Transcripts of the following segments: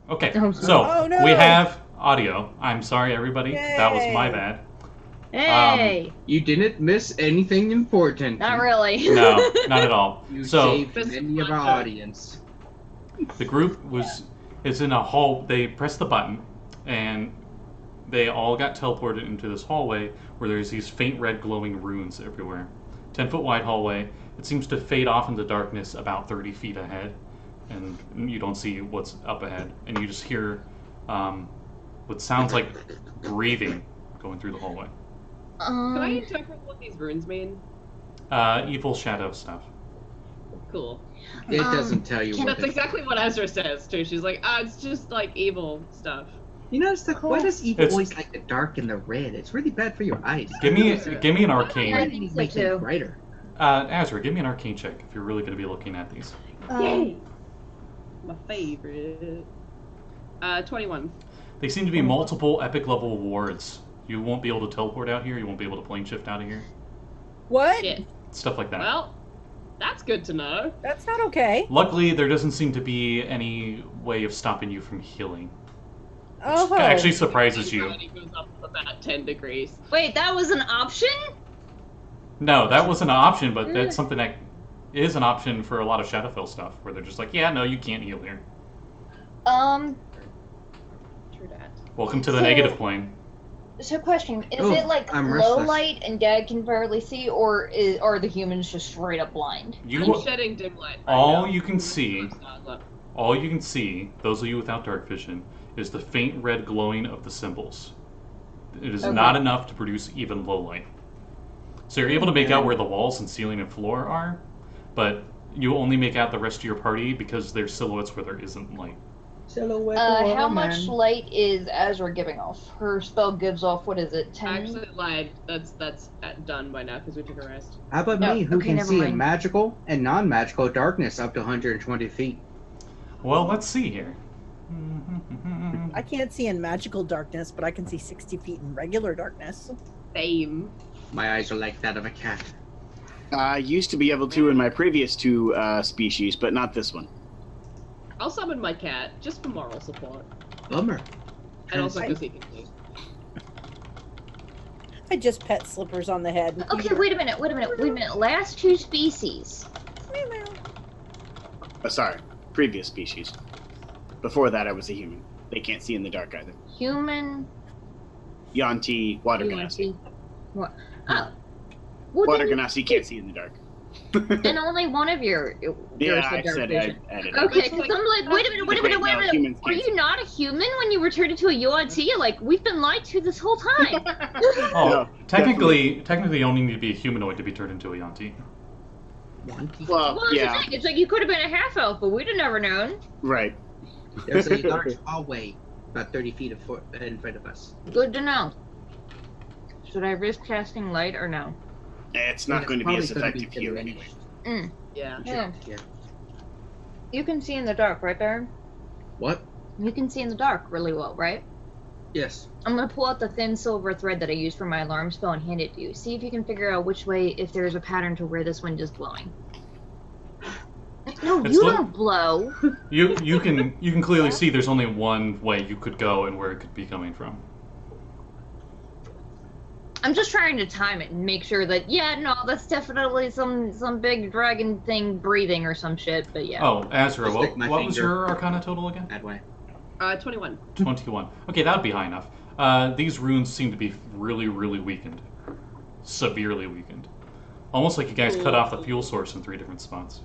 Okay, Oh, so Oh, no. we have audio. I'm sorry, everybody. Yay. That was my bad. Hey! You didn't miss anything important. Not really. No, not at all. You So saved many of our audience. the group is in a hall. They pressed the button, and they all got teleported into this hallway where there's these faint red glowing runes everywhere. 10-foot wide hallway. It seems to fade off into darkness about 30 feet ahead, and you don't see what's up ahead, and you just hear what sounds like breathing going through the hallway. Can I interpret what these runes mean? Evil shadow stuff. Cool. It doesn't tell you what That's it- exactly what Azra says too. She's like, it's just like evil stuff. You notice that why does evil It's- always like the dark and the red? It's really bad for your eyes. Give me an I arcane. think so Make them too. brighter. Azra, give me an arcane check if you're really going to be looking at these. Yay! My favorite. 21. They seem to be multiple epic level wards. You won't be able to teleport out here. You won't be able to plane shift out of here. What? Shit. Stuff like that. Well, that's good to know. That's not okay. Luckily, there doesn't seem to be any way of stopping you from healing. Oh. Which actually surprises you. Gravity goes up about 10 degrees. Wait, that was an option? No, that wasn't an option, but that's something that is an option for a lot of Shadowfell stuff, where they're just like, yeah, no, you can't heal here. True that. Welcome to the So- negative plane. So question, is Oh, it like I'm low restless. light and Dad can barely see, or are the humans just straight up blind? You I'm shedding dim light. Right all now. you can see, all you can see, those of you without dark vision, is the faint red glowing of the symbols. It is Okay. not enough to produce even low light. So you're able to make out where the walls and ceiling and floor are, but you only make out the rest of your party because there's silhouettes where there isn't light. Silhouette How of a much man. light is Azra giving off? Her spell gives off, what is it, 10? I actually lied. That's done by now because we took a rest. How about No, me, who okay, can never see in mind. magical and non-magical darkness up to 120 feet? Well, let's see here. I can't see in magical darkness, but I can see 60 feet in regular darkness. Same. My eyes are like that of a cat. I used to be able to in my previous two species, but not this one. I'll summon my cat just for moral support, Bummer. and also because he can see. I just pet Slippers on the head. Okay, wait a minute. Last two species. Sorry, previous species. Before that, I was a human. They can't see in the dark either. Human. Yanti, Water Genasi. What? Oh. Well, Water then- Genasi can't see in the dark. And only one of your Yeah, said I dark said vision. I added it. Okay, It's because like- I'm like, wait a minute. Wait, no, humans Were can't you not a human when you were turned into a UNT? Like, we've been lied to this whole time. Oh, No, technically, you only need to be a humanoid to be turned into a Yanti. Well, Well, that's yeah, the thing. It's like you could have been a half elf, but we'd have never known. right. There's a large hallway about 30 feet in front of us. Good to know. Should I risk casting light or no? It's not Yeah, going to be probably as gonna effective here diminished. anyway. Yeah. Yeah. Yeah. You can see in the dark, right, Baron? What? You can see in the dark really well, right? Yes. I'm gonna pull out the thin silver thread that I used for my alarm spell and hand it to you. See if you can figure out which way, if there's a pattern to where this wind is blowing. No, It's you li- don't blow. You can clearly see there's only one way you could go and where it could be coming from. I'm just trying to time it and make sure that, yeah, no, that's definitely some big dragon thing breathing or some shit, but yeah. Oh, Azra, I'll what stick my was finger. your Arcana total again? That way. 21. 21. Okay, that would be high enough. These runes seem to be really, really weakened. Severely weakened. Almost like you guys cut off the fuel source in 3 different spots.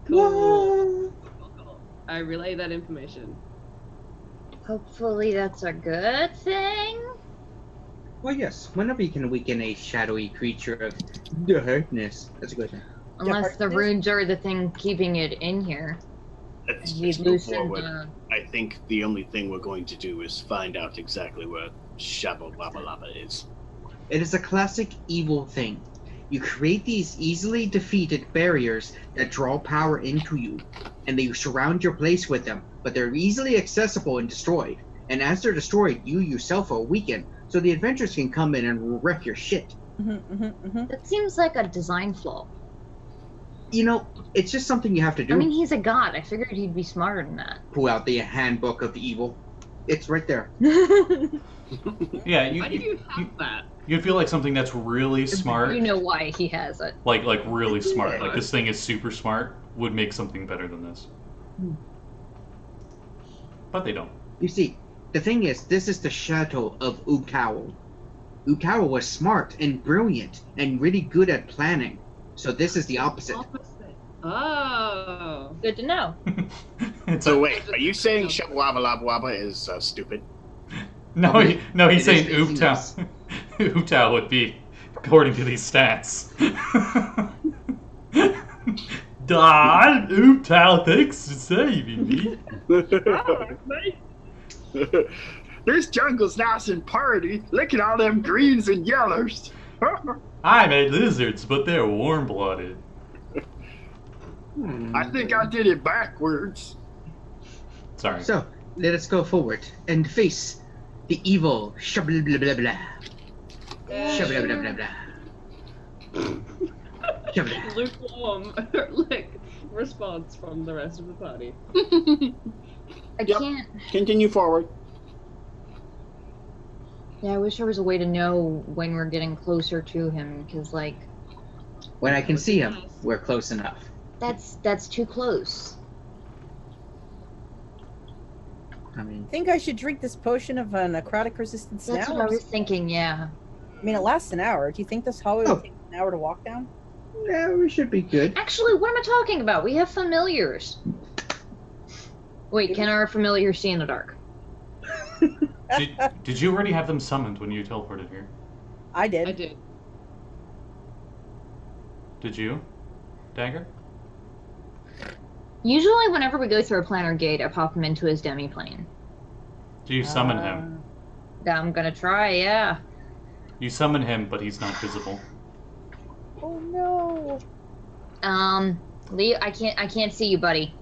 Cool. I relay that information. Hopefully that's a good thing. Well, yes. Whenever you can weaken a shadowy creature of darkness, that's a good thing. Unless the runes are the thing keeping it in here. Let's He just go loosened forward. I think the only thing we're going to do is find out exactly where Shavolak is. It is a classic evil thing. You create these easily defeated barriers that draw power into you, and they surround your place with them, but they're easily accessible and destroyed. And as they're destroyed, you yourself are weakened, so the adventurers can come in and wreck your shit. That seems like a design flaw. You know, it's just something you have to do. I mean, he's a god. I figured he'd be smarter than that. Pull out the handbook of evil. It's right there. Yeah, Why do you have that? you'd feel like something that's really smart, You know why he has it. like really smart, like this thing is super smart, would make something better than this. But they don't. You see, the thing is, this is the chateau of Ukawa. Ukawa was smart and brilliant and really good at planning. So this is the opposite. Oh. Good to know. So wait, are you saying Shavolak is stupid? No, he's saying It is facing us. Ooptao. Ooptao would be, according to these stats. Don, Ooptao, thanks for saving me. This jungle's nice and party. Look at all them greens and yellows. I made lizards, but they're warm-blooded. I think I did it backwards. Sorry. So, let us go forward and face the evil Shablabla. Shablabla. Shabla. Lukewarm, like, response from the rest of the party. I Yep. can't. Continue forward. Yeah, I wish there was a way to know when we're getting closer to him, because, like, When I can see him, we're close enough. that's too close. I mean, I think I should drink this potion of necrotic resistance That's now. what I was thinking, yeah. I mean, it lasts an hour. Do you think this hallway Oh. will take an hour to walk down? yeah, we should be good. Actually, what am I talking about? We have familiars. Wait, can our familiars see in the dark? Did you already have them summoned when you teleported here? I did. I did. Did you, Dagger? Usually, whenever we go through a planar gate, I pop him into his demi-plane. Do you summon him? I'm gonna try, yeah. You summon him, but he's not visible. Oh no! Leo, I can't see you, buddy.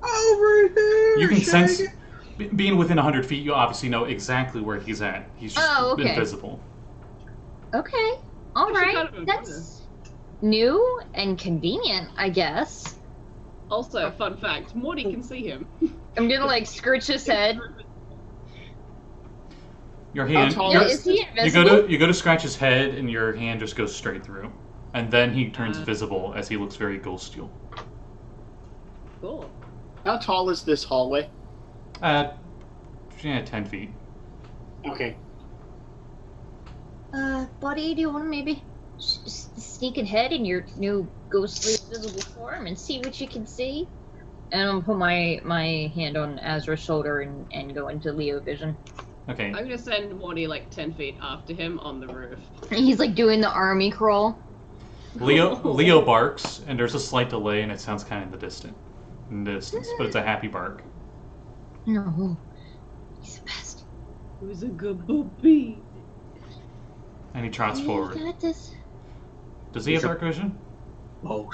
Over here! You can sense, Shaggy. being within 100 feet, you obviously know exactly where he's at. He's just Oh, okay. invisible. Okay, all Actually, right. kind of That's new and convenient, I guess. Also, fun fact, Morty can see him. I'm gonna like scritch his head. Your How hand. tall Yeah, is is he You invisible? go to scratch his head, and your hand just goes straight through, and then he turns visible as he looks very ghostly. Cool. How tall is this hallway? Yeah, 10 feet. Okay. Buddy, do you want to maybe sneak ahead in your new ghostly invisible form and see what you can see? And I'm gonna put my hand on Azra's shoulder and go into Leo vision. Okay. I'm gonna send Morty like 10 feet after him on the roof. And he's like doing the army crawl. Leo barks, and there's a slight delay, and it sounds kind of in the distance, but it's a happy bark. No, he's the best. Who's a good booby? And he trots forward. You got this. Does he have dark vision? Oh,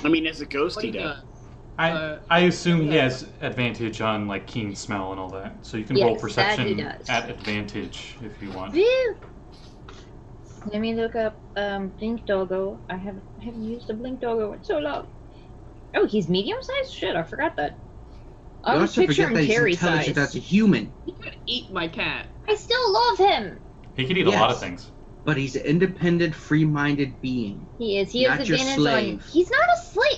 I mean, as a ghost, What he he does. does. I assume he has advantage on like keen smell and all that, so you can roll Yes, that he perception does. at advantage if you want. Phew. Let me look up Blink Doggo. I haven't used a Blink Doggo in so long. Oh, he's medium sized? Shit, I forgot that. I you was also forget picturing that he's Carrie intelligent size. as a human, He could eat my cat. I still love him. He could eat a lot of Yes. things. but he's an independent, free-minded being. He is. He has Not your advantage slave. on. He's not a slave.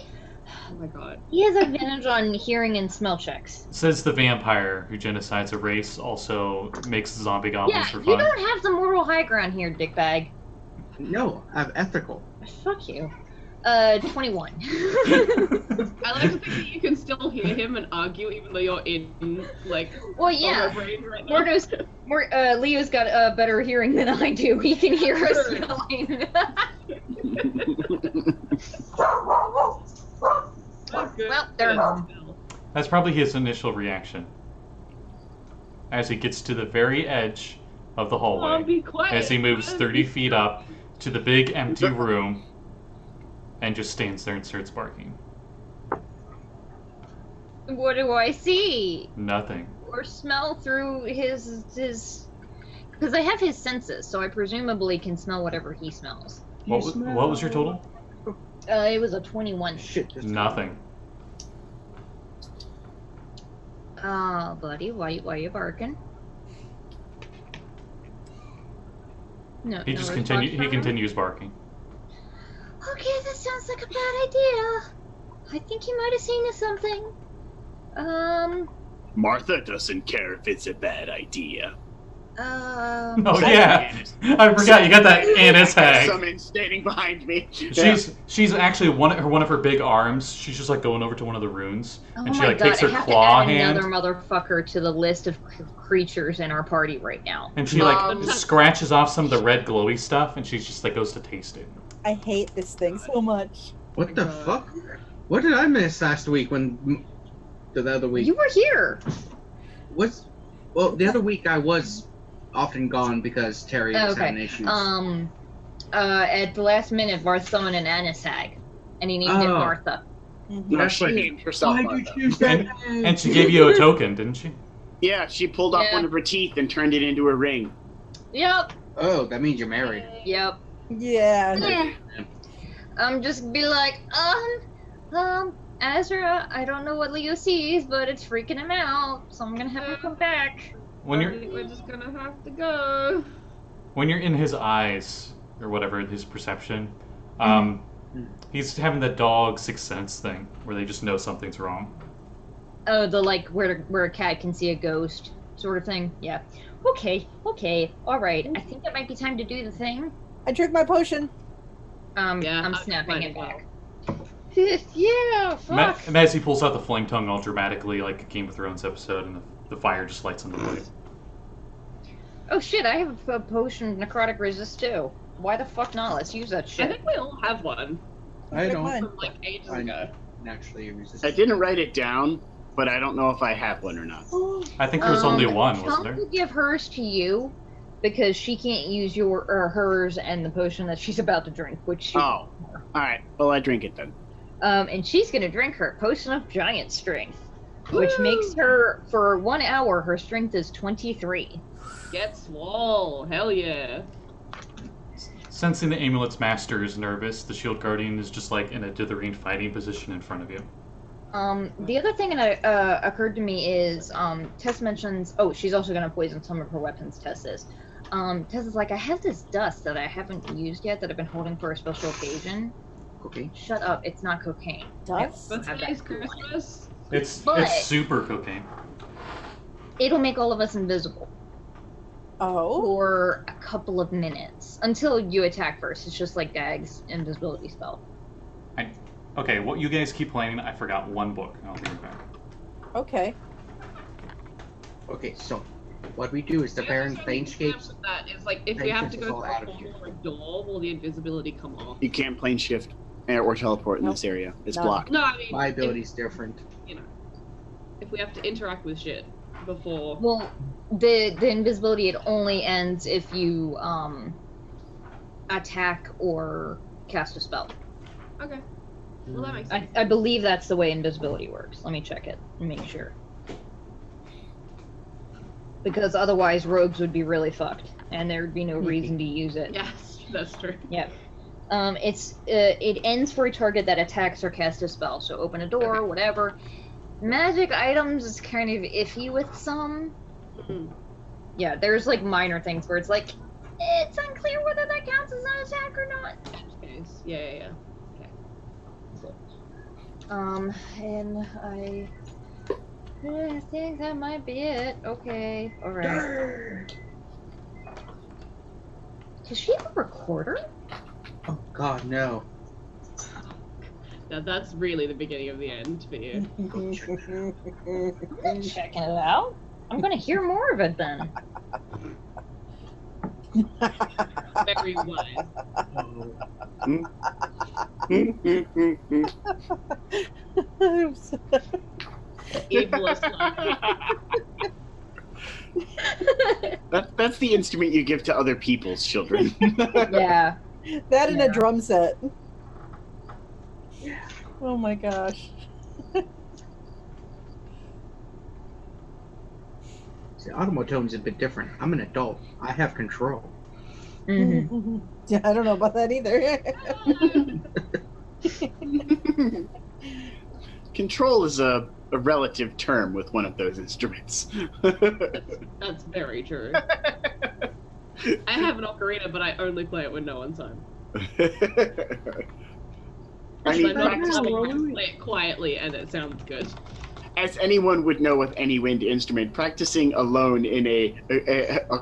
Oh my god. He has advantage on hearing and smell checks. Says the vampire who genocides a race, also makes zombie goblins Yeah, for you fun. don't have the moral high ground here, dickbag. No, I'm ethical. Fuck you. 21. I like to think that you can still hear him and argue even though you're in, like, Well, yeah. brain right now. Leo's got better hearing than I do. He can hear us yelling. Oh, good. Well, they're Good. home. That's probably his initial reaction. As he gets to the very edge of the Oh, hallway, be quiet. as he moves man. 30 feet up to the big empty room, and just stands there and starts barking. What do I see? Nothing. Or smell through his... Because I have his senses, so I presumably can smell whatever he smells. What was your total? It was a 21. Shit. Nothing. Buddy, why are you barking? No. He no just response continue. from He him? continues barking. Okay, that sounds like a bad idea. I think he might have seen us something. Martha doesn't care if it's a bad idea. Oh yeah, I forgot you got that Annis hag. Someone standing behind me. She's actually one of her big arms. She's just like going over to one of the runes, Oh and she my like god, takes her I have claw to add hand, another motherfucker to the list of creatures in our party right now. and she like scratches off some of the red glowy stuff, and she just like goes to taste it. I hate this thing so much. What the fuck? What did I miss last week when the other week? You were here. The other week I was often gone because Terry was having issues. At the last minute, Varth summoned an Anisag, and he named it Martha. No, she named herself Martha. And she gave you a token, didn't she? Yeah, she pulled off one of her teeth and turned it into a ring. Yep. Oh, that means you're married. Yep. Yeah. Just be like, Azra, I don't know what Leo sees, but it's freaking him out, so I'm gonna have him come back. When I think we're just gonna have to go. When you're in his eyes or whatever, his perception, he's having the dog sixth sense thing where they just know something's wrong. Oh, the like where a cat can see a ghost sort of thing. Yeah. Okay. All right. I think it might be time to do the thing. I drank my potion. Yeah, I'm I snapping might it as well. back. Yeah. Fuck. As he pulls out the flame tongue all dramatically, like a Game of Thrones episode, and the fire just lights on the blade. Oh shit! I have a potion of necrotic resist too. Why the fuck not? Let's use that I shit. think we all have one I don't Mine. from like ages ago. naturally resist. I didn't write it down, but I don't know if I have one or not. I think there's only one, wasn't Chunk there? will give hers to you because she can't use hers and the potion that she's about to drink, which she. Oh, alright. Well, I drink it then. And she's gonna drink her potion of giant strength, which makes her, for 1 hour, her strength is 23. Get swole. Hell yeah. Sensing the amulet's master is nervous, the shield guardian is just like in a dithering fighting position in front of you. The other thing that occurred to me is, Tess mentions, she's also gonna poison some of her weapons, Tess is. Tess is like, I have this dust that I haven't used yet that I've been holding for a special occasion. Okay. Shut up, it's not cocaine. Dust? I But have today's that cool. Christmas. It's But- super cocaine. It'll make all of us invisible Oh. for a couple of minutes until you attack first. It's just like Dag's invisibility spell. Okay, what you guys keep playing, I forgot one book. I'll be right back. Okay. Okay, so what we do is the Baron Planescapes. That is like if we have to Planescapes is go all through out a of here. hole or a door, will the invisibility come off? You can't plane shift or teleport in Nope. this area. It's No. blocked. No, I mean, My ability's different. if we have to interact with shit before. Well, the invisibility, it only ends if you attack or cast a spell. Okay. Well, that makes sense. I believe that's the way invisibility works. Let me check it and make sure. Because otherwise rogues would be really fucked and there would be no reason to use it. Yes, that's true. Yep. It ends for a target that attacks or casts a spell. So open a door, Okay. whatever. Magic items is kind of iffy with some. Mhm. Yeah, there's like minor things where it's like, it's unclear whether that counts as an attack or not. Yeah. And I think that might be it. Okay, alright. Does she have a recorder? Oh God, no. Now that's really the beginning of the end for you. Go check it out. I'm checking it out. I'm gonna hear more of it then. Very wise. Ableist life. That's the instrument you give to other people's children. Yeah. That and Yeah. a drum set. Oh my gosh. See, Automotone's a bit different. I'm an adult. I have control. Mhm. Yeah, I don't know about that either. Control is a relative term with one of those instruments. That's very true. I have an ocarina, but I only play it when no one's home. I mean, I'm not practice- play it quietly, and it sounds good. as anyone would know with any wind instrument, practicing alone in a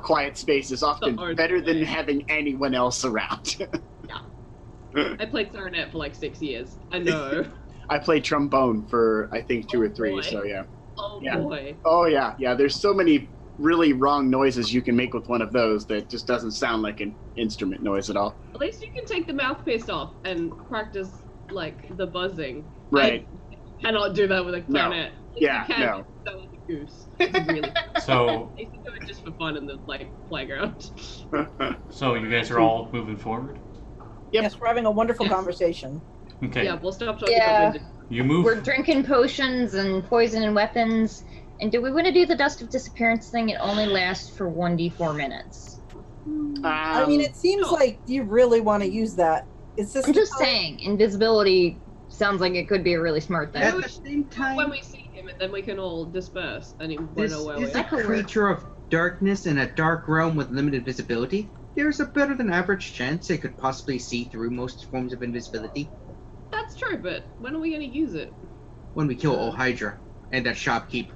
quiet space is often The better than way. having anyone else around. I played clarinet for like 6 years. I know. I played trombone for I think 2 or 3, boy. so yeah. Oh Yeah. boy. Oh yeah. There's so many really wrong noises you can make with one of those that just doesn't sound like an instrument noise at all. At least you can take the mouthpiece off and practice like the buzzing. Right. I cannot do that with a clarinet. Yeah, You can, no. but it's like a goose. It's really So, I used to do it just for fun in the like playground. so you guys are all moving forward. Yep. Yes, we're having a wonderful Yes. conversation. Okay. Yeah, we'll stop talking Yeah. about wind. You move. We're drinking potions and poison and weapons. And do we want to do the Dust of Disappearance thing? It only lasts for 1d4 minutes. I mean, it seems no. like you really want to use that. It's just, I'm just saying, invisibility sounds like it could be a really smart thing. At the same time, When we see him, and then we can all disperse, and he won't this know where is we a are. could work. creature of darkness in a dark realm with limited visibility. There's a better than average chance it could possibly see through most forms of invisibility That's true, but when are we going to use it? when we kill old Hydra and that shopkeep.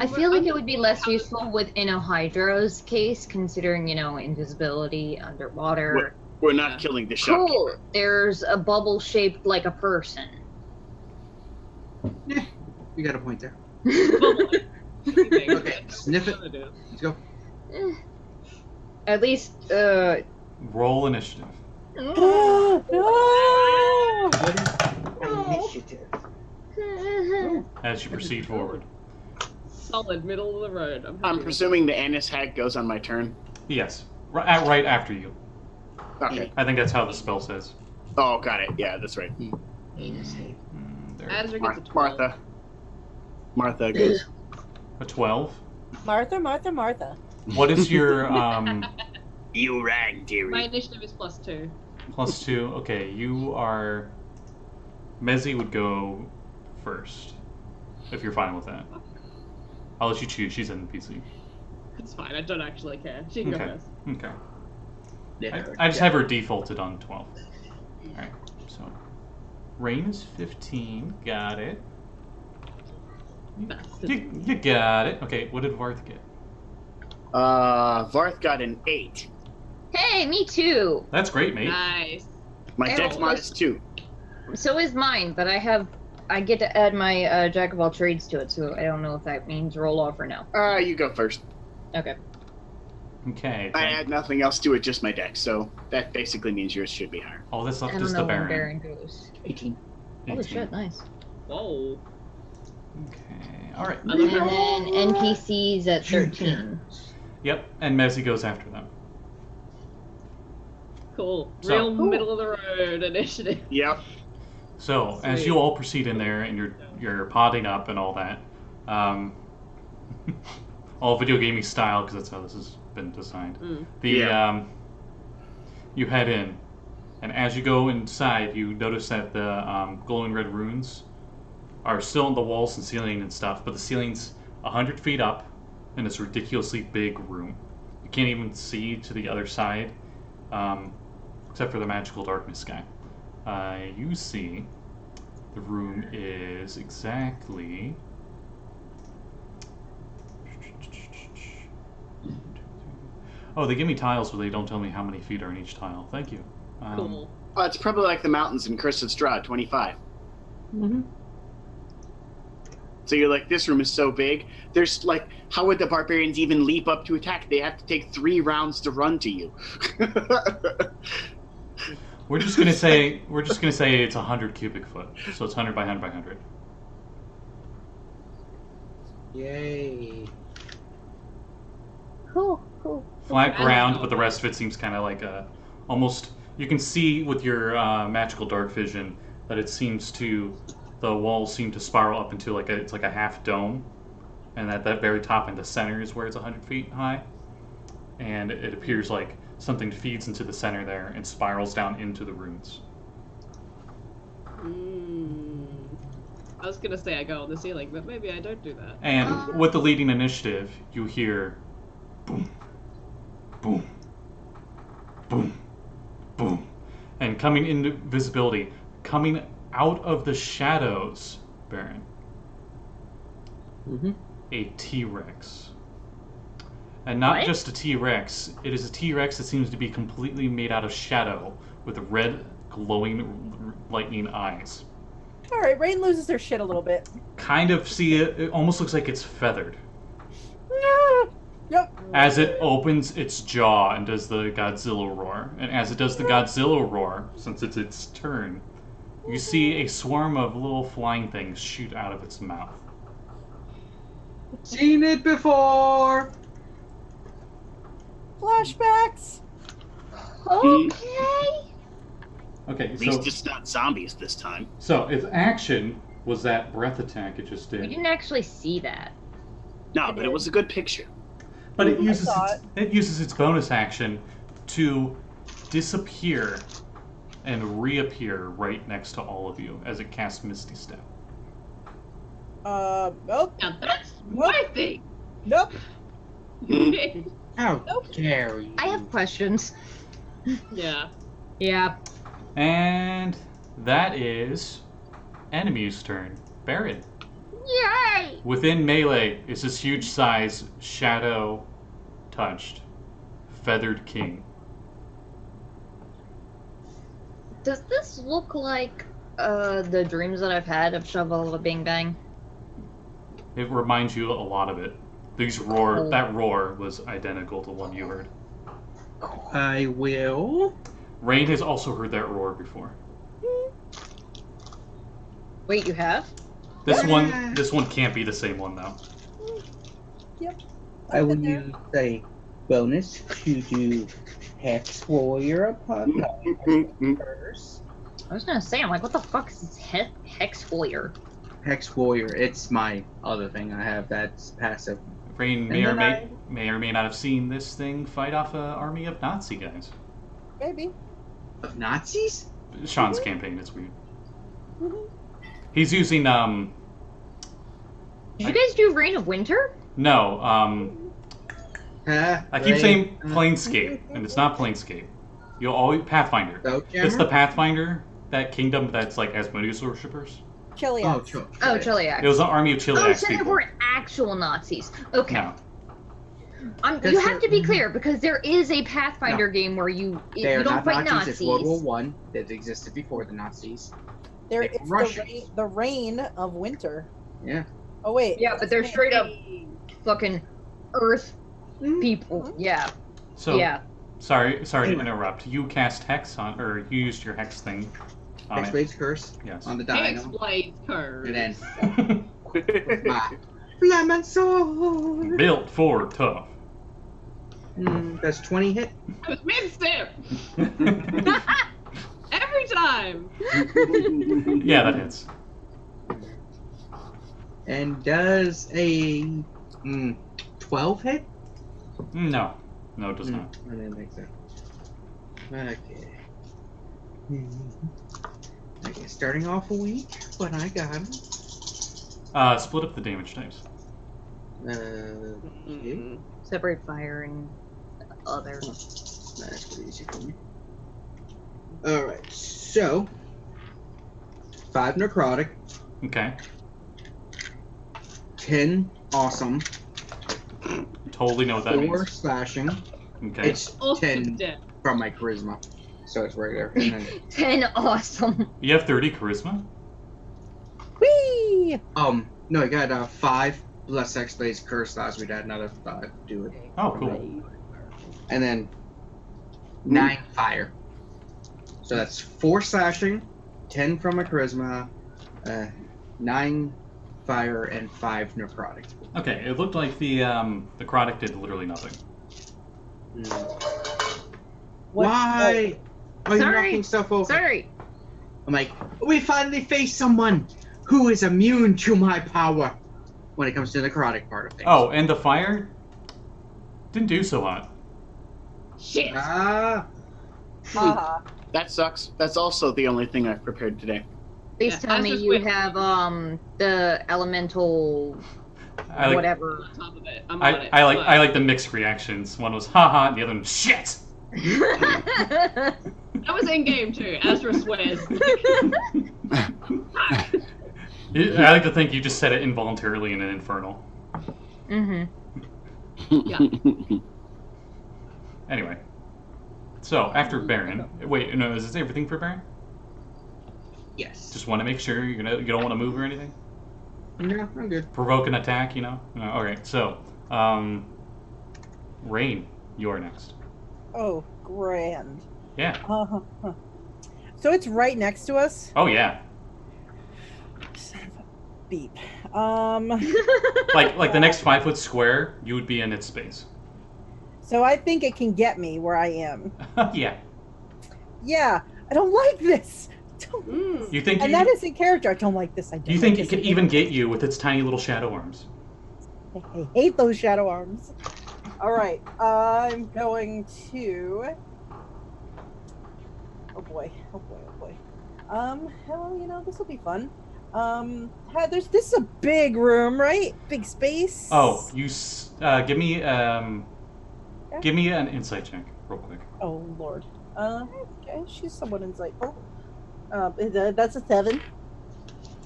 I feel like it would be less useful within a Hydra's case, considering, invisibility underwater. We're not killing the shopkeeper. Cool. There's a bubble shaped like a person. Yeah, you got a point there. Okay, Okay, sniff it. Let's go. At least, Roll initiative no! What is initiative? as you proceed forward. Solid middle of the road. I'm happy with presuming the Annis hag goes on my turn. Yes, right after you. Okay. I think that's how the spell says. Oh, got it. Yeah, that's right. Mm, it. there. Azra gets a 12. Martha goes. A 12. Martha. What is your You rang, My dearie. initiative is +2. +2? Okay, you are. Mezzy would go first, if you're fine with that. I'll let you choose. She's an NPC. It's fine, I don't actually care. She can Okay. go first. Okay. I just have her defaulted on 12. Alright, so. Rein is 15. Got it. Bastard. You got it. Okay, what did Varth get? Varth got an 8. hey, me too. That's great, mate. Nice. My Hey, dex what mod was- is 2. So is mine, but I get to add my Jack of all trades to it, so I don't know if that means roll off or no. You go first. Okay. Okay. I then- add nothing else to it, just my dex, so that basically means yours should be higher. Oh, that's I not don't just know the when Baron. Baron goes. 18. Holy 18. shit, nice. Whoa. Okay. Alright. I And love her. then NPCs at 13. Yep, and Mezzy goes after them. Cool. So- Real Cool. middle of the road initiative. Yep. So, as Sweet. you all proceed in there and you're podding up and all that, all video gaming style, because that's how this has been designed. Mm. You head in, and as you go inside, you notice that the glowing red runes are still on the walls and ceiling and stuff, but the ceiling's 100 feet up in this ridiculously big room. You can't even see to the other side, except for the magical darkness guy. You see the room is exactly... Oh, they give me tiles, but they don't tell me how many feet are in each tile. Thank you. Cool. Oh, it's probably like the mountains in Curse of Strahd, 25. Mm-hmm. So you're like, this room is so big. There's like, how would the barbarians even leap up to attack? They have to take 3 rounds to run to you. We're just gonna say it's 100 cubic foot, so it's 100 by 100 by 100. Yay. Cool. Flat I ground, don't know. but the rest of it seems kind of like almost. You can see with your magical dark vision that the walls seem to spiral up into it's like a half dome, and at that very top in the center is where it's 100 feet high, and it appears like something feeds into the center there and spirals down into the runes. I was gonna say I go on the ceiling, but maybe I don't do that. And with the leading initiative, you hear boom, boom, boom, boom. And coming into visibility, coming out of the shadows, Baron, a T-Rex. And not just a T-Rex, it is a T-Rex that seems to be completely made out of shadow with red glowing lightning eyes. All right, Rein loses their shit a little bit. Kind of see it, it almost looks like it's feathered. Yep. As it opens its jaw and does the Godzilla roar. And as it does the Godzilla roar, since it's its turn, you see a swarm of little flying things shoot out of its mouth. Seen it before. Flashbacks. Okay. Okay, At so least it's not zombies this time. so its action was that breath attack it just We did. didn't actually see that. No, but it was a good picture. But it uses saw it uses its bonus action to disappear and reappear right next to all of you as it casts Misty Step. Nope. Now that's my thing. Nope. How dare you? I have questions. Yeah. Yeah. And that is enemy's turn. Baron. Yay! Within melee is this huge size, shadow touched, feathered king. Does this look like the dreams that I've had of Shavolak Bing Bang? It reminds you a lot of it. That roar was identical to the one you heard. I will. Rein has also heard that roar before. Wait, you have? This one can't be the same one though. Yep. I will use a bonus to do Hex Warrior upon first. I was gonna say, I'm like, what the fuck is this Hex Warrior? Hex Warrior, it's my other thing I have that's passive. Rein And then may or may not have seen this thing fight off an army of Nazi guys. Maybe. Of Nazis? Sean's campaign is weird. He's using Did you guys do Reign of Winter? no, I keep Right. saying Planescape, and it's not Planescape. You'll always Pathfinder. It's the Pathfinder, that kingdom that's like Asmodeus worshippers. Chili. Oh, sure. Oh, Chiliax. It was an army of Oh, Chiliax so they people. weren't actual Nazis. Okay. No. You have to be clear, because there is a Pathfinder game where you They are don't not fight Nazis. Nazis. It's World War One that existed before the Nazis. There Like is Russians. the reign of winter. Yeah. Oh wait. Yeah, but they're straight up fucking Earth Mhm. people. Yeah. So Yeah. sorry to Anyway. interrupt. You cast Hex on, or you used your Hex thing on Hex it. Blade's Curse Yes. on the diagonal. Explain curve. And then my Flaming Sword. Built for tough. That's 20 hit. I was mid-step every time. Yeah, that hits. And does a 12 hit? No, it does not. I didn't think so. Okay. Okay, starting off weak, but I got him. Split up the damage types. Okay. Separate fire and other. That's pretty easy for me. Alright, so 5 necrotic, Okay. 10 awesome, Totally know what that 4 means. slashing. Okay. It's Also 10 dead. from my charisma, so it's regular. And then, 10 awesome. You have 30 charisma? Whee! no, I got 5 plus X Blade's Curse last week. I had another 5 do it. Oh, cool. And then 9 fire. So that's 4 slashing, 10 from my charisma, 9 fire, and 5 necrotic. Okay, it looked like the necrotic did literally nothing. Why are you Sorry. knocking stuff over? Sorry. I'm like, we finally faced someone who is immune to my power when it comes to the necrotic part of things. Oh, and the fire didn't do so hot. Shit. Ah. Haha. That sucks. That's also the only thing I've prepared today. Please Yeah, tell me Azra's you with- have the elemental I like, whatever. On top of it. I'm on it. I like the mixed reactions. One was haha, and the other one shit. That was in game too. Azra swears. I like to think you just said it involuntarily in an infernal. Mm-hmm. Anyway. So, after Baron... Wait, no, is this everything for Baron? Yes. Just want to make sure you don't want to move or anything? No, I'm good. Provoke an attack, you know? No, alright, so... Rein, you're next. Oh, grand. Yeah. So it's right next to us? Oh, yeah. Son of a beep. Like the next 5 foot square, you would be in its space. So I think it can get me where I am. Yeah. Yeah, I don't like this. You think And that is in character. I don't like this. I don't you think like it this. could even get you with its tiny little shadow arms? I hate those shadow arms. All right, I'm going to. Oh boy! Oh boy! Oh boy! Well, this will be fun. This is a big room, right? Big space. Oh, give me an insight check, real quick. Oh Lord. Okay, she's somewhat insightful. That's a 7.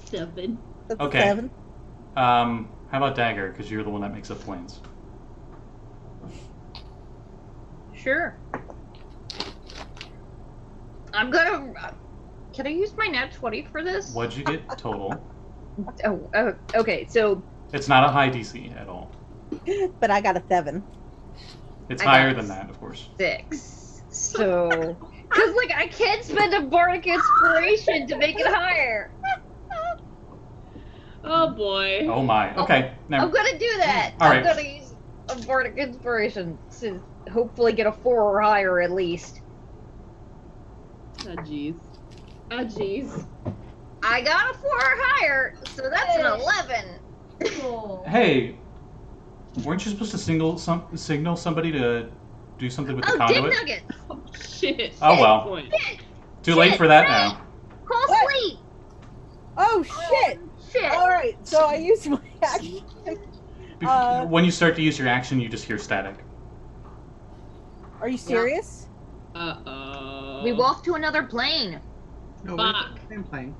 7. That's Okay. a 7. How about Dagger? Because you're the one that makes up plans. Sure. I'm gonna. Can I use my nat 20 for this? What'd you get total? Oh, okay. So It's not a high DC at all. But I got a 7. It's I higher got than that, of course. 6. So, because I can't spend a bardic inspiration to make it higher. Oh boy. Oh my. Okay. I'm gonna do that. All I'm right. gonna use a bardic inspiration to hopefully get a 4 or higher at least. Ah, jeez. Ah, jeez. I got a 4 or higher, so that's an 11. Hey, weren't you supposed to signal somebody to do something with the Oh, dig conduit? nugget. Oh, shit. Oh well. Point. Too late for that now. Call What? sleep. Oh shit! Shit. All right, so I used my action. When you start to use your action, you just hear static. Are you serious? Uh-oh. We walked to another plane. No, Fuck. I'm playing.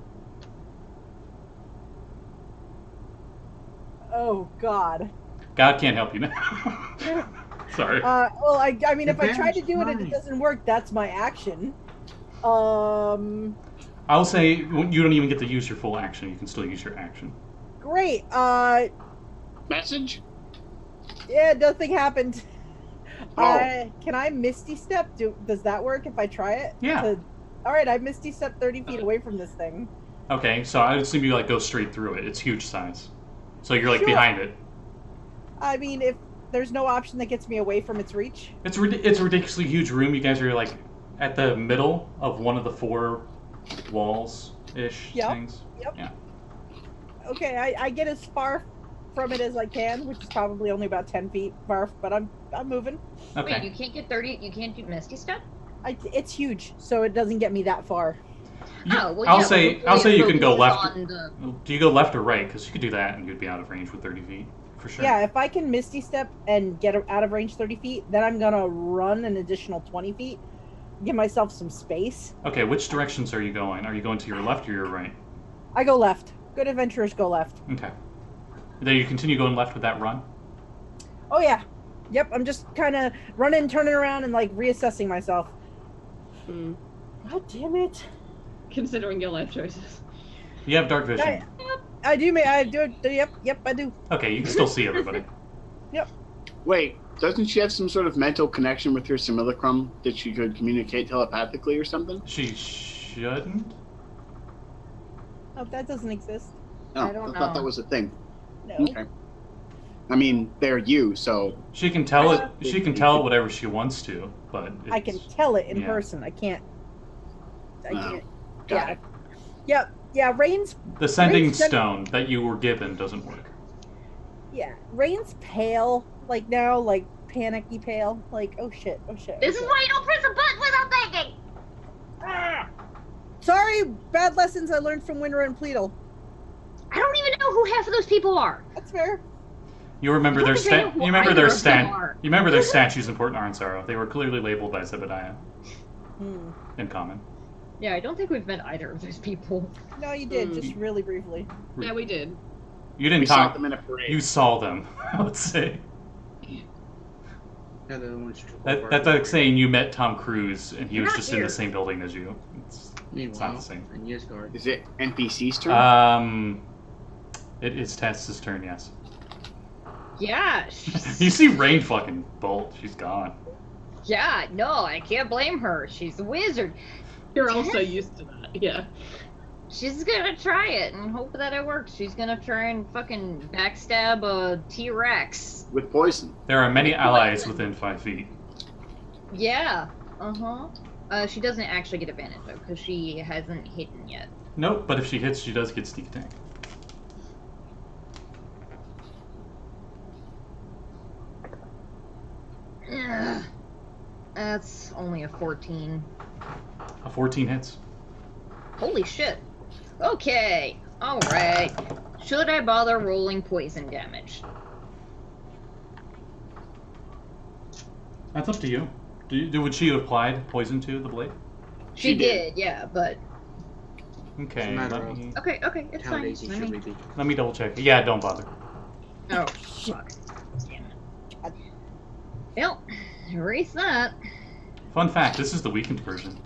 Oh God. God can't help you now. Sorry. Well, I mean, if I The try to bear's do it and it fine. doesn't work, that's my action. I'll say you don't even get to use your full action. You can still use your action. Great. Message? Yeah, nothing happened. Oh. Can I Misty Step? Does that work if I try it? Yeah. All right, I Misty Step 30 feet away from this thing. Okay, so I would assume you go straight through it. It's huge size, so you're Sure. behind it. I mean, if there's no option that gets me away from its reach. It's a ridiculously huge room. You guys are at the middle of one of the 4 walls-ish Yep. things. Yep. Yeah. Okay, I get as far from it as I can, which is probably only about 10 feet far, but I'm moving. Okay. Wait, you can't get 30. You can't do Misty Step. It's huge, so it doesn't get me that far. I'll say you can go left. On the... Do you go left or right? Because you could do that and you'd be out of range with 30 feet for sure. Yeah, if I can Misty Step and get out of range 30 feet, then I'm gonna run an additional 20 feet, give myself some space. Okay, which directions are you going? Are you going to your left or your right? I go left. Good adventurers go left. Okay. Then you continue going left with that run? Oh yeah. Yep, I'm just kind of running, turning around, and reassessing myself. Hmm. God damn it. Considering your life choices. You have dark vision. I do, yep, I do. Okay, you can still see everybody. Wait, doesn't she have some sort of mental connection with her simulacrum that she could communicate telepathically or something? She shouldn't? Oh, that doesn't exist. Oh, I don't thought know. that was a thing. No. Okay. I mean, they're you, so She can tell it. She can tell it whatever she wants to, but I can it's- tell it in yeah. person. I can't. Oh, can't. got it. Yeah, Rain's The sending Rain's gen- stone that you were given doesn't work. Rain's pale, now, panicky pale. Like, oh shit, oh shit. This oh is shit. why you don't press a button without thinking! Ah! Sorry, bad lessons I learned from Winter and Pleadle. I don't even know who half of those people are. That's fair. You remember I their don't think I know who you remember either their of them are. You remember their statues in Port Narnsaro. They were clearly labeled by Zebediah in common. Yeah, I don't think we've met either of those people. No, you did, just really briefly. Yeah, we did. You didn't We saw talk. them in a parade. You saw them. Let's say Yeah, the ones who that's like saying you met Tom Cruise and he You're was not just in here. the same building as you. It's not Meanwhile, the same. in Yisgard. Is it NPC's turn? It is Tess's turn. Yes. Yeah. You see Rein fucking bolt. She's gone. Yeah, no, I can't blame her. She's a wizard. You're also used to that. Yeah. She's gonna try it and hope that it works. She's gonna try and fucking backstab a T-Rex. With poison. There are many allies within 5 feet. Yeah. She doesn't actually get advantage though, because she hasn't hidden yet. Nope, but if she hits, she does get sneak attack. Ugh. That's only a 14. A 14 hits. Holy shit. Okay. Alright. Should I bother rolling poison damage? That's up to you. Would she have applied poison to the blade? She did, yeah, but... Okay, It's a matter let of- me, Okay, it's How fine. lazy Let should me- we be? let me double check. Yeah, don't bother. Oh, fuck. Damn it. Well, erase that. Fun fact, this is the weakened version.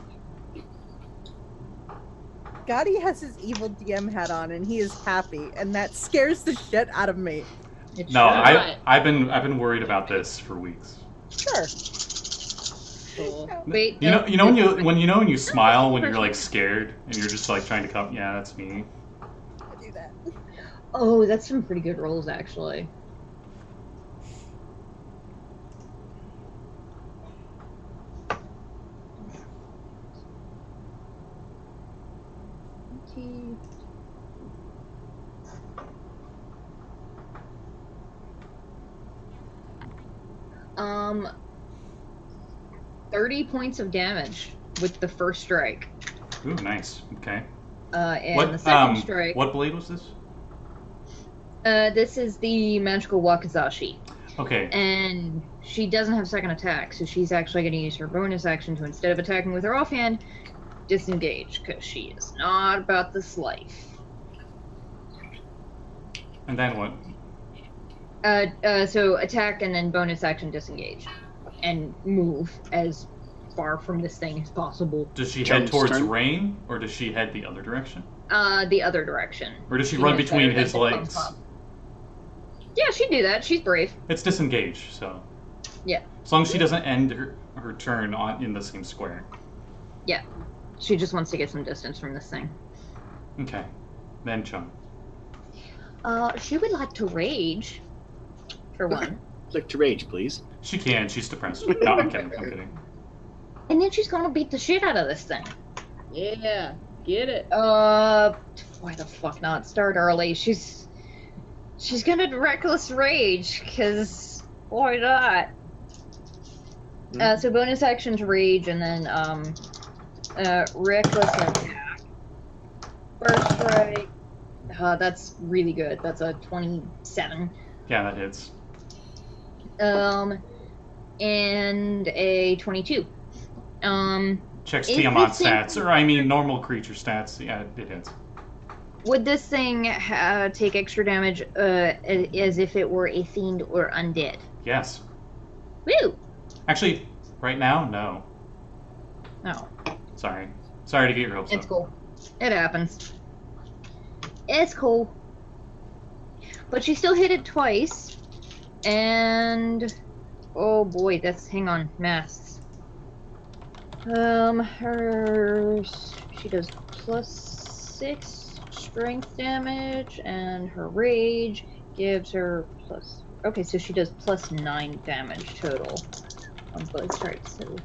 Gotti has his evil DM hat on and he is happy, and that scares the shit out of me. It No, should. I've been worried about this for weeks. Sure. Cool. Wait, You know no, when you smile when you're like scared and you're just like trying to come. Yeah, that's me. I do that. Oh, that's some pretty good rolls, actually. Um, 30 points of damage with the first strike. Ooh, nice. Okay. And the second strike. What blade was this? This is the magical wakizashi. Okay. And she doesn't have second attack, so she's actually going to use her bonus action to, instead of attacking with her offhand, disengage, because she is not about this life. And then what? So attack and then bonus action disengage. And move as far from this thing as possible. Does she head Jones' towards turn? Rein, or does she head the other direction? The other direction. Or does she run has between better his than the legs? pump. Yeah, she'd do that. She's brave. It's disengage, so. Yeah. As long as she doesn't end her turn in the same square. Yeah. She just wants to get some distance from this thing. Okay. Then Chung. She would like to rage, for one. Click to rage, please. She can. She's depressed. No, I'm kidding. I'm kidding. And then she's gonna beat the shit out of this thing. Yeah. Get it. Why the fuck not start early? She's gonna reckless rage, cause why not? So bonus action to rage, and then reckless attack. First strike. That's really good. That's a 27. Yeah, that hits. And a 22. Checks Is Tiamat this thing- stats, or I mean normal creature stats. Yeah, it hits. Would this thing take extra damage as if it were a fiend or undead? Yes. Woo! Actually, right now, no. Oh, Sorry. Sorry to get your hopes it's up. cool. It happens. It's cool. But she still hit it twice. And... oh boy, hang on, masks. She does +6 strength damage, and her rage gives her plus... okay, so she does +9 damage total on both strikes, so...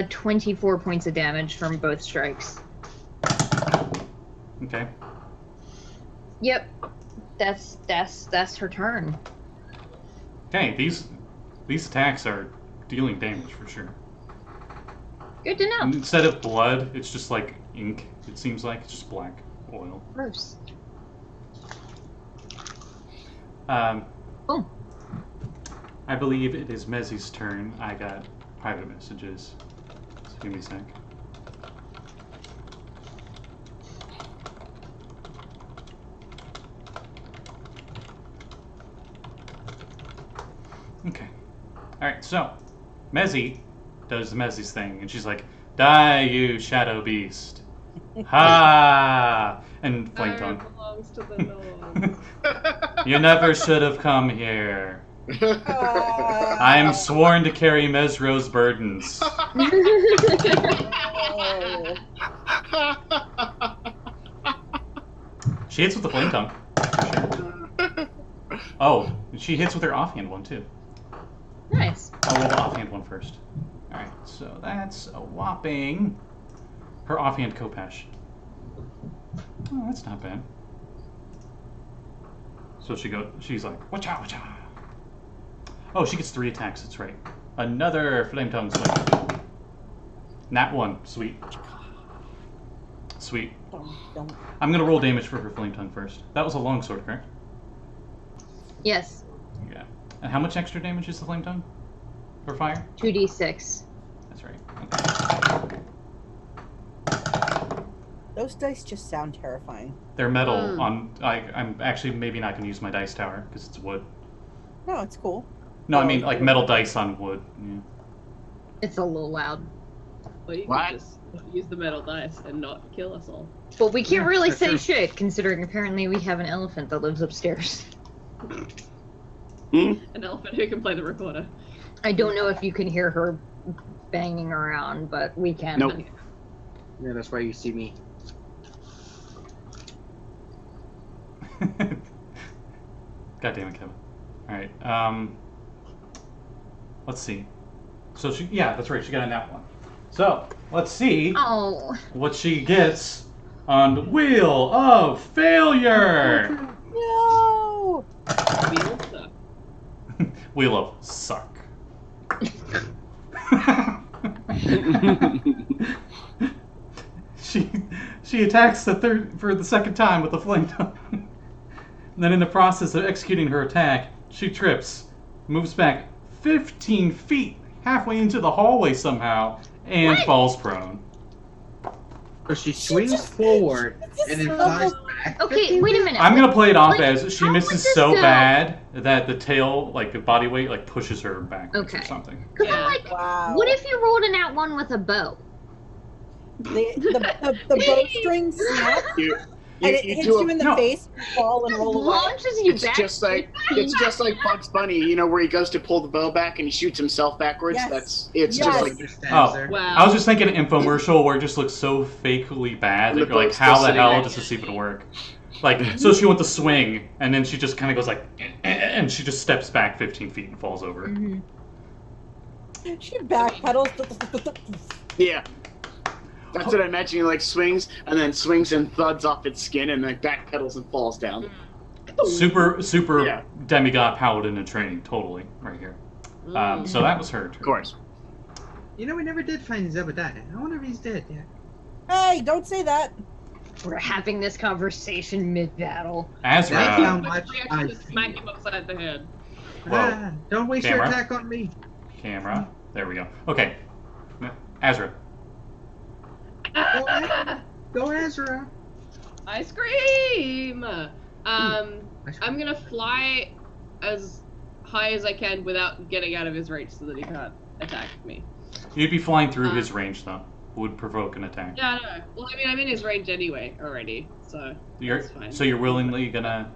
24 points of damage from both strikes. Okay. Yep. That's her turn. Okay, these attacks are dealing damage for sure. Good to know. And instead of blood, it's just like ink. It seems like it's just black oil. Gross. Oh. I believe it is Mezzy's turn. I got private messages. So give me a sec. Okay. Alright, so Mezzy does Mezzy's thing, and she's like, "Die, you shadow beast!" Ha! And flame tongue. Belongs to the Lord. You never should have come here. I am sworn to carry Mesro's burdens. She hits with the flame tongue. For sure. Oh, she hits with her offhand one too. Nice. I'll roll the offhand one first. Alright, so that's a whopping... Her offhand Kopesh. Oh, that's not bad. So she's like, watcha, watcha. Oh, she gets 3 attacks, that's right. Another flame tongue swing. Nat 1, sweet. Sweet. I'm gonna roll damage for her flame tongue first. That was a longsword, correct? Yes. Yeah. And how much extra damage is the flame tongue? For fire? 2d6. That's right. Okay. Those dice just sound terrifying. They're metal on... I'm actually maybe not gonna use my dice tower, because it's wood. No, it's cool. No, I mean like metal dice on wood. Yeah. It's a little loud. Well, you What? can just use the metal dice and not kill us all. But we can't really that's say true. shit, considering apparently we have an elephant that lives upstairs. Hmm? An elephant who can play the recorder. I don't know if you can hear her banging around, but we can. Nope. Yeah, that's why you see me. God damn it, Kevin. Alright, let's see. So she, yeah, that's right, she got a nat 1. So, let's see Oh. what she gets on the Wheel of Failure! No! Wheels suck. Wheel of Suck. She attacks for the second time with the flame tongue. And then in the process of executing her attack, she trips, moves back 15 feet halfway into the hallway somehow, and falls prone. So she swings forward and then flies back. Okay, wait a minute. I'm gonna play it off Like, as she how misses would this so go? bad that the tail, like the body weight, like pushes her back or Okay. something. Because Yeah. I'm like, Wow. what if you rolled an at 1 with a bow? The bowstring snaps You and it hits do you in the No. face, you fall and roll away. Launches you it's back. just like Bugs Bunny, you know, where he goes to pull the bow back and he shoots himself backwards. Yes. It's Yes. just like Just stands Oh. there. Wow. I was just thinking an infomercial where it just looks so fakely bad And that the you're like, boat's how still the sitting hell there. does this even work? Like, so she went to swing, and then she just kind of goes like, and she just steps back 15 feet and falls over. Mhm. She backpedals. yeah. That's what I imagine. He like swings and then swings and thuds off its skin and then backpedals and falls down. Super Yeah. demigod paladin in training, totally, right here. So that was her turn. Of course. You know, we never did find Zebediah. I wonder if he's dead yet. Hey, don't say that. We're having this conversation mid-battle. Azra, That's how Quick much reaction I to smack him upside the head. Whoa. Ah, don't waste your Camera. attack on me. camera. There we go. Okay. Azra. Go, Azra. I scream! I'm gonna fly as high as I can without getting out of his reach so that he can't attack me. You'd be flying through his range, though. Would provoke an attack. Yeah, no. Well, I mean, I'm in his range anyway already, so that's fine. So you're willingly gonna...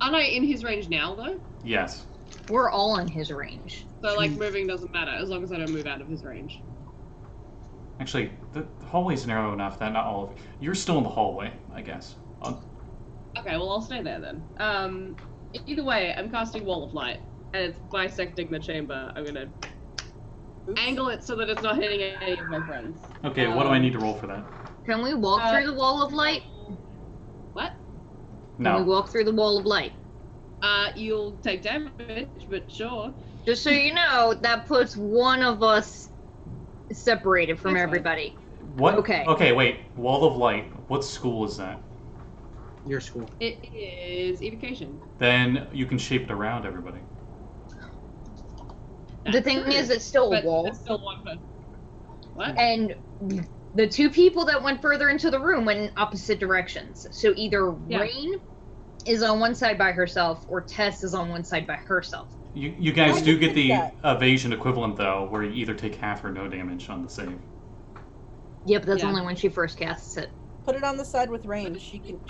Aren't I in his range now, though? Yes. We're all in his range. So, like, moving doesn't matter as long as I don't move out of his range. Actually, the hallway's narrow enough that not all of... You're still in the hallway, I guess. Okay, well, I'll stay there then. Either way, I'm casting Wall of Light, and it's bisecting the chamber. I'm gonna angle it so that it's not hitting any of my friends. Okay, what do I need to roll for that? Can we walk through the wall of light? What? When we No. walk through the wall of light. You'll take damage, but sure. Just so you know, that puts one of us separated from That's fine. everybody. What? Okay. Okay, wait. Wall of Light. What school is that? Your school. It is evocation. Then you can shape it around everybody. The thing is, it's still a But wall. there's still one person. What? And the two people that went further into the room went in opposite directions. So either Yeah. Rein is on one side by herself, or Tess is on one side by herself. You guys I do can get fix the that. evasion equivalent though, where you either take half or no damage on the save. Yeah, but that's Yeah. only when she first casts it. Put it on the side with Rein. She can.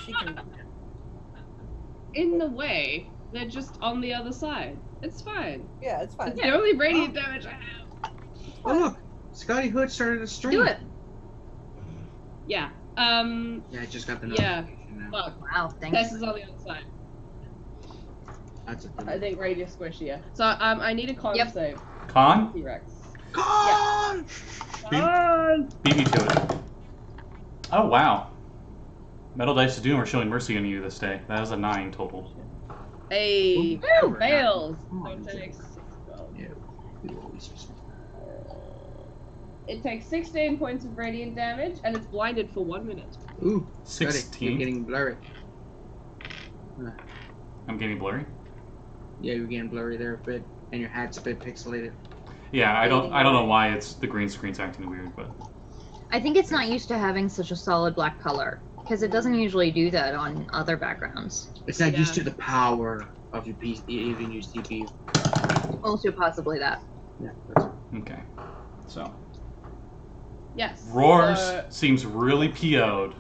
In the way, they're just on the other side. It's fine. Yeah, it's fine. It's the only radiant damage I have. Oh look, Scotty Hood started a stream. Do it. Yeah. Yeah, I just got the Yeah. notification now. Fuck. Wow, thanks. Tess is on the other side. That's a I think radius squishier. So I need a con Yep. save. Con? T-Rex. Con! Beat me to it. Oh wow. Metal Dice of Doom are showing mercy on you this day. That was a 9 total. Hey, Woo! fails. Come on, So it takes 12. Yeah, we always just. It takes 16 points of radiant damage, and it's blinded for 1 minute. Ooh, Scotty, 16. you're getting blurry. I'm getting blurry. Yeah, you're getting blurry there a bit, and your hat's a bit pixelated. Yeah, I don't know why it's the green screen's acting weird, but I think it's not used to having such a solid black color, because it doesn't usually do that on other backgrounds. It's not used Yeah. to the power of your PC, even your CPU. Also possibly that. Yeah, that's okay. So Yes. Roars So- seems really PO'd.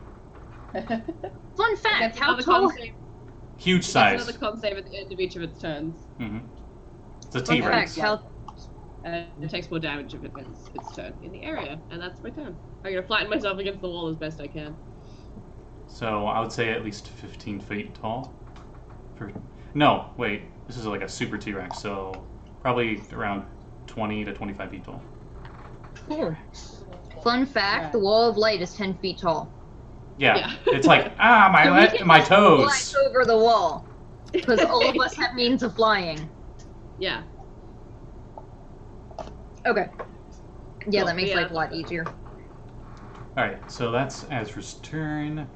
Fun fact, Gets how another tall... con save- Huge gets size. another con save at the end of each of its turns. Mm-hmm. It's a Fun T-Rex. fact, how... And it takes more damage if it ends its turn in the area, and that's my turn. I'm gonna flatten myself against the wall as best I can. So I would say at least 15 feet tall. No, wait. This is like a super T-Rex, so probably around 20 to 25 feet tall. Fun fact, the wall of light is 10 feet tall. Yeah, Yeah. it's like So we can my just toes. fly over the wall, because all of us have means of flying. Yeah. Okay. Yeah, Cool, that makes yeah. life a lot easier. All right, so that's Azra's turn.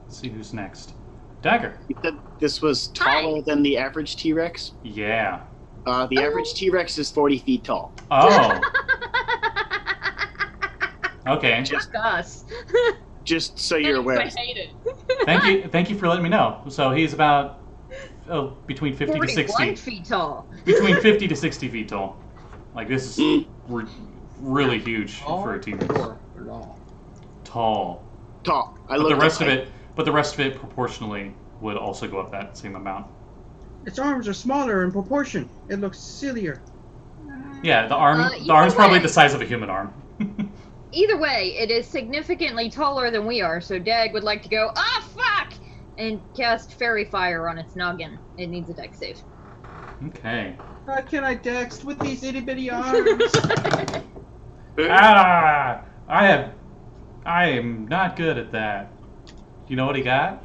Let's see who's next. Dagger. You said this was taller than the average T-Rex? Yeah. The average T-Rex is 40 feet tall. Oh. Okay. Fuck us. Just so you're aware. I hate it. Thank you for letting me know. So he's about between 50 to 41 60. feet tall. Between 50 to 60 feet tall. Like this is Mm. really huge for a T-Rex. Tall. Tall. I But looked the rest at of height. it, but the rest of it proportionally would also go up that same amount. Its arms are smaller in proportion. It looks sillier. Yeah, the arm's either probably way- the size of a human arm. Either way, it is significantly taller than we are, so Dag would like to go, ah, fuck! And cast Fairy Fire on its noggin. It needs a dex save. Okay. How can I dex with these itty bitty arms? Ah, I am not good at that. You know what he got?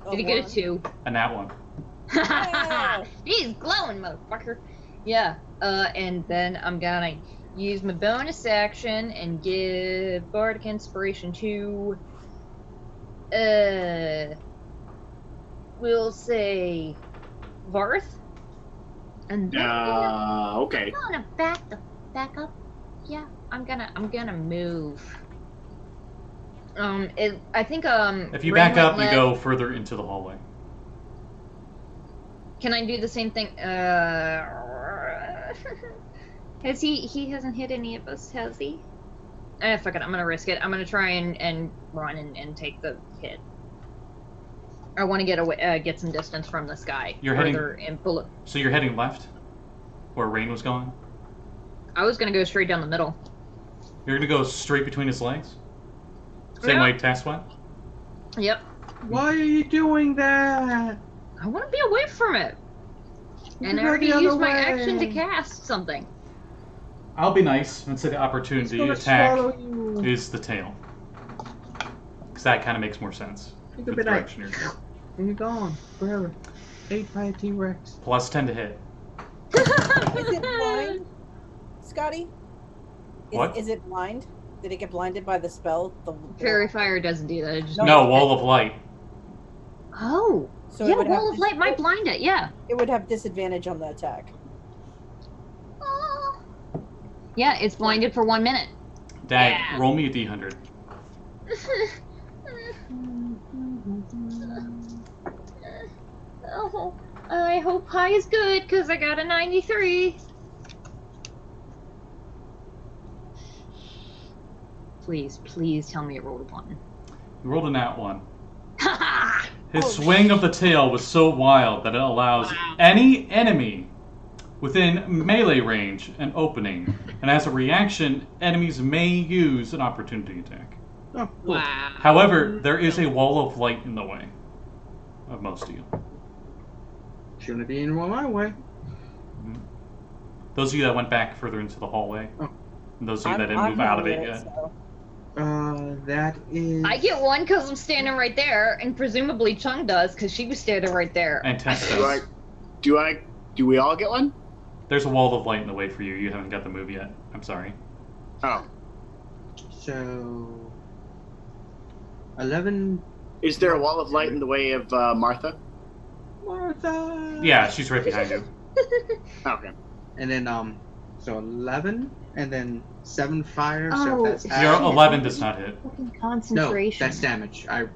Oh, Did he get a 2? A nat one. Yeah. He's glowing, motherfucker. Yeah, and then I'm gonna use my bonus action and give Bardic Inspiration to, we'll say, Varth. And then Okay. I'm gonna back up. Yeah, I'm gonna move. I think If you Rein back up, you went go further into the hallway. Can I do the same thing? Has he hasn't hit any of us, has he? Fuck it, I'm gonna risk it. I'm gonna try and run and take the hit. I want to get away, get some distance from this guy. You're heading- further in below. So you're heading left, where Rein was going. I was gonna go straight down the middle. You're gonna go straight between his legs. Same Yeah. way Tess went. Yep. Why are you doing that? I want to be away from it. And I Go already the other used my action to way. cast something. I'll be nice and say the opportunity It's gonna attack swallow you. is the tail. Because that kind of makes more sense. Think the of it like, direction you're going. and you're gone forever. Ate by a T-Rex. Plus 10 to hit. Is it blind, Scotty? What? Is it blind? Did it get blinded by the spell? Fairy fire doesn't do that. It just No, wall of light. Oh. So yeah, it would wall have of light might blind it. Yeah. It would have disadvantage on the attack. Oh. Yeah, it's blinded for 1 minute. Dag, Yeah. roll me a d100. Oh, I hope high is good because I got a 93. Please tell me it rolled a 1. You rolled a nat 1. Ha His swing of the tail was so wild that it allows any enemy within melee range an opening, and as a reaction, enemies may use an opportunity attack. Oh, cool. Wow. However, there is a wall of light in the way of most of you. Shouldn't be in my way. Those of you that went back further into the hallway, Oh. and those of you that didn't move out of it yet. So. That is. I get 1 because I'm standing right there, and presumably Chung does because she was standing right there. And Tess Do does. do we all get one? There's a wall of light in the way for you. You haven't got the move yet. I'm sorry. Oh. So. 11. Is there a wall of light in the way of Martha? Martha! Yeah, she's right behind you. Okay. And then, so 11, and then 7 fire, Oh, so that's Your 11 does not hit. Fucking No, concentration. that's damage. I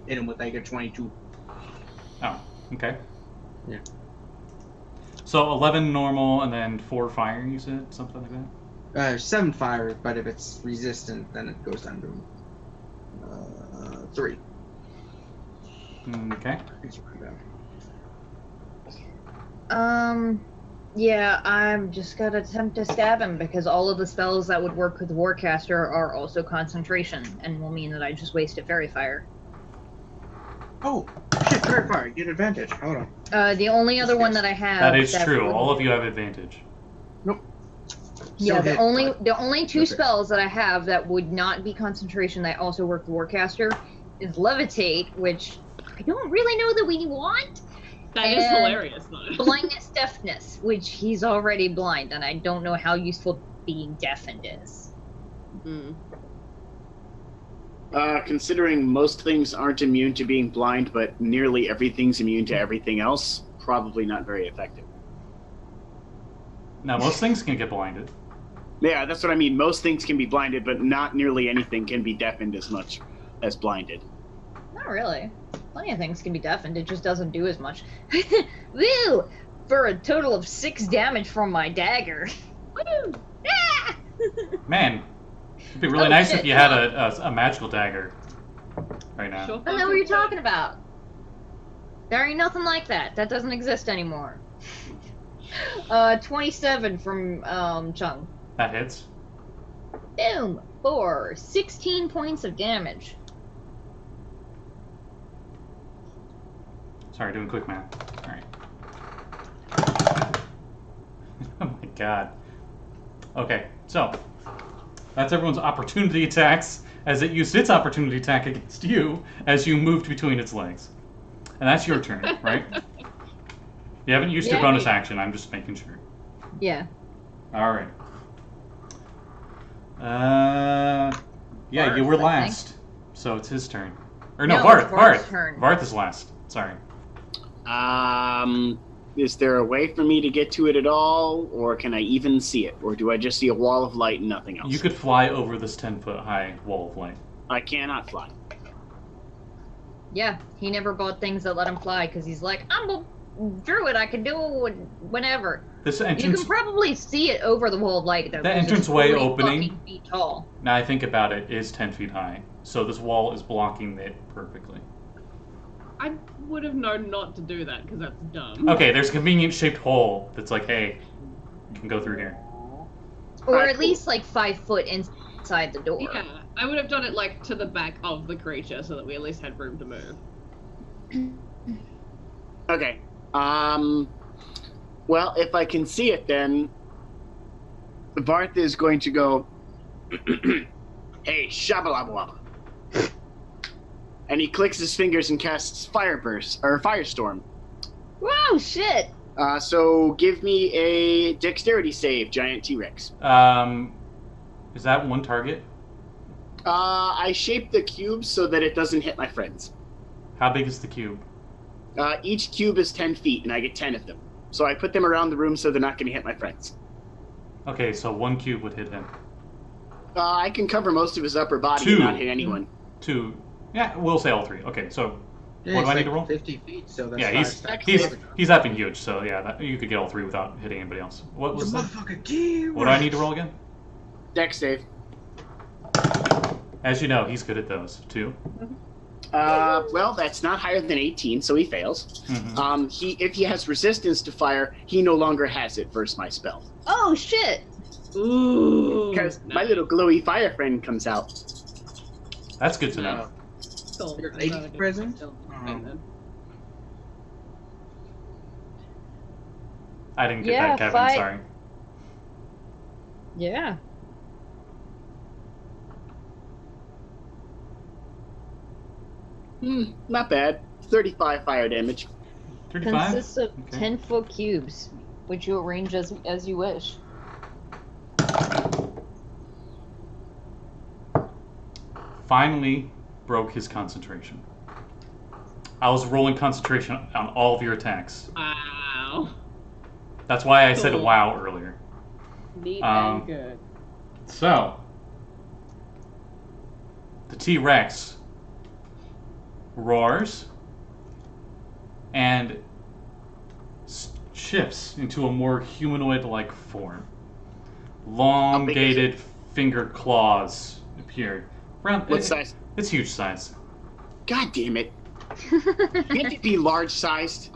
hit him with like a 22. Oh, okay. Yeah. So 11 normal, and then 4 fire, you said? Something like that? 7 fire, but if it's resistant, then it goes down to 3. Okay. Yeah, I'm just gonna attempt to stab him because all of the spells that would work with Warcaster are also concentration, and will mean that I just wasted Fairy Fire. Oh, shit, fire, fire. Get advantage. Hold on. The only other one that I have. That is true. would- All of you have advantage. Yeah, Still hit, but- the only 2 Okay. spells that I have that would not be concentration that also work with Warcaster is Levitate, which I don't really know that we want. That is And hilarious, though. Blindness, deafness, which he's already blind, and I don't know how useful being deafened is. Mm. Considering most things aren't immune to being blind, but nearly everything's immune to everything else, probably not very effective. Now, most things can get blinded. Yeah, that's what I mean. Most things can be blinded, but not nearly anything can be deafened as much as blinded. Not really. Plenty of things can be deafened, it just doesn't do as much. Woo! For a total of 6 damage from my dagger. Woo! Ah! Man, it'd be really Oh, nice shit, if you had a magical dagger right now. Sure I don't know what you're talking about. There ain't nothing like that. That doesn't exist anymore. 27 from Chung. That hits. Boom! For 16 points of damage. Sorry, doing quick math. Alright. Oh my god. Okay, so that's everyone's opportunity attacks as it used its opportunity attack against you as you moved between its legs. And that's your turn, right? You haven't used your Yeah. bonus action, I'm just making sure. Yeah. Alright. Yeah, you Varth, were I think. last. So it's his turn. Or no, No, Varth, it's Varth's Varth. turn. Varth is last. Sorry. Is there a way for me to get to it at all, or can I even see it, or do I just see a wall of light and nothing else? You could fly over this 10-foot high wall of light. I cannot fly. Yeah, he never bought things that let him fly because he's like, I'm a druid, I can do it whenever. This You entrance, can probably see it over the wall of light, though. The 'cause it's entranceway 40 opening- fucking feet tall. now I think about it, is 10 feet high. So this wall is blocking it perfectly. I would have known not to do that because that's dumb. Okay, there's a convenient shaped hole that's like, hey, you can go through here. Or Alright, at cool. least like 5 foot inside the door. Yeah, I would have done it like to the back of the creature so that we at least had room to move. Okay. Well, if I can see it, then Varth is going to go. Hey, Shavolak. and he clicks his fingers and casts Fire Burst or Firestorm. Whoa, shit! So give me a Dexterity save, Giant T-Rex. Is that one target? I shaped the cube so that it doesn't hit my friends. How big is the cube? Each cube is 10 feet, and I get 10 of them. So I put them around the room so they're not going to hit my friends. Okay, so one cube would hit him. I can cover most of his upper body 2. and not hit anyone. 2. Yeah, we'll say all 3. Okay, so Yeah, what do I it's need to roll? 50 feet, so that's Yeah, 5 he's stacks. effing huge. So yeah, you could get all 3 without hitting anybody else. What was The that? motherfucker T-Rex. What do I need to roll again? Dex save. As you know, he's good at those. 2. Well, that's not higher than 18, so he fails. Mm-hmm. If he has resistance to fire, he no longer has it versus my spell. Oh, shit! Ooh. Because my little glowy fire friend comes out. That's good to know. Cool. Your I'm lady's not a good present? still. I didn't get Yeah, that, Kevin. fight. Sorry. Yeah. Not bad. 35 fire damage. 35. Consists of Okay. 10-foot cubes, which you arrange as you wish. Finally broke his concentration. I was rolling concentration on all of your attacks. Wow. That's why I said Cool. wow earlier. Neat Um, and good. So, the T-Rex roars and shifts into a more humanoid-like form. Elongated fingered claws appear. What size? It's huge size. God damn it. Can't it be large-sized?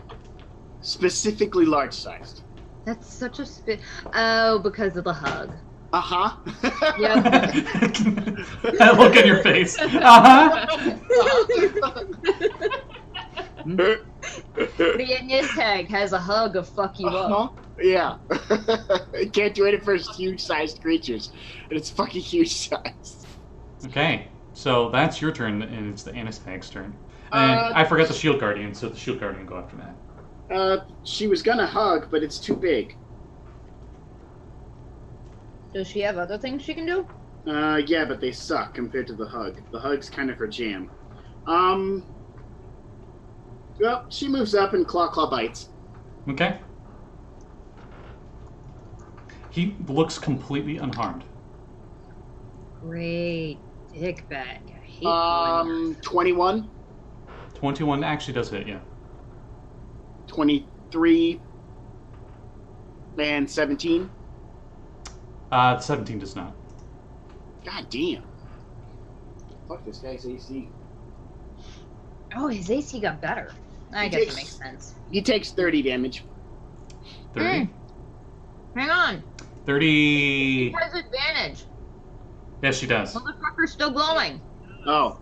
Specifically large-sized. That's such a spit. Oh, because of the hug. Uh-huh. Yep. That look in your face. Uh-huh. The Ignis tag has a hug of fuck you up. Uh-huh. Yeah. It can't do it for huge-sized creatures. And it's fucking huge-sized. Okay, so that's your turn, and it's the Anistag's turn. And I forgot the Shield Guardian, so the Shield Guardian go after that. She was gonna hug, but it's too big. Does she have other things she can do? Yeah, but they suck compared to the hug. The hug's kind of her jam. Well, she moves up and Claw bites. Okay. He looks completely unharmed. Great dick bag. I hate 21, 21 actually does hit, yeah. 23, and 17. 17 does not. God damn. Fuck this guy's AC. Oh, his AC got better. I He guess takes- it makes sense. He takes 30 damage. 30? Hang on. 30. He has advantage. Yes, she does. Motherfucker's still glowing. Oh.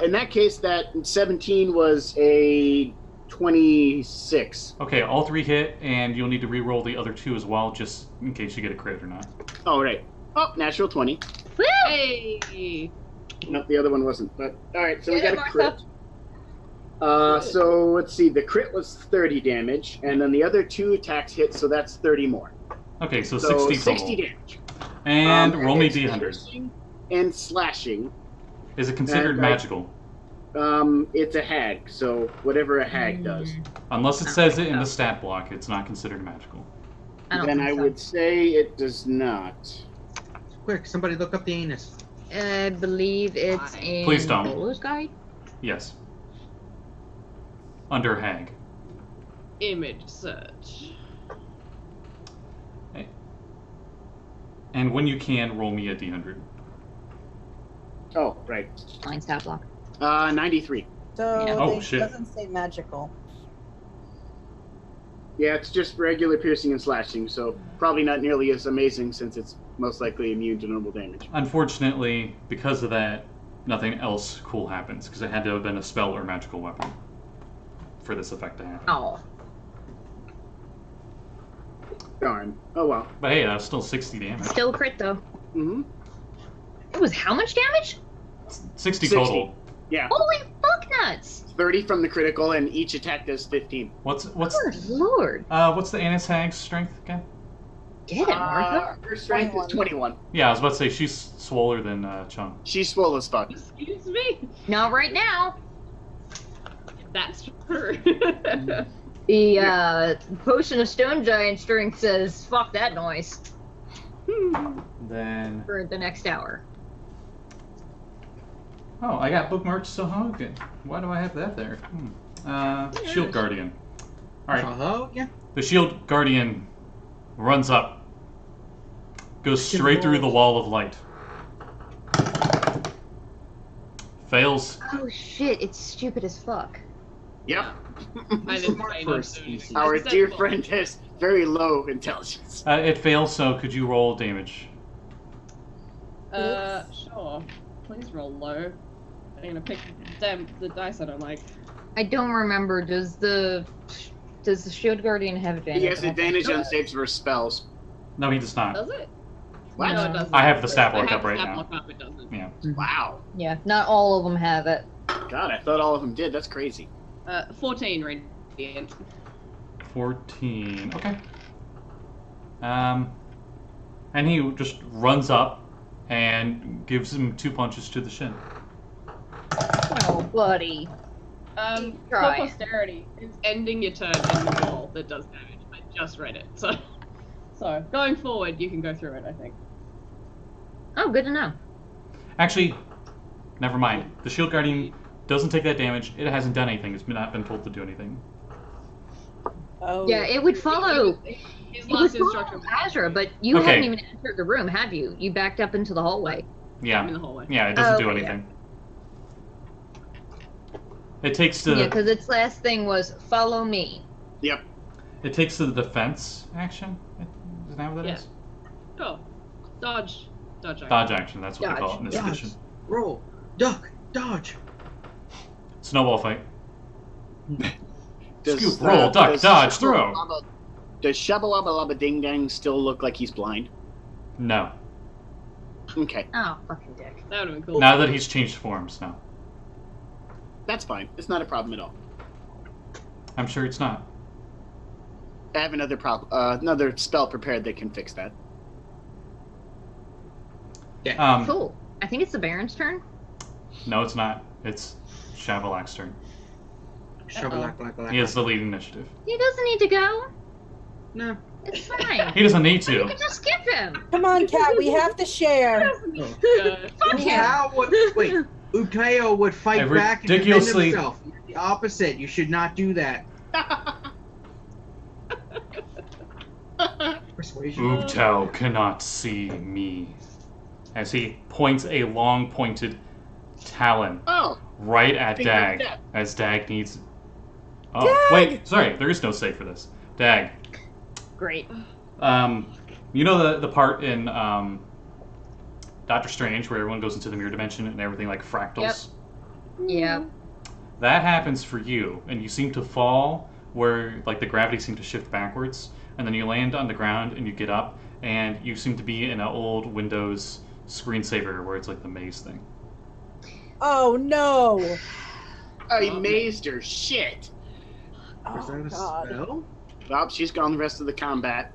In that case, that 17 was a 26. Okay, all 3 hit, and you'll need to re-roll the other 2 as well, just in case you get a crit or not. Oh, right. Oh, natural 20. Woo! Hey. Nope, the other one wasn't. But alright, so we Get got it, a crit. So let's see, the crit was 30 damage, and then the other 2 attacks hit, so that's 30 more. Okay, so So 60 total. damage. And roll me it's D100. piercing and slashing. Is it considered and, magical? It's a hag, so whatever a hag does. Unless it says it in the stat block, it's not considered magical. I don't Then think I so. would say it does not. Quick, somebody look up the anus. I believe it's in Please don't. Bolo's Guide. Yes. Under hag. Image search. And when you can, roll me a D100. Oh, right. Line stat block. 93. So Yeah. Oh, it shit. doesn't say magical. Yeah, it's just regular piercing and slashing, so probably not nearly as amazing since it's most likely immune to normal damage. Unfortunately, because of that, nothing else cool happens, because it had to have been a spell or magical weapon for this effect to happen. Oh. Darn. Oh well. But hey, still 60 damage. Still a crit though. Mm-hmm. It was how much damage? 60 60. total. Yeah. Holy fuck nuts! 30 from the critical, and each attack does 15. What's Good lord. what's the Annis Hag's strength again? Get it, Martha. Her strength is 21. Yeah, I was about to say she's swoller than Chung. She's swole as fuck. Excuse me. Not right now. That's true. The potion of stone giant strength says fuck that noise Then for the next hour. oh, I got bookmarked Shavolak. Why do I have that there? Shield Guardian. All right, Hello? Yeah. the Shield Guardian runs up, goes straight through the wall of light. Fails. Oh shit, it's stupid as fuck. Yep. I didn't Smart say for no a to species. anything. Our Except dear for- friend has very low intelligence. It fails, so could you roll damage? Sure. Please roll low. I'm gonna pick the dice I don't like. I don't remember. Does the Shield Guardian have advantage? He has advantage on saves versus spells. No, he does not. Does it? What? No, it doesn't. I have the stat I block have up the right stat now. block up, it doesn't. Yeah. Wow. Yeah, not all of them have it. God, I thought all of them did. That's crazy. 14 radiant. 14. Okay. And he just runs up and gives him 2 punches to the shin. Oh, buddy. For Try. posterity, it's ending your turn in the wall that does damage. I just read it, so going forward, you can go through it. I think. Oh, good to know. Actually, never mind. The Shield Guardian doesn't take that damage. It hasn't done anything. It's not been told to do anything. Oh. Yeah, it would follow. His It would last follow instruction was Azra, but you Okay. hadn't even entered the room, have you? You backed up into the hallway. I'm in Yeah. the hallway. Yeah, it doesn't do Okay, anything. It takes to Yeah, because its last thing was follow me. Yep. it takes to the defense action. Is that what that Yeah. is? Go. Dodge. Dodge. Dodge action. That's what they call it in this Dodge. edition. Roll. Duck. Dodge. Snowball fight. Does, Scoop, roll, duck, does dodge, throw. Does Shabba Labba Ding Dang still look like he's blind? No. Okay, Oh, fucking dick. That would have been cool. Now that he's changed forms, no. that's fine. It's not a problem at all. I'm sure it's not. I have another another spell prepared that can fix that. Cool. I think it's the Baron's turn. No, it's not. It's Shavolak's turn. Shavolak, black, black. He has the lead initiative. He doesn't need to go. No. It's fine. He doesn't need You to. can just skip him. Come on, Cat. We have to share. Fuck him. How would wait? Uteo would fight back and defend Ridiculously- himself. You're the opposite. You should not do that. Persuasion. Ubtao cannot see me. As he points a long pointed talon Oh, right at Finger Dag. of death. As Dag needs. Oh, Dag! wait, sorry, there is no save for this. Dag. Great. You know the part in Doctor Strange where everyone goes into the mirror dimension and everything like fractals? Yeah. That happens for you, and you seem to fall where like the gravity seemed to shift backwards, and then you land on the ground and you get up, and you seem to be in an old Windows screensaver where it's like the maze thing. Oh no. I mazed her. Shit. Was Oh that a God. spell? Well, she's gone the rest of the combat.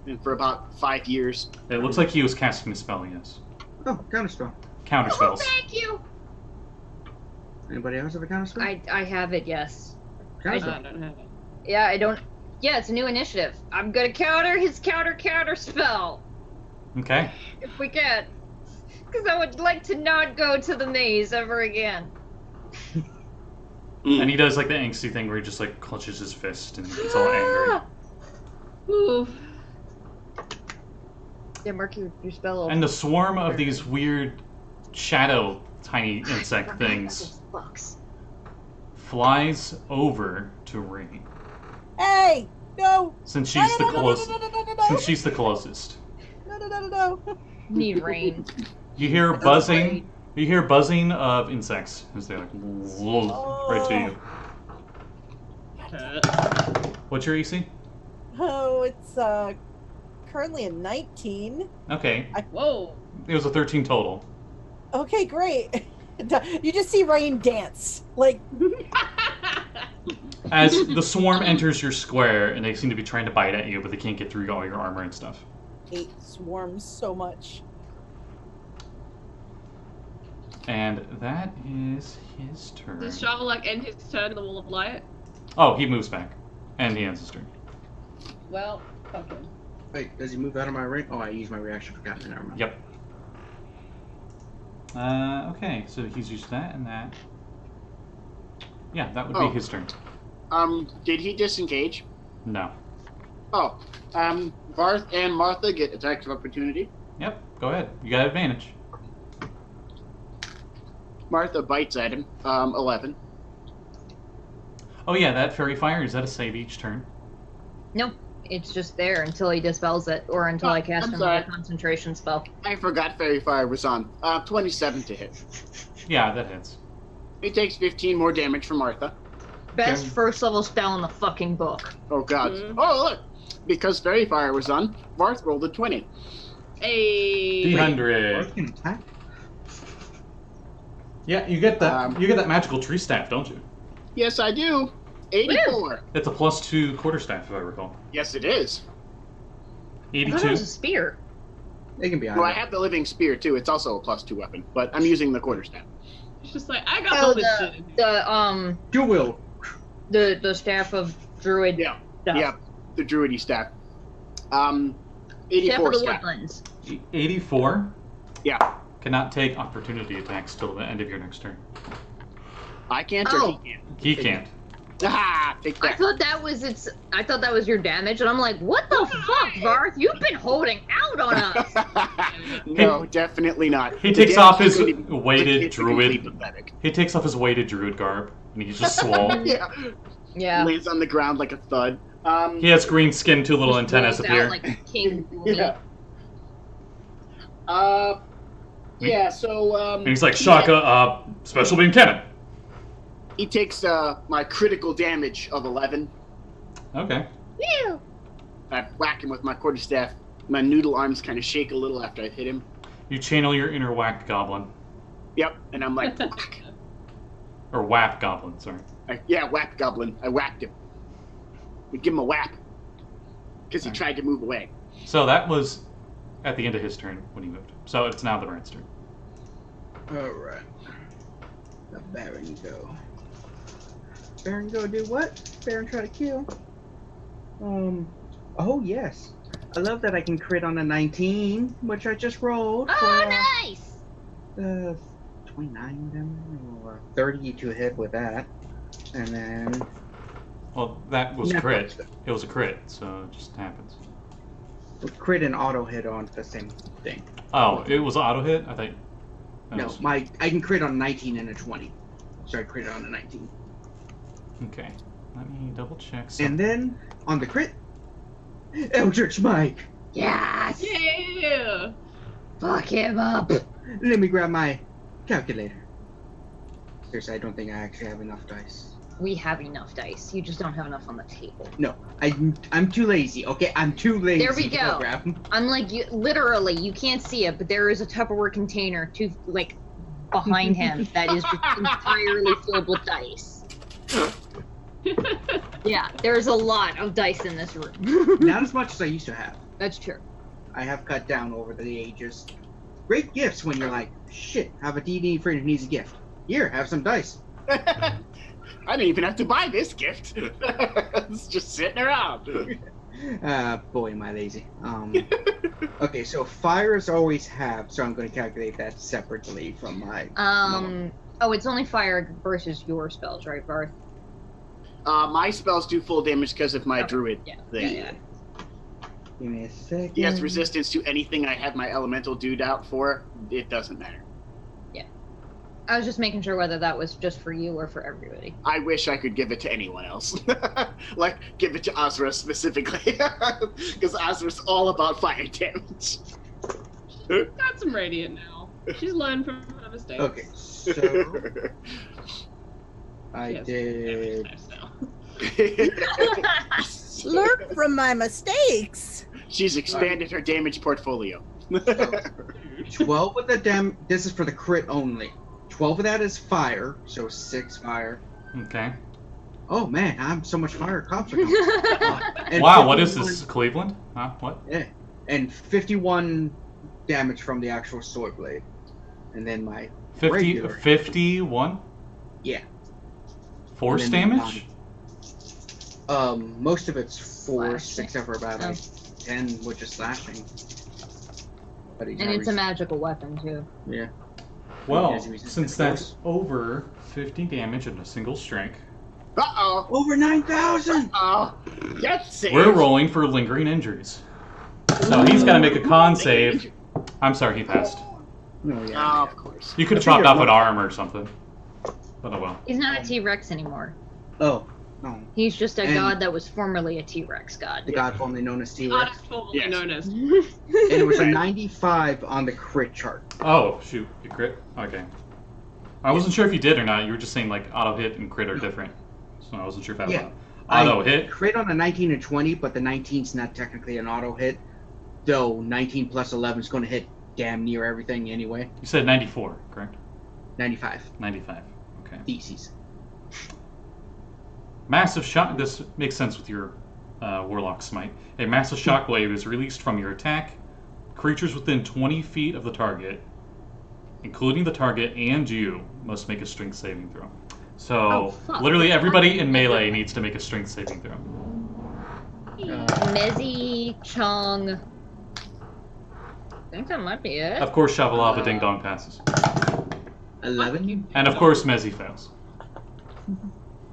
And for about 5 years. It looks like he was casting a spell, yes. Oh, counterspell. Counter Oh, spells. thank you. Anybody else have a counterspell? I have it. Yes. I Counterspell. don't have it. Yeah. I don't. Yeah, it's a new initiative. I'm gonna counter his counter spell Okay. if we can, because I would like to not go to the maze ever again. And he does like the angsty thing where he just like clutches his fist and gets all angry. Ooh. Yeah, mark your spell. And the swarm of these weird shadow tiny insect things Fucks. flies over to Rein. Hey! No! Since she's the No, no, no, closest. no, no, no, no, no, Since she's the closest. no, no, no, no, no. Need rain. You hear buzzing. You hear buzzing of insects as they like right to you. What's your EC? Oh, it's currently a 19. Okay, Whoa. it was a 13 total. Okay, great. You just see Rein dance. Like, As the swarm enters your square, and they seem to be trying to bite at you, but they can't get through all your armor and stuff. hate swarms so much. And that is his turn. Does Shavolak end his turn in the Wall of Light? Oh, he moves back. And he ends his turn. Well, fuck him. Wait, does he move out of my ring? Oh, I used my reaction for Captain. Never mind. Yep. Okay, so he's used that and that. Yeah, that would be his turn. Did he disengage? No. Oh, Varth and Martha get attacks of opportunity. Yep, go ahead. You got advantage. Martha bites at him. 11. Oh yeah, that fairy fire, is that a save each turn? Nope. It's just there until he dispels it, or until I cast I'm another sorry. concentration spell. I forgot Fairy Fire was on. 27 to hit. Yeah, that hits. He takes 15 more damage from Martha. Best Okay. first level spell in the fucking book. Oh god. Mhm. Oh look! Because Fairy Fire was on, Varth rolled a 20. Hey. D100. Can attack? Yeah, you get that. Um, You get that magical tree staff, don't you? Yes, I do. 84. It's a +2 quarterstaff, if I recall. Yes, it is. I thought it 82. was a spear. They can be Well, I either. have the Living Spear too. It's also a +2 weapon, but I'm using the quarterstaff. It's just like, I got Oh, all this shit. the staff of Druid. Yeah. Stuff. Yeah, the Druidy staff. Staff 84 of the staff. woodlands. 84. Yeah. Cannot take opportunity attacks till the end of your next turn. I can't or Oh. he can't. He can't. Ah, take I that. thought that was its. I thought that was your damage, and I'm like, what the fuck, Varth? You've been holding out on us. No, definitely not. He The takes off damage his is going to be weighted completely druid. pathetic. He takes off his weighted druid garb, and he's just swole. Yeah. Yeah. Lays on the ground like a thud. He has green skin, 2 little Just antennas rolls appear. out like a king. Yeah. Yeah, so, And he's like, Shaka, special beam cannon. he takes, my critical damage of 11. Okay. Whew. I whack him with my quarterstaff. My noodle arms kind of shake a little after I hit him. You channel your inner whack goblin. Yep, and I'm like, whack. Or whap goblin, sorry. Yeah, whack goblin. I whacked him. We give him a whap. Because he tried to move away. So that was at the end of his turn when he moved. So it's now the Baron's turn. Alright. The Baron go. Baron go do what? Baron try to kill. Oh yes. I love that I can crit on a 19, which I just rolled. Oh, nice. 29 damage, or 30 to hit with that. And then... Well, that was Never crit. touched it. It was a crit, so it just happens. With crit and auto hit on the same thing. Oh, it was auto hit? I think. that No, was- I can crit on a 19 and a 20. So I crit on a 19. Okay. Let me double check. And then, on the crit, Eldritch Mike! Yes. Yeah. Fuck him up. Let me grab my calculator. Seriously, I don't think I actually have enough dice. We have enough dice. You just don't have enough on the table. No, I'm too lazy, okay? I'm too lazy. There we to go. grab. I'm like, you literally, you can't see it, but there is a Tupperware container behind him that is just entirely filled with dice. Yeah, there's a lot of dice in this room. Not as much as I used to have. That's true. I have cut down over the ages. Great gifts when you're like, shit, have a D&D friend who needs a gift. Here, have some dice. I didn't even have to buy this gift. It's just sitting around. Boy, am I lazy. Okay, so fires always have, so I'm going to calculate that separately from my... Oh, it's only fire versus your spells, right, Varth? My spells do full damage because of my Okay. druid Yeah. thing. Yeah. Give me a second. He has resistance to anything I have my elemental dude out for. It doesn't matter. I was just making sure whether that was just for you or for everybody. I wish I could give it to anyone else. Like, give it to Azra specifically. Because Azra's all about fire damage. Got some radiant now. She's learned from her mistakes. Okay, so I Yes. did... Nice now. Learn from my mistakes. She's expanded her damage portfolio. 12 with the this is for the crit only. 12 of that is fire, so 6 fire. Okay. Oh man, I'm so much fire. Cops are coming. And Wow, what is 51 this? Cleveland? Huh? What? Yeah, and 51 damage from the actual sword blade, and then my 51? Yeah. Force And then damage? Most of it's force, Slashing. except for about like 10, which is slashing. But he's And not it's a magical weapon too. Yeah. Well, Has he resisted since that's over 50 damage in a single strike, Uh-oh. Over 9,000. Oh, that's safe. we're rolling for lingering injuries. So he's got to make a con save. I'm sorry, he passed. No, Oh, yeah. of course. You could have I chopped figured off an one- arm or something. But oh well. He's not a T-Rex anymore. Oh, no. He's just a And- god that was formerly a T-Rex god. The god formerly known as Not T-Rex, as formally Yes. known as. and it was a 95 on the crit chart. Oh, shoot. You crit? Okay. I wasn't sure if you did or not. You were just saying, like, auto hit and crit are different. So I wasn't sure if that was Yeah. auto I hit. crit on a 19 and 20, but the 19's not technically an auto hit, though 19 plus 11 is going to hit damn near everything anyway. You said 94, correct? 95 95. Okay. DCs. Massive shock. This makes sense with your Warlock Smite. A massive shockwave is released from your attack. Creatures within 20 feet of the target, including the target and you, must make a strength saving throw. So, Oh, fuck. literally everybody in melee needs to make a strength saving throw. Mezzy, Chong. I think that might be it. Of course, Shavolak Ding Dong passes. 11. And of course, Mezzy fails.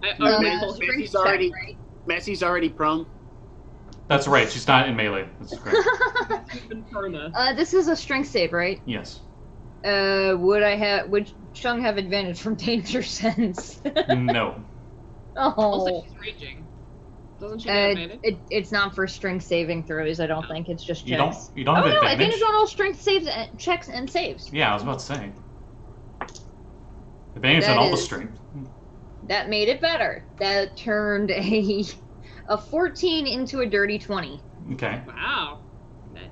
Messi's strength already- check, right? Messi's already prone. That's right, she's not in melee. That's correct. Even further. This is a strength save, right? Yes. Would Chung have advantage from danger sense? No. Also, Oh. she's raging. Doesn't she get advantage? It's not for strength saving throws, I don't think. It's just You checks. don't Oh have no, advantage? advantage on all strength saves, checks, and saves. Yeah, I was about to say. Advantage on That all the is- strength. That made it better. That turned a 14 into a dirty 20. Okay. Wow. Nice.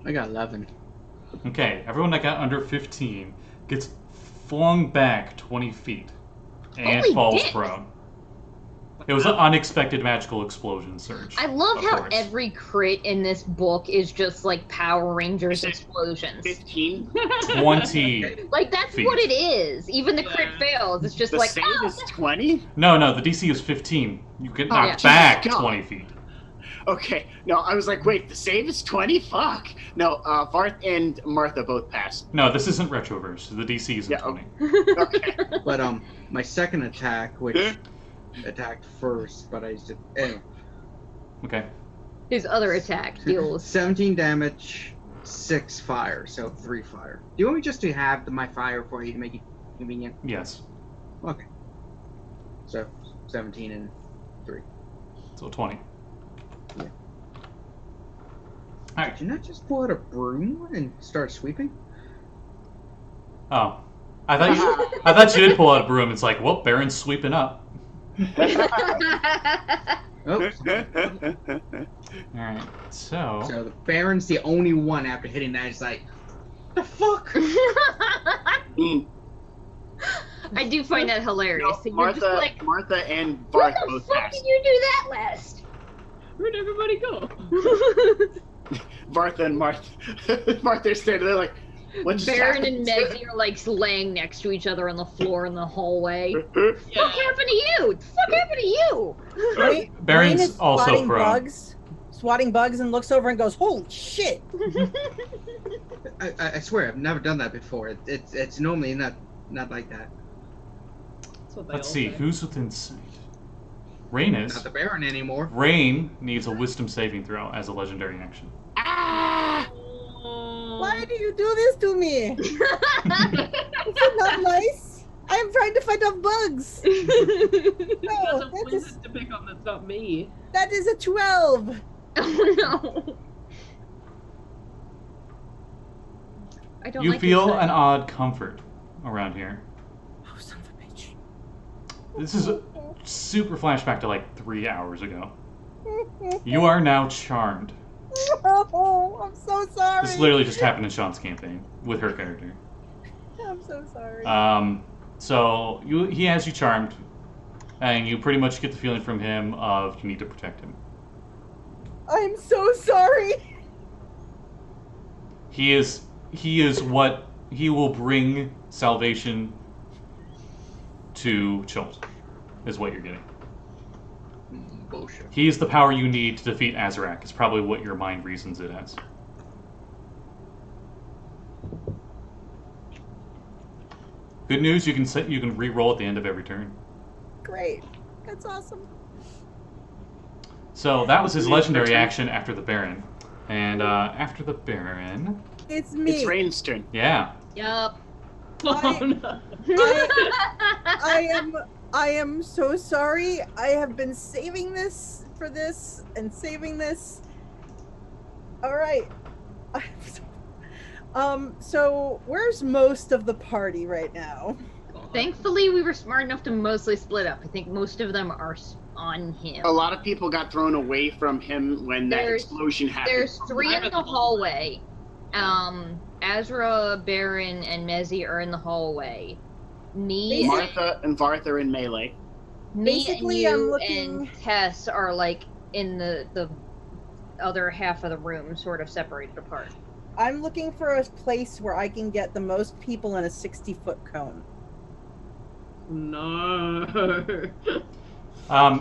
I got 11. Okay, everyone that got under 15 gets flung back 20 feet and Holy falls dick. prone. It was an unexpected magical explosion surge. I love of how course. every crit in this book is just like Power Rangers Is it explosions. 15. 20. Like that's feet. what it is. Even the crit Yeah. fails. It's just The like save oh, is 20? No, the DC is 15. You get Oh, knocked Jesus back God. 20 feet. Okay. No, I was like, wait, the save is 20? Fuck. No, Varth and Martha both passed. No, this isn't Retroverse. The DC is Yeah, 20. Okay. But my second attack, which attacked first, but I just anyway, Okay. his other attack deals. 17 damage, 6 fire, so 3 fire. Do you want me just to have my fire for you to make it convenient? Yes. Okay. So 17 and 3. So 20. Yeah. Alright. Did you not just pull out a broom and start sweeping? Oh. I thought you did pull out a broom. It's like, well, Baron's sweeping up. Oh. Alright. So So the Baron's the only one after hitting that. It's like, the fuck? Mm. I do find that hilarious. No, So you're just like, Martha and where Varth the both fuck passed. did you do that last? Where'd everybody go? Varth and Martha. Martha's standing there like, what just Baron and happened? Megzy are like laying next to each other on the floor in the hallway. What Yeah. happened to you? What the fuck happened to you? Right? Baron's Rein is also swatting prone. swatting bugs, and looks over and goes, "Holy shit!" I swear, I've never done that before. It's normally not like that. That's what they let's all see, say. who's within sight? Rain Not is. the Baron anymore. Rain needs a wisdom saving throw as a legendary action. Ah! Why do you do this to me? Is it not nice? I am trying to fight off bugs. That's No, a wizard to pick on. That's not me. that is a 12. Oh no. I don't You like feel this an odd comfort around here. Oh, son of a bitch. This is a super flashback to like 3 hours ago. You are now charmed. Oh, I'm so sorry. This literally just happened in Sean's campaign with her character. I'm so sorry. So he has you charmed, and you pretty much get the feeling from him of you need to protect him. I'm so sorry. He is what he will bring salvation to Chult, is what you're getting. Bullshit. He is the power you need to defeat Azrak, is probably what your mind reasons it as. Good news, you can re-roll at the end of every turn. Great. That's awesome. So that was his legendary action after the Baron. And after the Baron... It's me. It's Rein's turn. Yeah. Yup. Oh, no. I am so sorry. I have been saving this for this and saving this. All right. So where's most of the party right now? Thankfully, we were smart enough to mostly split up. I think most of them are on him. A lot of people got thrown away from him when that explosion happened. There's 3 in the hallway. Azra, Baron, and Mezzy are in the hallway. Me, Martha and Varth are in melee. Basically, and I'm you looking. and Tess are like in the other half of the room, sort of separated apart. I'm looking for a place where I can get the most people in a 60-foot cone. No.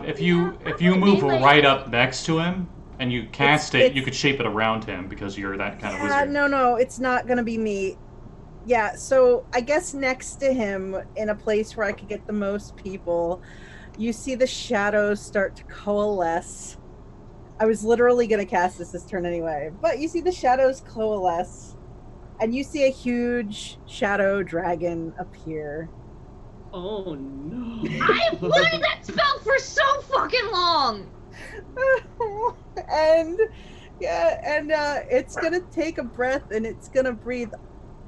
If you move right up next to him and you cast it, you could shape it around him because you're that kind of wizard. No, it's not gonna be me. Yeah, so I guess next to him, in a place where I could get the most people, you see the shadows start to coalesce. I was literally gonna cast this turn anyway, but you see the shadows coalesce, and you see a huge shadow dragon appear. Oh no. I wanted that spell for so fucking long! and it's gonna take a breath, and it's gonna breathe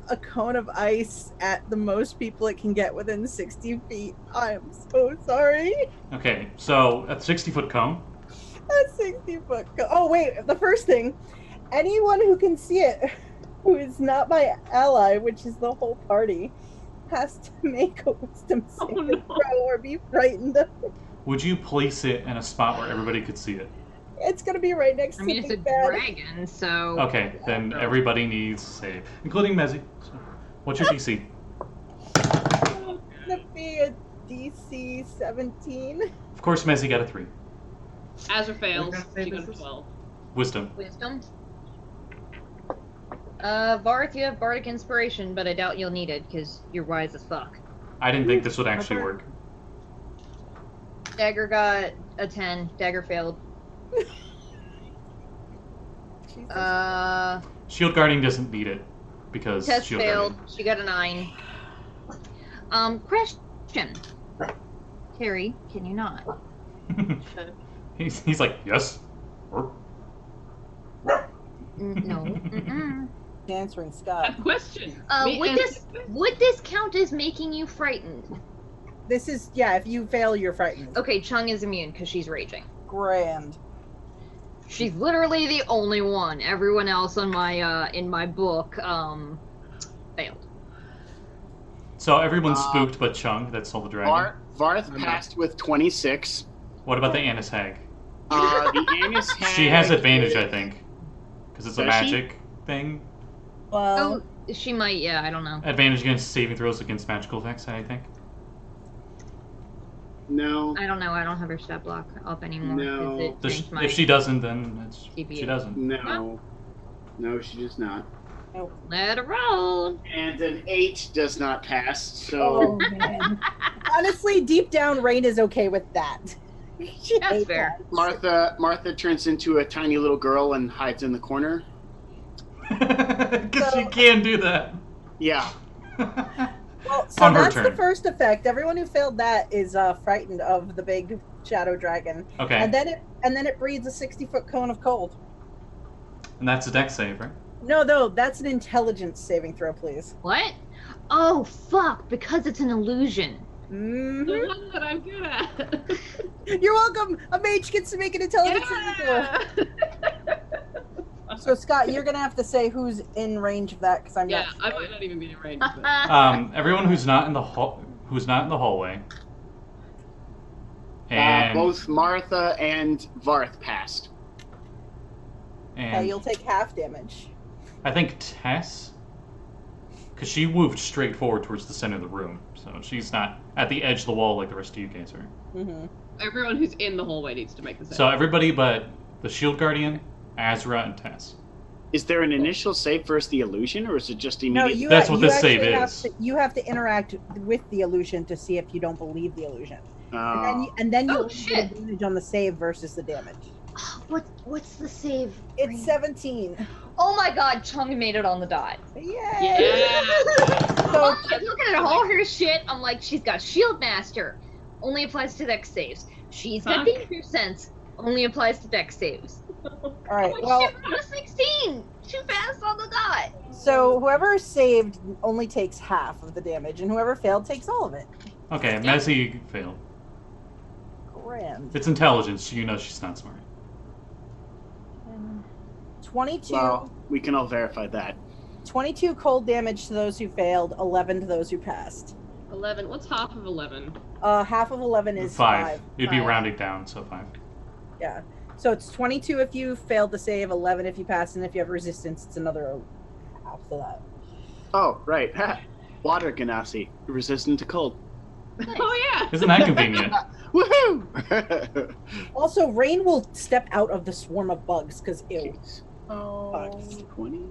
a cone of ice at the most people it can get within 60 feet. I am so sorry. Okay, so at 60-foot cone. A 60-foot cone. Oh wait, the first thing, anyone who can see it, who is not my ally, which is the whole party, has to make a wisdom saving throw or be frightened. Would you place it in a spot where everybody could see it? It's gonna be right next to it's a Big Bad. dragon, so... Okay, then everybody needs to save, including Mezzy. So, what's your DC? It's gonna be a DC 17. Of course, Mezzy got a 3. Azra fails. We're She gonna got a say 12. Wisdom. Wisdom. Varth, you have Bardic Inspiration, but I doubt you'll need it, because you're wise as fuck. I didn't think this would actually work. Dagger got a 10. Dagger failed. Shield Guarding doesn't need it, because Tess Shield failed. She got a 9. Question. Terry, can you not? Guarding. He's like, yes. No. Mm-mm. Answering A Scott. question. Would this count as making you frightened? This is, yeah, if you fail, you're frightened. Okay, Chung is immune because she's raging. Grand. She's literally the only one. Everyone else on my in my book failed. So everyone's spooked but Chung, that's all the dragon. Varth passed with 26. What about the Annis Hag? The Annis Hag... She has advantage, I think. Because it's a Does she? magic thing. Well, Oh, she might, yeah, I don't know. Advantage against saving throws against magical effects, I think. No. I don't know, I don't have her stat block up anymore. 'cause No. it changed my If she doesn't, then she TBA. doesn't. No. No, she does not. Let her roll! And an 8 does not pass, so... oh man. Honestly, deep down, Rein is okay with that. She That's hates fair. that. Martha turns into a tiny little girl and hides in the corner. Because she can do that. Yeah. Well, so On her that's the turn. first effect. Everyone who failed that is frightened of the big shadow dragon. Okay. And then it breathes a 60-foot cone of cold. And that's a dex save, right? No, that's an intelligence saving throw, please. What? Oh, fuck, because it's an illusion. hmm The one that I'm good at. You're welcome. A mage gets to make an intelligence saving throw. Yeah. So Scott, you're gonna have to say who's in range of that because I'm Yeah, not. I might not even be in range of it. Everyone who's not in the hallway. And Both Martha and Varth passed. and You'll take half damage. I think Tess, because she moved straight forward towards the center of the room, so she's not at the edge of the wall like the rest of you guys are. Mm-hmm. Everyone who's in the hallway needs to make the save. So everybody but the Shield Guardian, Azra, and Tess. Is there an initial save versus the illusion, or is it just No, immediate? you. That's what you this save actually is. You have to interact with the illusion to see if you don't believe the illusion, and then you Oh, get shit. advantage on the save versus the damage. What's the save? It's 17. Oh my god, Chung made it on the dot. Yay! Yeah. So I'm looking at all her shit. I'm like, she's got Shield Master. Only applies to Dex saves. She's got Fuck. Danger Sense. Only applies to Dex saves. all right. Oh, Well, shit, we're on a 16. Too fast on the dot. so whoever saved only takes half of the damage, and whoever failed takes all of it. Okay, Messi failed. Grand. It's intelligence. You know she's not smart. 22. Well, we can all verify that. 22 cold damage to those who failed. 11 to those who passed. 11. What's half of 11? Half of 11 is 5. You'd be Five. rounding down, so 5. Yeah. So it's 22 if you failed to save, 11 if you pass, and if you have resistance, it's another half to that. Oh, right. Water Genasi, resistant to cold. Oh yeah. Isn't that convenient? Woohoo! Also, Rein will step out of the swarm of bugs, because ew. Oh, 20?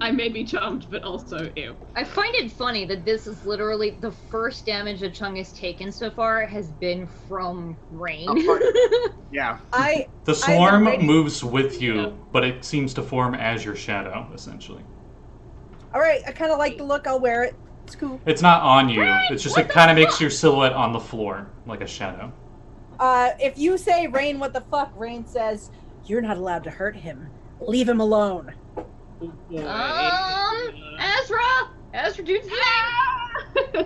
I may be charmed, but also ew. I find it funny that this is literally the first damage that Chung has taken so far has been from Rein. Yeah. The swarm waiting- moves with you, Yeah. but it seems to form as your shadow, essentially. All right, I kind of like the look. I'll wear it. It's cool. It's not on you. Rein, It's just what it the kind of fuck? makes your silhouette on the floor, like a shadow. If you say, Rein, what the fuck? Rein says, you're not allowed to hurt him. Leave him alone. Oh, boy. Azra, dude's Yeah.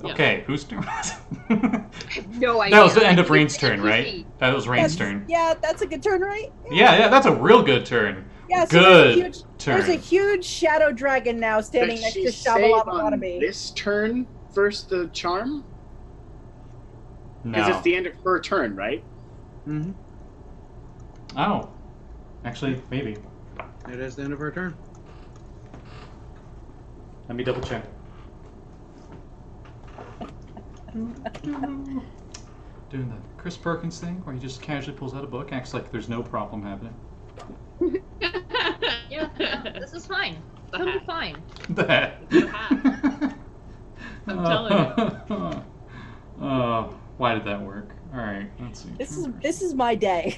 Okay, whose turn was it? No idea. That was the end of It's Rain's turn, NPC. right? That was Rain's turn. Yeah, that's a good turn, right? Yeah, that's a real good turn. Yeah, so Good there's a turn. huge shadow dragon now standing Does next she to save Shavolak on Wannabe. this turn versus the charm? Because No. it's the end of her turn, right? Mm-hmm. Oh. Actually, maybe. It is the end of her turn. Let me double check. Doing the Chris Perkins thing, where he just casually pulls out a book, acts like there's no problem happening. Yeah, no, this is fine. Totally fine. That. I'm telling Oh, why did that work? All right, let's see. This is my day.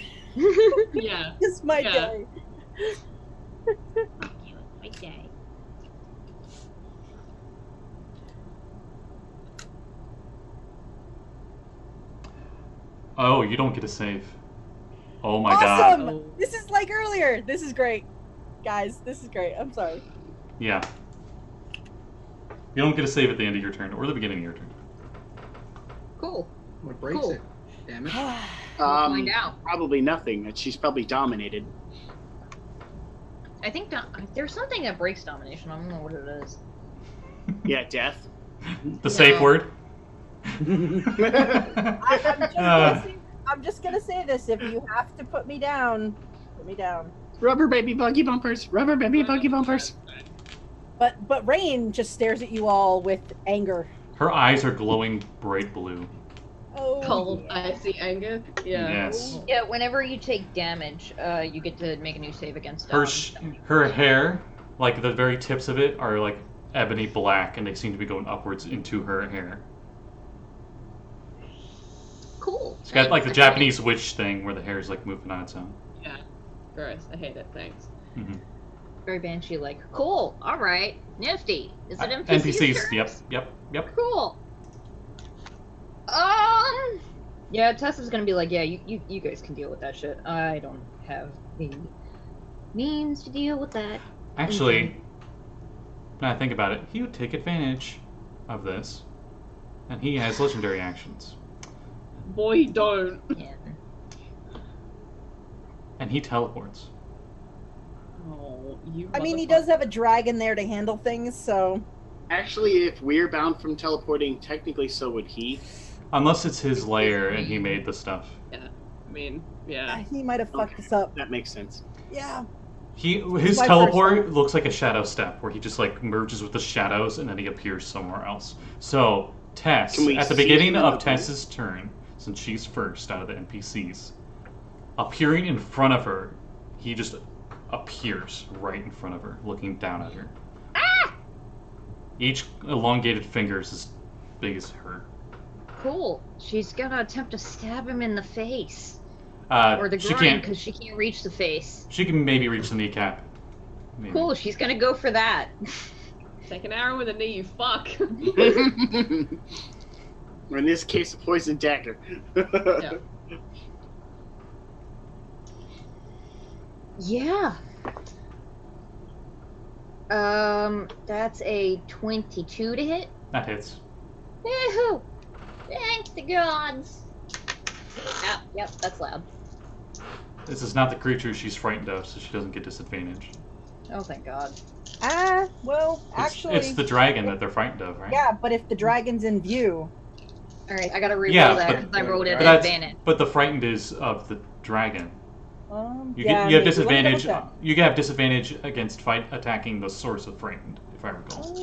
Yeah. This is my Yeah. day. My day. Oh, you don't get a save. Oh my Awesome! god. Oh. This is like earlier. This is great. Guys, this is great. I'm sorry. Yeah. You don't get a save at the end of your turn or the beginning of your turn. Cool. What breaks Cool. it? Damn it. We'll find out. Probably nothing. She's probably dominated. I think there's something that breaks domination. I don't know what it is. Yeah, death. The safe No. word. I'm just gonna say this. If you have to put me down, put me down. Rubber baby buggy bumpers. Rubber baby buggy bumpers. But Rein just stares at you all with anger. Her eyes are glowing bright blue. Oh, Cold, yeah. icy anger. Yeah. Yes. Yeah, whenever you take damage, you get to make a new save against Her hair, like the very tips of it, are like ebony black, and they seem to be going upwards into her hair. Cool. It's got like the Japanese witch thing where the hair is like moving on its own. Yeah. Gross. I hate it. Thanks. Mm-hmm. Very banshee like. Cool. All right. Nifty. Is it NPCs? NPCs. Yep. Cool. Yeah, Tessa's gonna be like, yeah, you guys can deal with that shit. I don't have the means to deal with that. Actually, now I think about it, he would take advantage of this, and he has legendary actions. Boy, don't. Yeah. and he teleports. Oh, you. I mean, he does have a dragon there to handle things, so. Actually, if we're bound from teleporting, technically so would he. Unless it's his lair and he made the stuff. Yeah. I mean, yeah. He might have fucked us up. That makes sense. Yeah. His my teleport first looks like a shadow step, where he just like merges with the shadows and then he appears somewhere else. So Tess, Can we at the see beginning him in of the Tess's turn, since she's first out of the NPCs, appearing in front of her, he just appears right in front of her, looking down at her. Ah! Each elongated finger is as big as her. Cool. She's gonna attempt to stab him in the face. Uh, Or the she groin, can't. because she can't reach the face. She can maybe reach the kneecap. Maybe. Cool, she's gonna go for that. Take an arrow with a knee, you fuck. Or in this case, a poison dagger. Yeah. Yeah. That's a 22 to hit. That hits. Woohoo! Thank the gods! Ah, yep, that's loud. This is not the creature she's frightened of, so she doesn't get disadvantage. Oh, thank God. Well, It's, actually. it's the dragon that they're frightened of, right? Yeah, but if the dragon's in view. Alright, I gotta reroll Yeah, that but- because I rolled it But, at that's, advantage. but the frightened is of the dragon. You, Yeah, you have maybe. Let me disadvantage. double check. You have disadvantage against attacking the source of frightened, if I recall.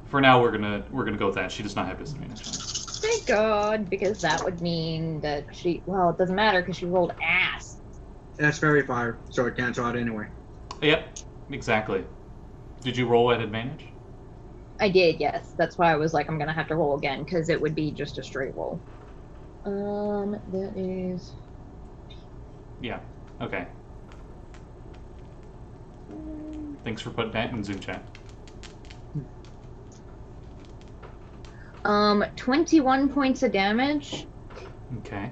For now, we're gonna go with that. She does not have disadvantage on it. Thank God, because that would mean that she. Well, it doesn't matter because she rolled ass. That's very fire, so it cancels out anyway. Yep, exactly. Did you roll at advantage? I did, yes. That's why I was like, I'm gonna have to roll again because it would be just a straight roll. That is. Yeah. Okay. Thanks for putting that in Zoom chat. 21 points of damage, Okay.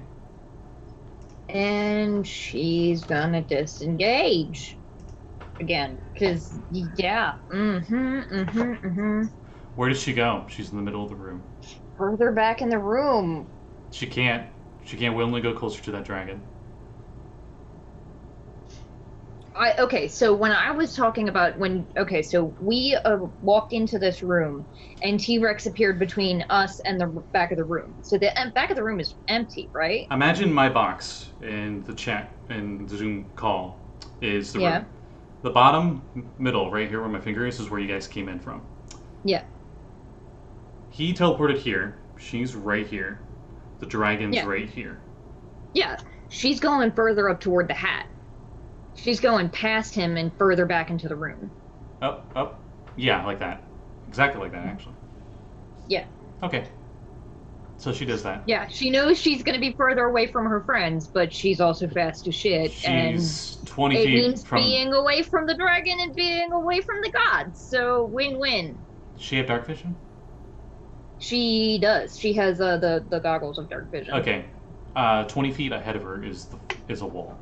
and she's gonna disengage again. Cause yeah, Where does she go? She's in the middle of the room. further back in the room. She can't willingly go closer to that dragon. Okay, so when I was talking about so we walked into this room, and T-Rex appeared between us and the back of the room. So the back of the room is empty, right? Imagine my box in the chat in the Zoom call is the room. The bottom middle, right here where my finger is where you guys came in from. Yeah. He teleported here. She's right here. The dragon's Yeah. right here. Yeah, she's going further up toward the hat. She's going past him and further back into the room. Oh. Yeah, like that. Exactly like that, actually. Yeah. Okay. So she does that. Yeah, she knows she's going to be further away from her friends, but she's also fast as shit. She's 20 and it feet means from... being away from the dragon and being away from the gods. So win-win. Does she have dark vision? She does. She has the goggles of dark vision. Okay. 20 feet ahead of her is a wall.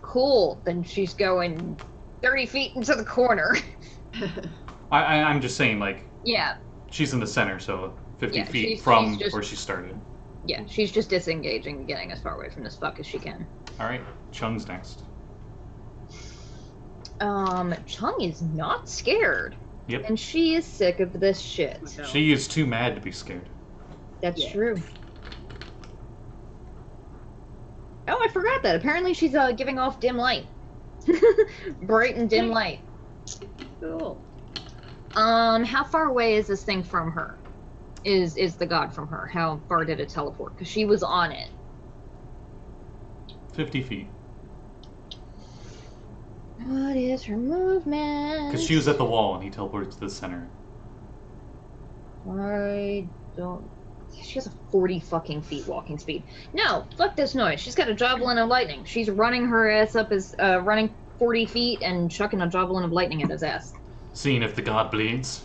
Cool. Then she's going 30 feet into the corner. I'm just saying, like, Yeah. she's in the center, so 50 Yeah, feet she's from just- where she started. Yeah, she's just disengaging and getting as far away from this fuck as she can. Alright, Chung's next. Chung is not scared. Yep. And she is sick of this shit. No. She is too mad to be scared. That's Yeah. true. Oh, I forgot that. Apparently she's giving off dim light. Bright and dim light. Cool. How far away is this thing from her? Is the god from her? How far did it teleport? Because she was on it. 50 feet. What is her movement? Because she was at the wall and he teleported to the center. I don't... She has a 40 fucking feet walking speed. No, fuck this noise. She's got a javelin of lightning. She's running her ass up as, running 40 feet and chucking a javelin of lightning at his ass. Seeing if the god bleeds.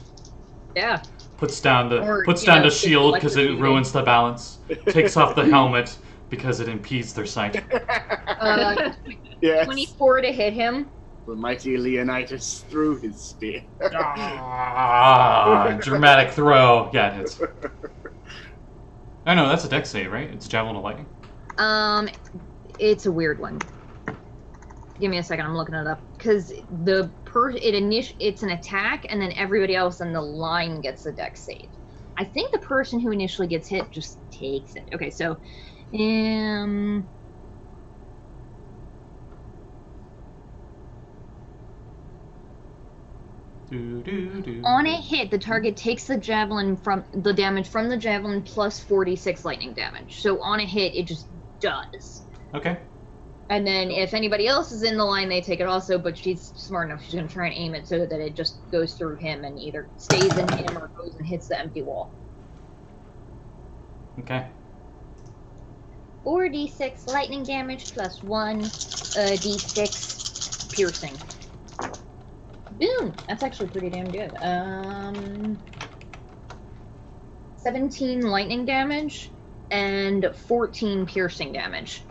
Yeah. Puts down the Or, the it's shield because it electrocuted. ruins the balance. Takes off the helmet because it impedes their sight. Yes. 24 to hit him. The mighty Leonidas threw his spear. Dramatic throw. Yeah, it hits. Oh no, that's a dex save, right? It's Javelin of Lightning. It's a weird one. Give me a second. I'm looking it up because it's an attack, and then everybody else in the line gets a dex save. I think the person who initially gets hit just takes it. Okay, so, on a hit, the target takes the damage from the javelin plus 46 lightning damage. So on a hit, it just does. Okay. And then if anybody else is in the line, they take it also, but she's smart enough, she's going to try and aim it so that it just goes through him and either stays in him or goes and hits the empty wall. Okay. 4d6 lightning damage plus 1 d6 piercing. Boom! That's actually pretty damn good. 17 lightning damage and 14 piercing damage.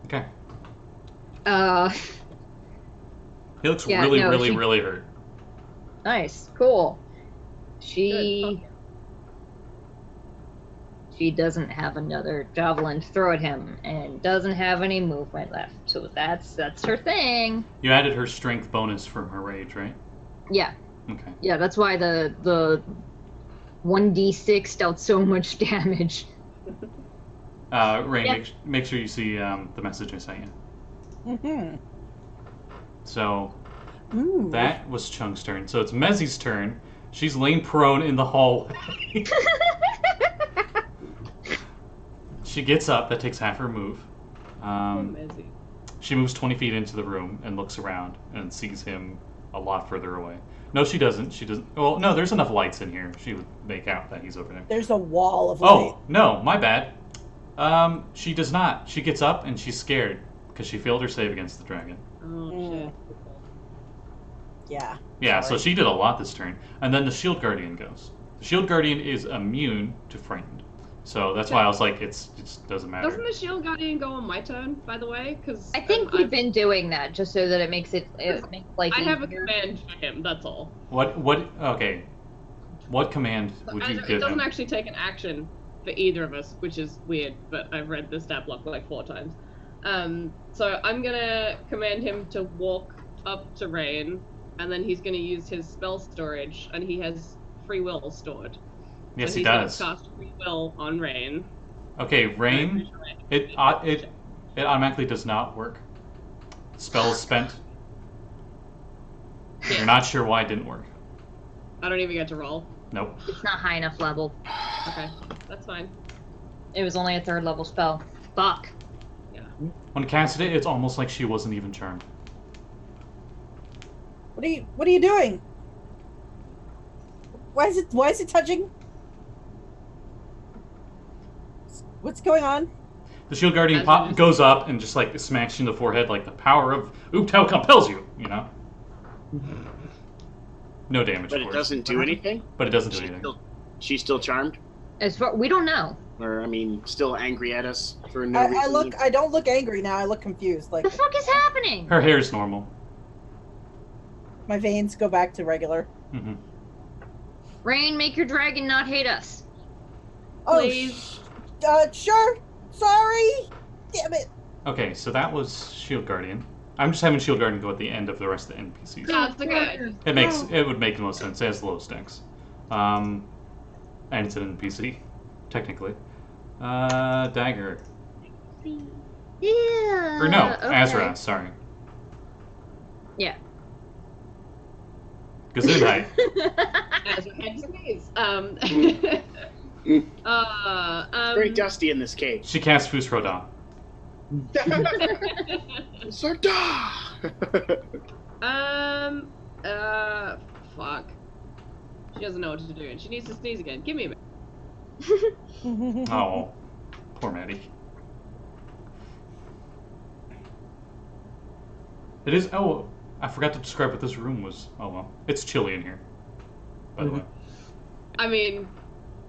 Okay. He looks Yeah, really, no, really, she- really hurt. Nice. Cool. She doesn't have another javelin to throw at him and doesn't have any movement left. So that's her thing. You added her strength bonus from her rage, right? Yeah. Okay. Yeah, that's why the 1d6 dealt so much damage. Rein, Yep. make sure you see the message I sent you. Mm-hmm. So Ooh. that was Chung's turn. So it's Mezzie's turn. She's laying prone in the hallway. She gets up. That takes half her move. Mezzy. She moves 20 feet into the room and looks around and sees him a lot further away. No, she doesn't. She doesn't. Well, no, there's enough lights in here. She would make out that he's over there. There's a wall of light. Oh, no, my bad. She does not. She gets up and she's scared because she failed her save against the dragon. Oh shit. Yeah. Yeah, Sorry. so she did a lot this turn. And then the Shield Guardian goes. The Shield Guardian is immune to Frightened. So that's why I was like, it doesn't matter. Doesn't the shield guardian go on my turn, by the way? Because I think we've been doing that just so that it makes life I have a easier. command for him. That's all. Okay. What command would you It give doesn't him? actually take an action for either of us, which is weird. But I've read the stat block like 4 times. So I'm gonna command him to walk up to Rein, and then he's gonna use his spell storage, and he has free will stored. Yes, so he he's does. gonna cast free will on Rein. Okay, Rein, it automatically does not work. Spell is spent. Yeah. You're not sure why it didn't work. I don't even get to roll. Nope. It's not high enough level. Okay, that's fine. It was only a 3rd level spell. Fuck. When casted it, it's almost like she wasn't even charmed. What are you doing? Why is it touching? What's going on? The Shield Guardian goes up and just like smacks you in the forehead like the power of Ooptao compels you, you know? No damage, But of it course. doesn't do anything? But it doesn't do anything. She's still charmed? As far we don't know. Or, I mean, still angry at us for no reason? I don't look angry now. I look confused. Like The fuck is happening? Her hair's normal. my veins go back to regular. Mm-hmm. Rein, make your dragon not hate us. Oh, Please. Sure. Sorry. Damn it. Okay, so that was Shield Guardian. I'm just having Shield Guardian go at the end of the rest of the NPCs. Yeah, it's okay. It would make the most sense. It has the lowest dex. And it's an NPC, technically. Dagger. Yeah. Or no, okay. Azra, sorry. Yeah. Gesundheit. As a head sneeze. Very dusty in this cave. She casts Fus Rodan. Sarda! Fuck. She doesn't know what to do, and she needs to sneeze again. Give me a minute. Oh, poor Madi. It is. Oh, I forgot to describe what this room was. Oh well, it's chilly in here. By the way. I mean,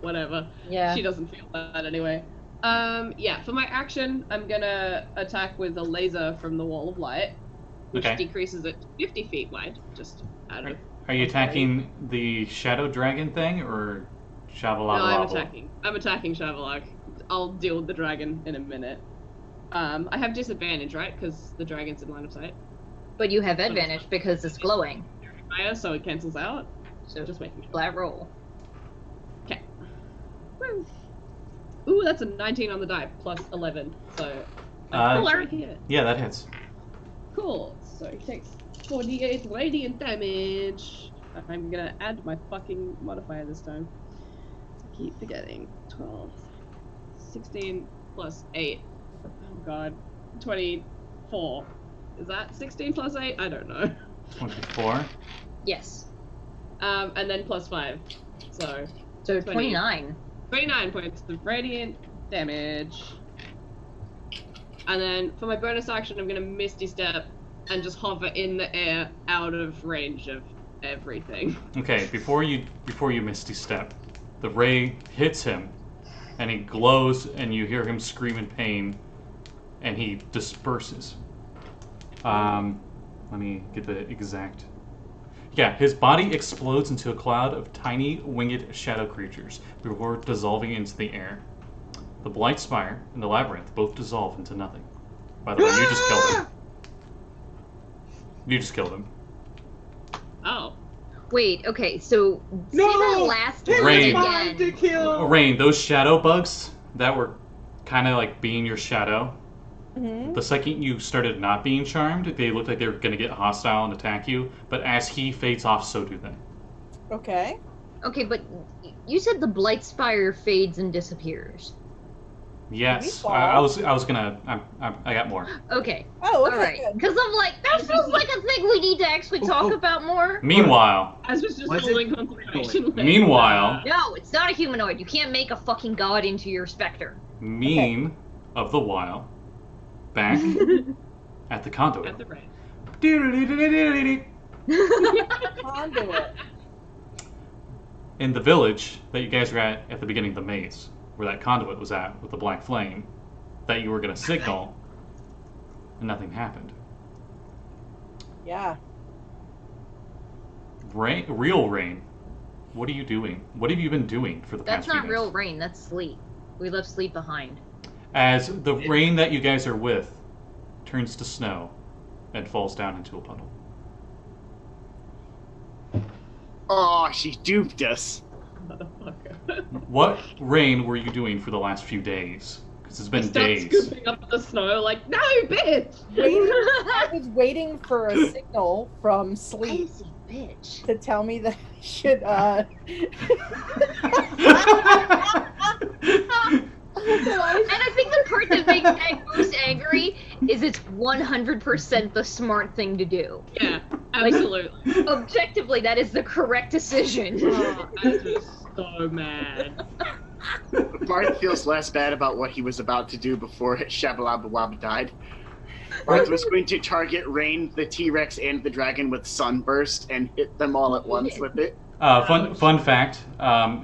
whatever. Yeah. She doesn't feel that anyway. Yeah, for my action, I'm gonna attack with a laser from the wall of light, which Okay. decreases it to 50 feet wide, just out of... Are you attacking the shadow dragon thing, or Shavolak. No, I'm attacking. I'm attacking Shavolak. I'll deal with the dragon in a minute. I have disadvantage, right? Because the dragon's in line of sight. But you have advantage because it's glowing. Fire, so it cancels out. So Just making sure. flat roll. Okay. Ooh, that's a 19 on the die, plus 11. So, Yeah, that hits. Cool. So he takes 48 radiant damage. I'm gonna add my fucking modifier this time. I keep forgetting. 12, 16 plus 8. Oh god. 24. Is that 16 plus 8? I don't know. 24. Yes. And then plus 5. So 29. 29 points of radiant damage. And then for my bonus action, I'm gonna Misty Step and just hover in the air out of range of everything. Okay, before you Misty Step, the ray hits him, and he glows, and you hear him scream in pain, and he disperses. Let me get the exact. Yeah, his body explodes into a cloud of tiny winged shadow creatures before dissolving into the air. The Blight Spire and the Labyrinth both dissolve into nothing. By the way, you just killed him. You just killed him. Oh. Wait, okay, so say No! that last It one Rein. was mine to again. kill. Rein, those shadow bugs that were kind of like being your shadow, Mhm. the second you started not being charmed, they looked like they were going to get hostile and attack you, but as he fades off, so do they. Okay. Okay, but you said the Blight Spire fades and disappears. Yes, We I was gonna. I got more. Okay, Oh, okay. alright. Good. Because I'm like, that feels like a thing we need to actually talk about more. Meanwhile, As was just Was it- rolling concentration. Meanwhile- No, it's not a humanoid. You can't make a fucking god into your specter. mean of the while, back at the conduit. At the rate. Conduit. In the village that you guys were at the beginning of the maze, where that conduit was at with the black flame, that you were going to signal, and nothing happened. Yeah. Real Rain, what are you doing? What have you been doing for the That's past few not days? real rain, that's sleep. We left sleep behind. As the rain that you guys are with turns to snow and falls down into a puddle. Oh, she duped us. Motherfucker. What rain were you doing for the last few days? Because it's been Start days. scooping up the snow like, no, bitch! I was waiting for a signal from sleep Lazy bitch. to tell me that I should, And I think the part that makes Egg most angry is it's 100% the smart thing to do. Yeah, absolutely. Objectively, that is the correct decision. Oh, I was just so mad. Varth feels less bad about what he was about to do before Shabalabawab died. Varth was going to target Rein, the T-Rex, and the dragon with Sunburst and hit them all at once with it. Fun fact,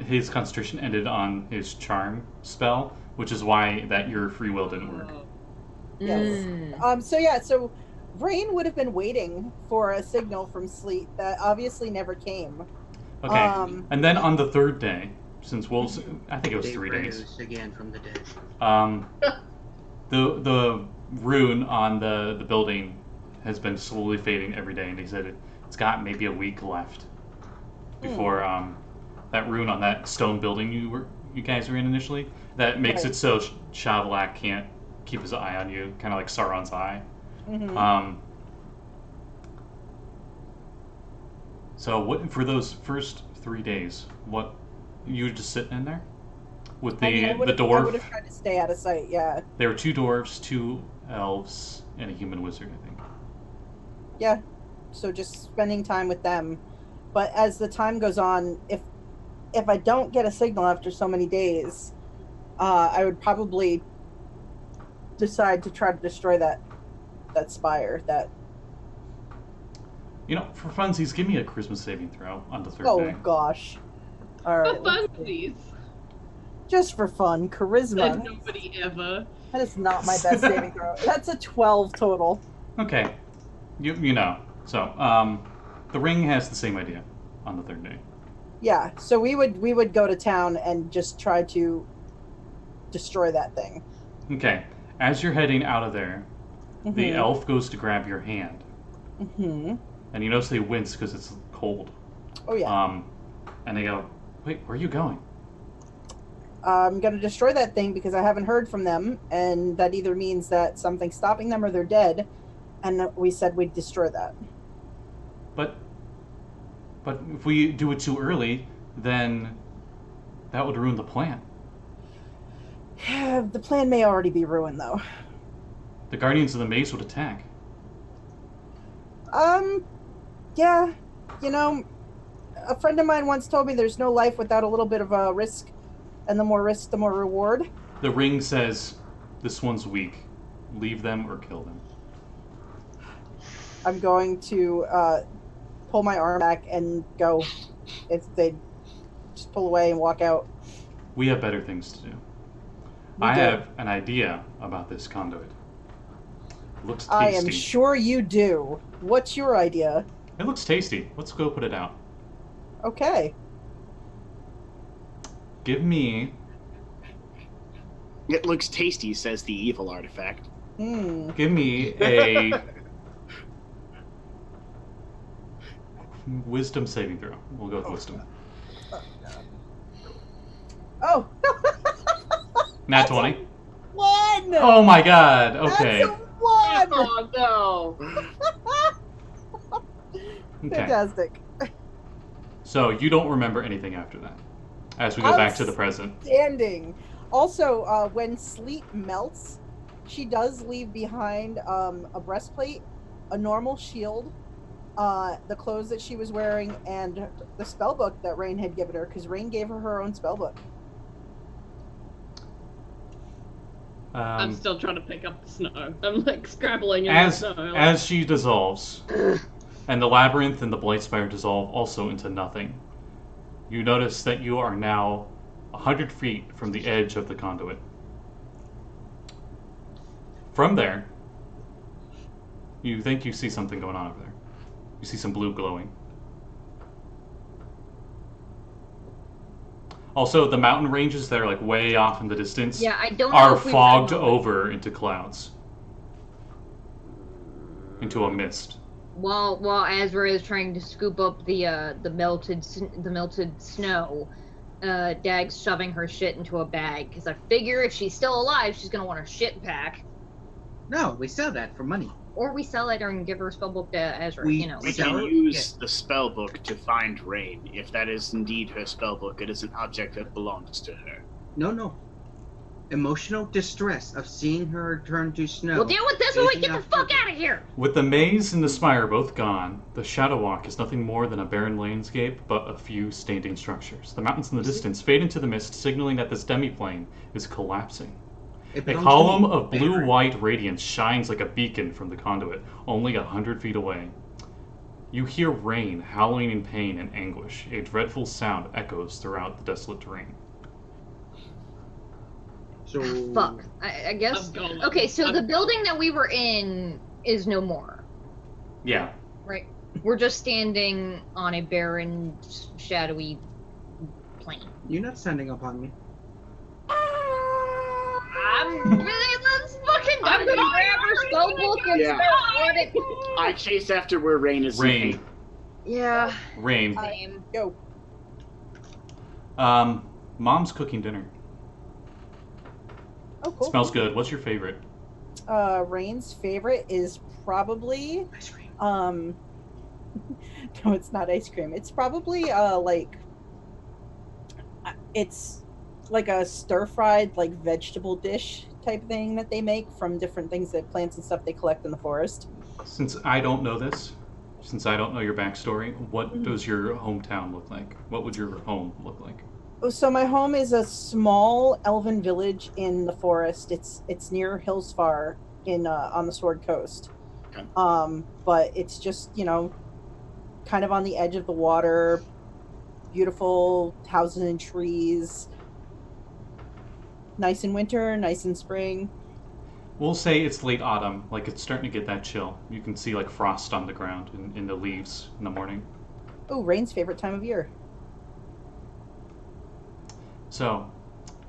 his concentration ended on his charm spell, which is why that your free will didn't work. Yes. So Rein would have been waiting for a signal from sleep that obviously never came. Okay, and then on the third day, since I think it was They 3 days. rose again from the dead. The rune on the building has been slowly fading every day, and they said it's got maybe a week left before that rune on that stone building you guys were in initially, that makes it so Shavolak can't keep his eye on you, kind of like Sauron's eye. Mhm. So what for those first 3 days? What you were just sitting in there with the I would dwarf? have tried to stay out of sight, yeah. There were 2 dwarves, 2 elves, and a human wizard, I think. Yeah. So just spending time with them. But as the time goes on, if I don't get a signal after so many days, I would probably decide to try to destroy that spire. You know, for funsies, give me a Christmas saving throw on the third Oh day. gosh. All right. For let's fun, see. please. Just for fun, Said charisma. nobody ever. That is not my best saving throw. That's a 12 total. Okay, you know. So the ring has the same idea on the third day. Yeah, so we would go to town and just try to destroy that thing. Okay. As you're heading out of there, the Mhm. elf goes to grab your hand, Mhm. and you notice they wince because it's cold. Oh yeah. And they go, "Wait, where are you going?" I'm gonna destroy that thing because I haven't heard from them, and that either means that something's stopping them or they're dead. And we said we'd destroy that. But if we do it too early, then that would ruin the plan. The plan may already be ruined, though. The Guardians of the Maze would attack. Yeah, you know, a friend of mine once told me there's no life without a little bit of a risk, and the more risk, the more reward. The ring says, "This one's weak. Leave them or kill them." I'm going to pull my arm back and go. If they just pull away and walk out. We have better things to do. I have an idea about this conduit. It looks tasty. I am sure you do. What's your idea? It looks tasty. Let's go put it out. Okay. Give me... It looks tasty, says the evil artifact. Give me a... wisdom saving throw. We'll go with wisdom. Oh. Nat 20. One. Oh my god. Okay. That's a one. Oh no! Okay. Fantastic. So you don't remember anything after that. As we go back to the present. Outstanding. Also, when sleep melts, she does leave behind a breastplate, a normal shield, the clothes that she was wearing, and the spellbook that Rein had given her, because Rein gave her her own spellbook. I'm still trying to pick up the snow. I'm like scrabbling in the snow. As she dissolves, and the labyrinth and the Blightspire dissolve also into nothing, you notice that you are now 100 feet from the edge of the conduit. From there, you think you see something going on over there. You see some blue glowing. Also, the mountain ranges that are like way off in the distance I don't know are if we fogged read- over into clouds. Into a mist. While Azra is trying to scoop up the melted snow, Dag's shoving her shit into a bag because I figure if she's still alive, she's gonna want her shit back. No, we sell that for money. Or we sell it and give her spellbook to Azra. We We sell can it? use the spellbook to find Rein. If that is indeed her spellbook, it is an object that belongs to her. No. Emotional distress of seeing her turn to snow. We'll deal with this when we is get the enough fuck to- out of here. With the maze and the spire both gone, the Shadowwalk is nothing more than a barren landscape but a few standing structures. The mountains in the distance fade into the mist, signaling that this demiplane is collapsing. It A belongs column to me. of blue-white radiance shines like a beacon from the conduit, only 100 feet away. You hear Rein howling in pain and anguish. A dreadful sound echoes throughout the desolate terrain. So Fuck. I guess. I'm going. Okay, so I'm the building that we were in is no more, Yeah. right? We're just standing on a barren, shadowy plain. you're not standing up on me. Let's fucking. I'm gonna grab her spellbook and Yeah. start on it. I chase after where Rein is. Rein. Yeah. Rein. Same. Go. Mom's cooking dinner. Oh, cool. Smells good. What's your favorite? Rein's favorite is probably Ice cream. no, it's not ice cream. It's probably it's like a stir-fried like vegetable dish type thing that they make from different things, that plants and stuff they collect in the forest. Since I don't know this, since I don't know your backstory, what does your hometown look like? What would your home look like? So my home is a small elven village in the forest. It's near Hillsfar in on the Sword Coast. Okay. But it's just, kind of on the edge of the water. Beautiful houses and trees. Nice in winter, nice in spring. We'll say it's late autumn, like it's starting to get that chill. You can see like frost on the ground in the leaves in the morning. Oh, Rain's favorite time of year. So,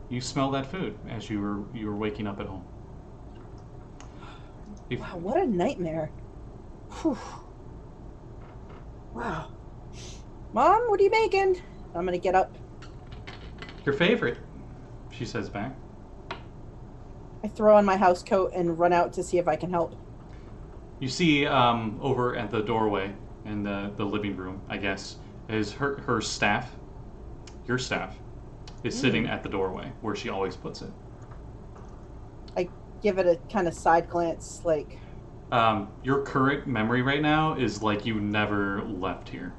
you smell that food as you were waking up at home. Wow, what a nightmare. Whew. Wow. Mom, what are you making? I'm gonna get up. Your favorite, she says back. I throw on my house coat and run out to see if I can help. You see over at the doorway in the living room, I guess, is her staff. Your staff is sitting at the doorway where she always puts it. I give it a kind of side glance, like... Your current memory right now is like you never left here.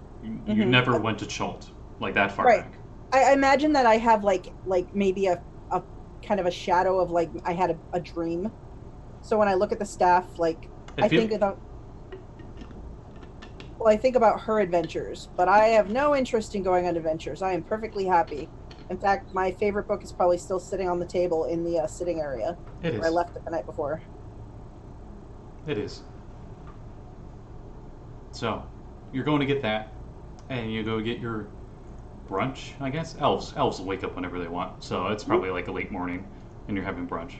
You never went to Chult, like that far back. I imagine that I have like maybe a kind of a shadow of like I had a dream. So when I look at the staff, like I think about her adventures, but I have no interest in going on adventures. I am perfectly happy. In fact, my favorite book is probably still sitting on the table in the sitting area where I left it the night before. It is. So, you're going to get that, and you go get your brunch, I guess. Elves wake up whenever they want, so it's probably like a late morning, and you're having brunch.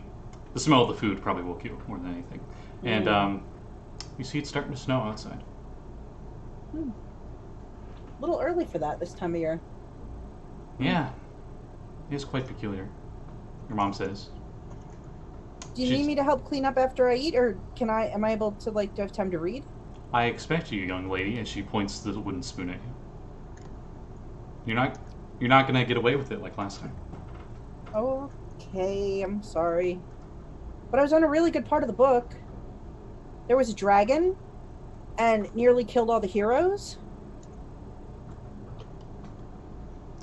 The smell of the food probably woke you more than anything. And you see it's starting to snow outside. A little early for that this time of year. Yeah. It is quite peculiar. Your mom says. Do you need me to help clean up after I eat, or am I able to, like, do I have time to read? I expect you, young lady, and she points the wooden spoon at you. You're not gonna get away with it like last time. Okay, I'm sorry. But I was on a really good part of the book. There was a dragon, and nearly killed all the heroes.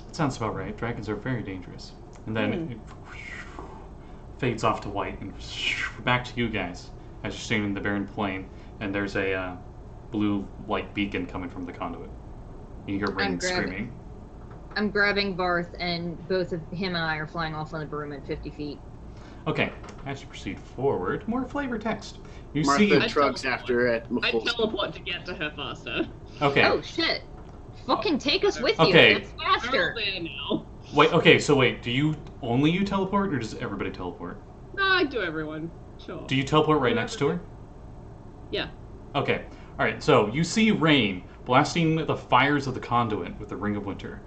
That sounds about right. Dragons are very dangerous. And then it fades off to white, and back to you guys as you're standing in the barren plain, and there's a blue light beacon coming from the conduit. You hear Rein screaming. I'm grabbing Varth, and both of him and I are flying off on the broom at 50 feet. Okay, as you proceed forward, more flavor text. You Martha shrugs after it. I teleport to get to her faster. Okay. Oh shit! Fucking take us with you. Okay. That's faster. There now. Wait. Okay. So wait. Do you teleport, or does everybody teleport? No, I do everyone. Sure. Do you teleport right next to her? Yeah. Okay. All right. So you see Rein blasting the fires of the conduit with the Ring of Winter,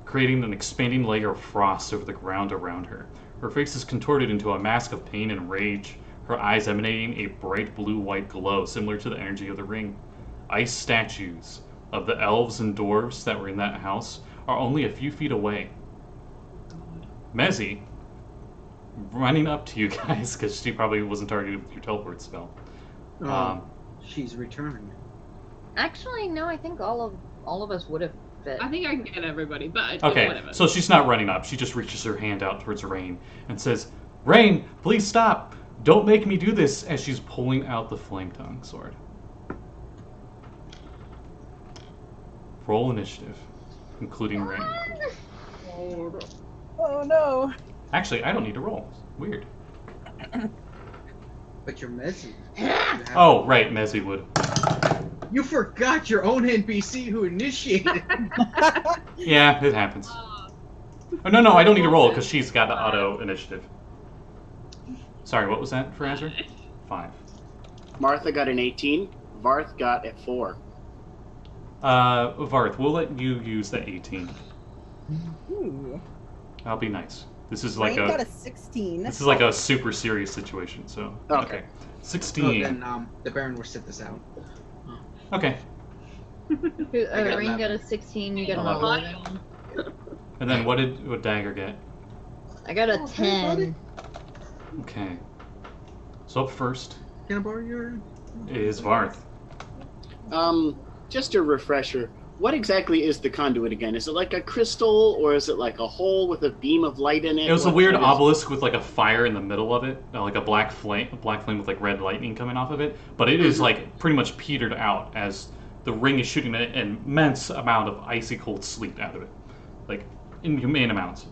creating an expanding layer of frost over the ground around her. Her face is contorted into a mask of pain and rage, her eyes emanating a bright blue-white glow similar to the energy of the ring. Ice statues of the elves and dwarves that were in that house are only a few feet away. Mezi, running up to you guys, because she probably wasn't targeted with your teleport spell. She's returned. Actually, no. I think all of us would have fit. I think I can get everybody, but Okay, whatever. so she's not running up. She just reaches her hand out towards Rein and says, "Rein, please stop! Don't make me do this!" as she's pulling out the flame tongue sword. Roll initiative, including Rein. Oh no! Actually, I don't need to roll. Weird. But you're messy. Oh, right, Mezi would. You forgot your own NPC who initiated. Yeah, it happens. Oh, no, I don't need to roll because she's got the auto initiative. Sorry, what was that for Azra? 5. Martha got an 18. Varth got a 4. Varth, we'll let you use the 18. Ooh. I'll be nice. This is like Rein got a 16. This is like a super serious situation, so Okay. 16. Oh, then the Baron will sit this out. Okay. Rein got a 16. You got an 11. And then what did Dagger get? I got a 10. Okay. So up first Can I borrow your... is Varth. Just a refresher. What exactly is the conduit again? Is it like a crystal, or is it like a hole with a beam of light in it? It was a weird obelisk with like a fire in the middle of it, like a black flame with like red lightning coming off of it. But it is like pretty much petered out as the ring is shooting an immense amount of icy cold sleet out of it, like inhumane amounts.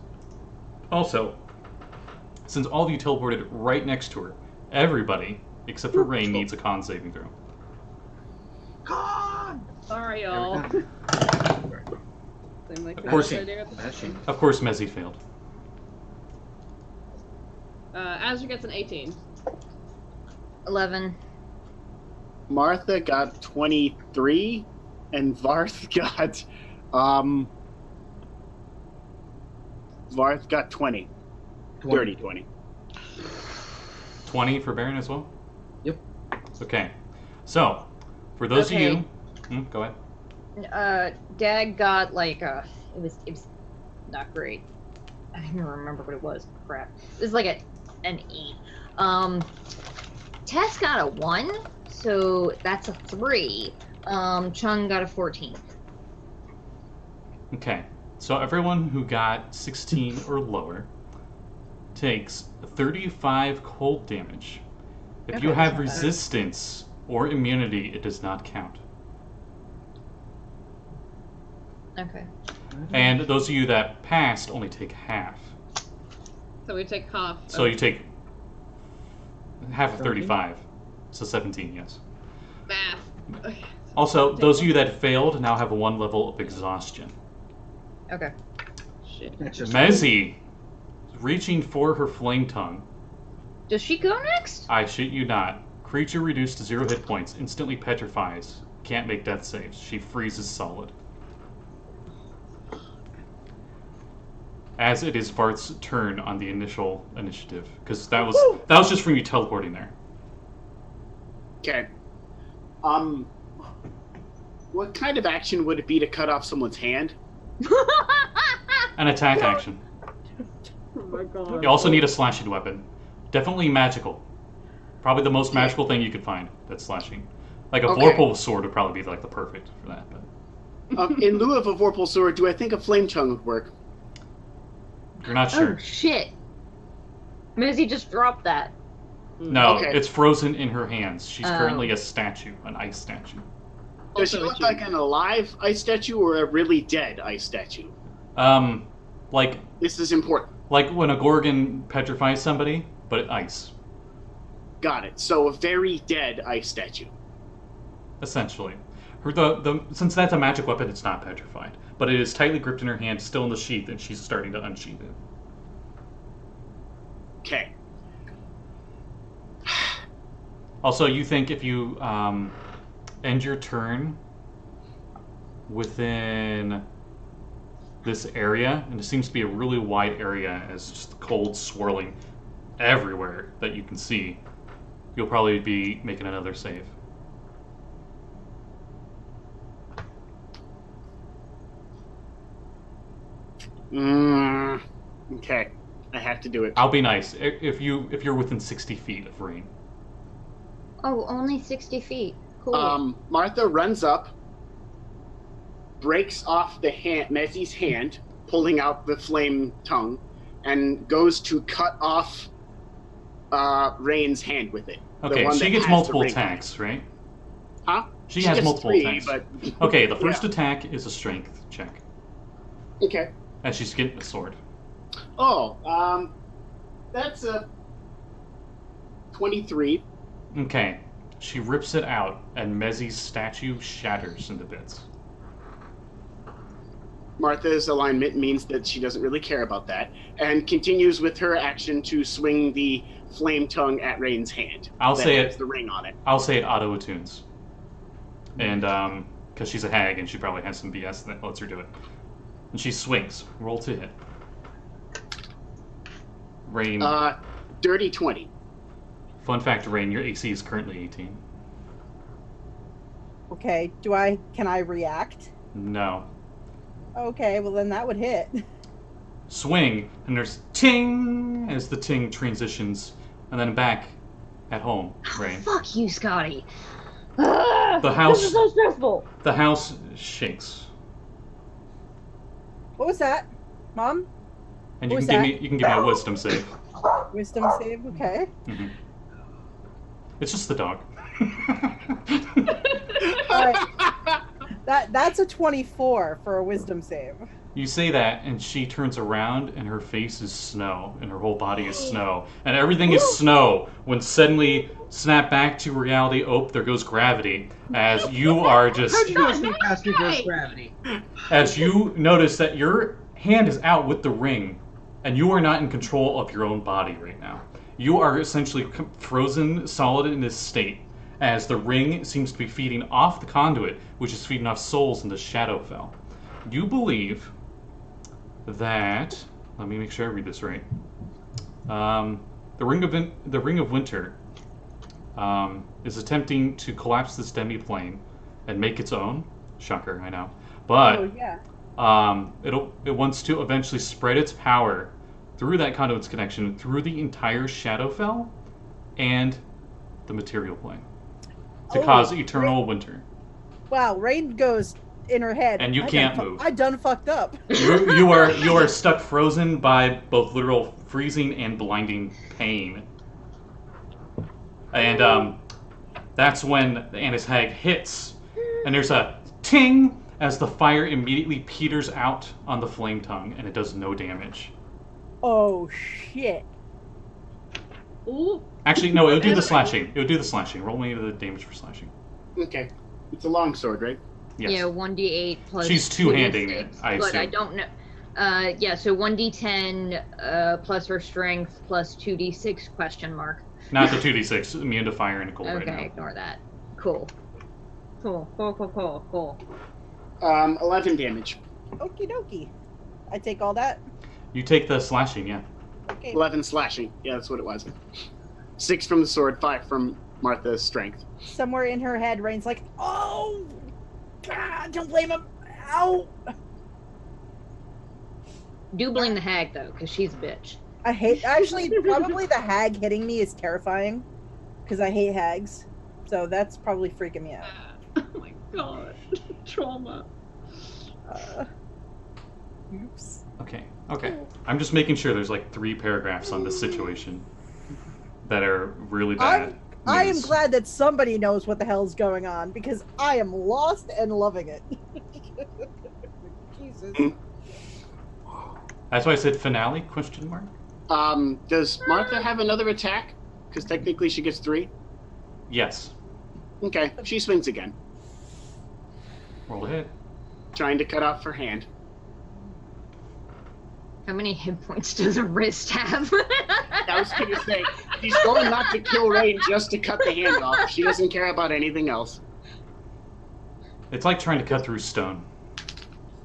Also, since all of you teleported right next to her, everybody except for Rein needs a con saving throw. Con! Sorry, y'all. Of course, Mezi failed. Azra gets an 18. 11. Martha got 23, and Varth got 20. 30, 20. 20 for Baron as well? Yep. Okay. So, for those of you... go ahead. Dag got like it was not great. I don't even remember what it was. Crap. It was like an 8. Tess got a 1, so that's a 3. Chung got a 14. Okay. So everyone who got 16 or lower takes 35 cold damage. If Okay, you have that's better. resistance or immunity, it does not count. Okay. And those of you that passed only take half. So we take half. So you take half of 35. So 17, yes. Math. Okay. Also, those of you that failed now have 1 level of exhaustion. Okay. Shit. That's just Mezzy, reaching for her flame tongue. Does she go next? I shit you not. Creature reduced to 0 hit points, instantly petrifies. Can't make death saves. She freezes solid. As it is Varth's turn on the initial initiative, because that was just from you teleporting there. Okay. What kind of action would it be to cut off someone's hand? An attack action. Oh my god. You also need a slashing weapon. Definitely magical. Probably the most magical thing you could find that's slashing. Like a Okay. Vorpal sword would probably be like the perfect for that. But In lieu of a Vorpal sword, do I think a flame tongue would work? you're not Oh sure. shit. Mizzy just dropped that. No, Okay. it's frozen in her hands. She's Oh. currently a statue, an ice statue. Does she Also look a like an alive ice statue or a really dead ice statue? Like This is important. when a Gorgon petrifies somebody, but ice, Got it. So a very dead ice statue. essentially. Since that's a magic weapon, it's not petrified, but it is tightly gripped in her hand, still in the sheath, and she's starting to unsheath it. Okay. Also, you think if you end your turn within this area, and it seems to be a really wide area as just cold swirling everywhere that you can see, you'll probably be making another save. Okay. I have to do it. I'll be nice if you're within 60 feet of Rein. Oh, only 60 feet. Cool. Martha runs up, breaks off Mezzy's hand, pulling out the flame tongue, and goes to cut off Rein's hand with it. The Okay, one she that gets has multiple the ring on it. attacks, right? Huh? She has gets multiple 3, attacks. But... Okay, the first Yeah. attack is a strength check, Okay. as she's getting the sword. Oh, that's a 23. Okay, she rips it out, and Mezzy's statue shatters into bits. Martha's alignment means that she doesn't really care about that, and continues with her action to swing the flame tongue at Rein's hand. I'll that say has it. the ring on it. I'll say it auto-attunes. And, because she's a hag, and she probably has some BS that lets her do it. And she swings. Roll to hit. Rein. Dirty 20. Fun fact, Rein, your AC is currently 18. Okay, can I react? No. Okay, well then that would hit. Swing, and there's ting as the ting transitions, and then back at home, Rein. Fuck you, Scotty. The house- This is so stressful. The house shakes. What was that? Mom? And you What can was give me a wisdom save. Wisdom save, okay. Mhm. It's just the dog. That's a 24 for a wisdom save. You say that, and she turns around, and her face is snow, and her whole body is snow, and everything is snow. When suddenly, snap back to reality. Oh, there goes gravity. As you are just, How'd you know sneak past reverse gravity? as you notice that your hand is out with the ring, and you are not in control of your own body right now. You are essentially frozen solid in this state, as the ring seems to be feeding off the conduit, which is feeding off souls into Shadowfell. You believe that... Let me make sure I read this right. The Ring of Winter is attempting to collapse this demi-plane and make its own. Shocker, I know. But Oh yeah. it wants to eventually spread its power through that conduit's connection through the entire Shadowfell and the material plane to cause eternal winter. Wow, Rein goes in her head. And you can't move. I done fucked up. You are stuck frozen by both literal freezing and blinding pain. And that's when the Annis Hag hits, and there's a ting as the fire immediately peters out on the flame tongue, and it does no damage. Oh shit. Ooh. Actually, no, it'll do the slashing. It'll do the slashing. Roll me the damage for slashing. Okay. It's a long sword, right? Yes. Yeah, 1d8 plus. She's two-handing 2d6, it, I but assume. I don't know. Yeah, so 1d10 plus her strength plus 2d6 question mark. Not the 2d6, immune to fire and cold right Okay, now. ignore that. Cool. Cool. 11 damage. Okie dokie. I take all that. You take the slashing, yeah. Okay. 11 slashing. Yeah, that's what it was. 6 from the sword, 5 from Martha's strength. Somewhere in her head, Rein's like, "Oh, God, don't blame him. Ow." Do blame the hag though, because she's a bitch. I hate. Actually, probably the hag hitting me is terrifying, because I hate hags. So that's probably freaking me out. Oh my god. Trauma. Oops. Okay. I'm just making sure there's like 3 paragraphs on this situation that are really bad. I am news. glad that somebody knows what the hell's going on, because I am lost and loving it. Jesus. That's why I said finale, question mark? Does Martha have another attack? Because technically she gets 3. Yes. Okay, she swings again, Roll a hit. trying to cut off her hand. How many hit points does a wrist have? I was gonna say, she's going not to kill Rein just to cut the hand off. She doesn't care about anything else. It's like trying to cut through stone.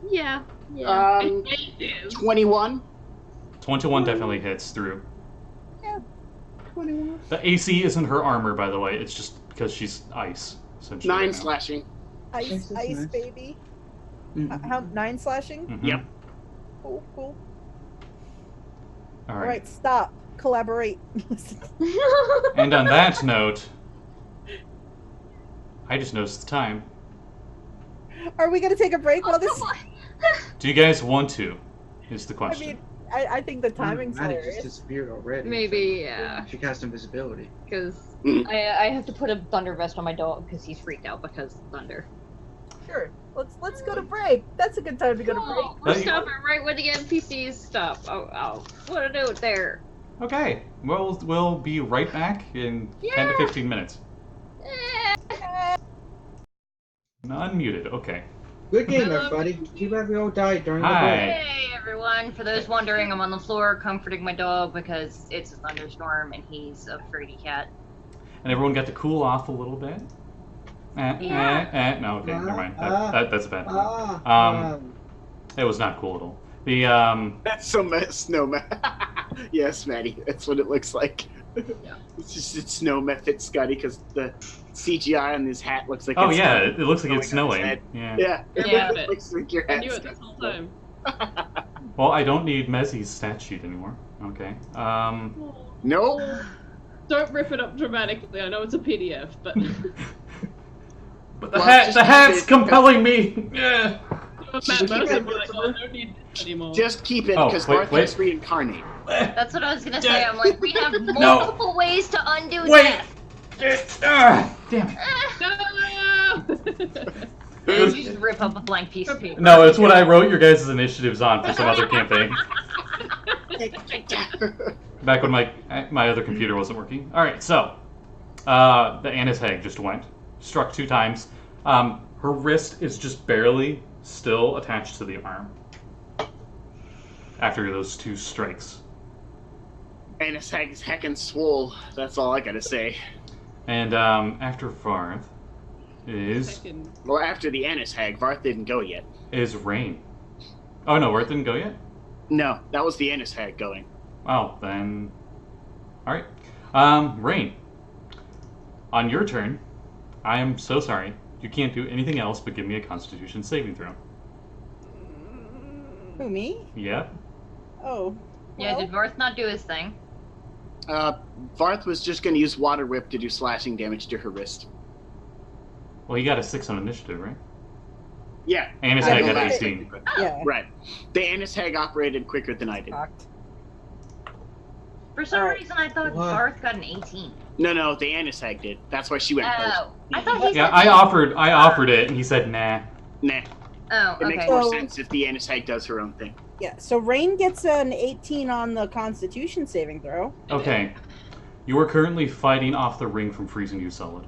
Yeah. Um, It is. 21. 21 definitely hits through. Yeah. 21. The AC isn't her armor, by the way. It's just because she's ice, essentially. 9 right now. slashing. Ice, This is ice, nice. baby. Mhm. How 9 slashing? Mhm. Yep. Cool, cool. All All right. right, stop. Collaborate. And on that note, I just noticed the time. Are we gonna take a break while this? Come on. Do you guys want to? Is the I question. mean, I think the timing's Madi just hilarious. disappeared already. Maybe, yeah. She cast invisibility. Because Mm. I have to put a thunder vest on my dog because he's freaked out because of thunder. Sure. Let's go to break. That's a good time to go to break. Oh, we're Hey. stopping right when the NPCs stop. Oh, what a note there. Okay, well, we'll be right back in 10 to 15 minutes. Unmuted, okay. Good game, everybody. Too bad we all died during the Hi. break. Hey everyone, for those wondering, I'm on the floor comforting my dog because it's a thunderstorm and he's a fraidy cat. And everyone got to cool off a little bit. Yeah. No, okay, never mind. That's bad. Ah, It was not cool at all. The That's so snow meth. Yes, Maddie, that's what it looks like. Yeah. It's snow meth at Scotty because the CGI on his hat looks like oh it's yeah, snowing. it looks like it's Snowing snowing. on his Yeah. Yeah, Yeah. it looks like your I hat's knew it this whole time. Well, I don't need Mezzi's stat sheet anymore. Okay. Nope. Don't rip it up dramatically. I know it's a PDF, but But Well, just the hat's keep it- compelling me. Yeah. Matt keep Mercer it- was like, oh, I don't need this anymore. Just keep it Oh, because wait, Varth wait. has reincarnate. That's what I was gonna say. I'm like, we have multiple ways to undo Wait. death. Damn it. No! You just rip up a blank piece of paper. No, it's what I wrote your guys' initiatives on for some other campaign. Back when my other computer wasn't working. All right, so the Annis Hag just went, struck 2 times. Her wrist is just barely still attached to the arm after those 2 strikes. Annis Hag is heckin' swole. That's all I gotta say. And after Varth Well, after the Annis Hag, Varth didn't go yet. is Rein. Oh no, Varth didn't go yet? No, that was the Annis Hag going. Oh, then... Alright. Rein. On your turn, I am so sorry. You can't do anything else but give me a Constitution saving throw. Who, me? Yep. Oh. Yeah, well, did Varth not do his thing? Varth was just gonna use Water Whip to do slashing damage to her wrist. Well, you got a 6 on initiative, right? Yeah. Annis I Hag know got that. 18. Yeah. Right. The Annis Hag operated quicker than I did. Fucked. For some Alright. reason, I thought What? Varth got an 18. No, the Annis Hag did. That's why she went first. Oh, I thought he Yeah, said I offered it, and he said nah. Nah. Oh, It makes okay. more So- sense if the Annis Hag does her own thing. Yeah, so Rein gets an 18 on the Constitution saving throw. Okay. You are currently fighting off the ring from freezing you solid.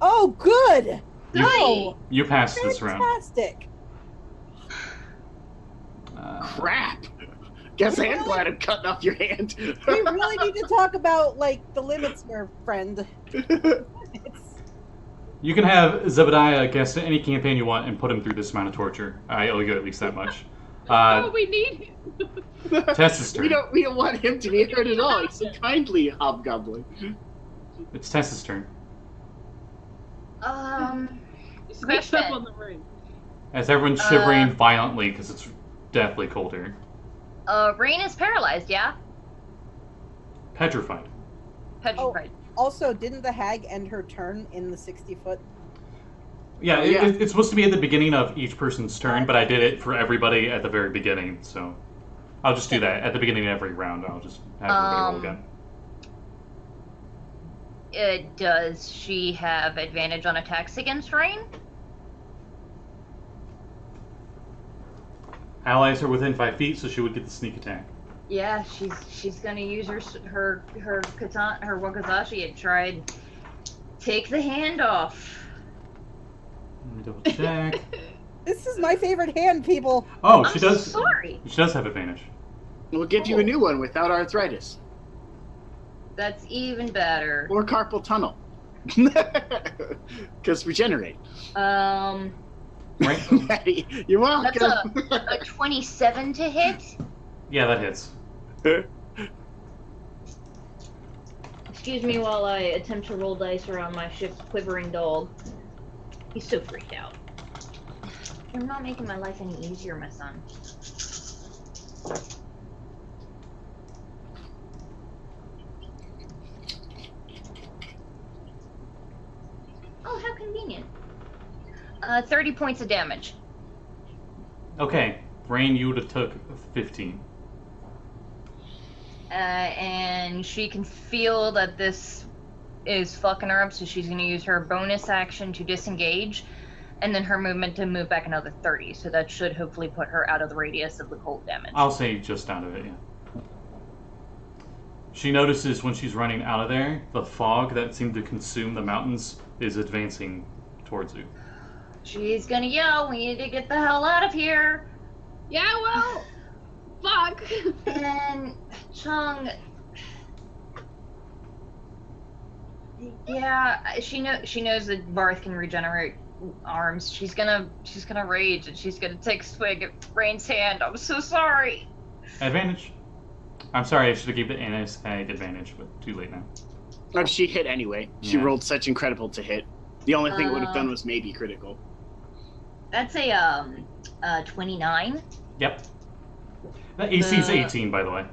Oh, good! You, you passed this round. Fantastic! Crap! Guess I am glad I'm cutting off your hand. We really need to talk about, like, the limits, my friend. It's- You can have Zebediah guess any campaign you want and put him through this amount of torture. I owe you at least that much. Oh, we need him. Tess's turn. we don't want him to be hurt at all. He's so kindly hobgoblin. It's Tess's turn. Sneaks Question. up on the ring. As everyone's shivering violently because it's deathly cold here. Rein is paralyzed, yeah? Petrified. Petrified. Also, didn't the hag end her turn in the 60-foot? Yeah, Yeah. It's supposed to be at the beginning of each person's turn, but I did it for everybody at the very beginning, so I'll just do that at the beginning of every round. I'll just have everybody roll again. Does she have advantage on attacks against Rein? Allies are within 5 feet, so she would get the sneak attack. Yeah, she's gonna use her katana, her wakizashi and try and take the hand off. Let me double check. This is my favorite hand, people. Oh, I'm she does. sorry. She does have advantage. We'll give you a new one without arthritis. That's even better. Or carpal tunnel. Because regenerate. Right? Maddie, you're That's welcome. a 27 to hit. Yeah, that hits. Excuse me while I attempt to roll dice around my ship's quivering dog. He's so freaked out. You're not making my life any easier, my son. Oh, how convenient. 30 points of damage. Okay, Rein, you would have took 15. And she can feel that this is fucking her up, so she's going to use her bonus action to disengage, and then her movement to move back another 30. So that should hopefully put her out of the radius of the cold damage. I'll say just out of it, yeah. She notices when she's running out of there, the fog that seemed to consume the mountains is advancing towards you. She's gonna yell, "We need to get the hell out of here!" Yeah, well, fuck. And Chung, yeah, she knows that Varth can regenerate arms. She's gonna rage and she's gonna take a swig at Rein's hand. I'm so sorry. Advantage. I'm sorry, I should have given the Annis Hag advantage, but too late now. Oh, she hit anyway. She Yeah. rolled such incredible to hit. The only thing it would have done was maybe critical. That's a 29 Yep. The AC's 18, by the way.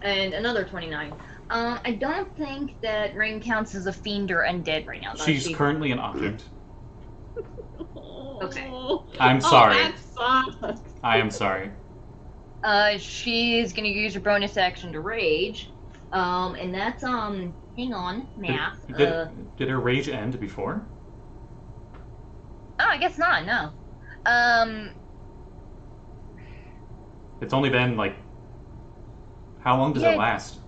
and another 29. I don't think that Rein counts as a fiend or undead right now. Does She's she? currently an object. Okay. I'm sorry. Oh, that sucks. I am sorry. She's gonna use her bonus action to rage. And that's hang on, math. Did her rage end before? Oh, I guess not. No. It's only been like. How long does Yeah. it last?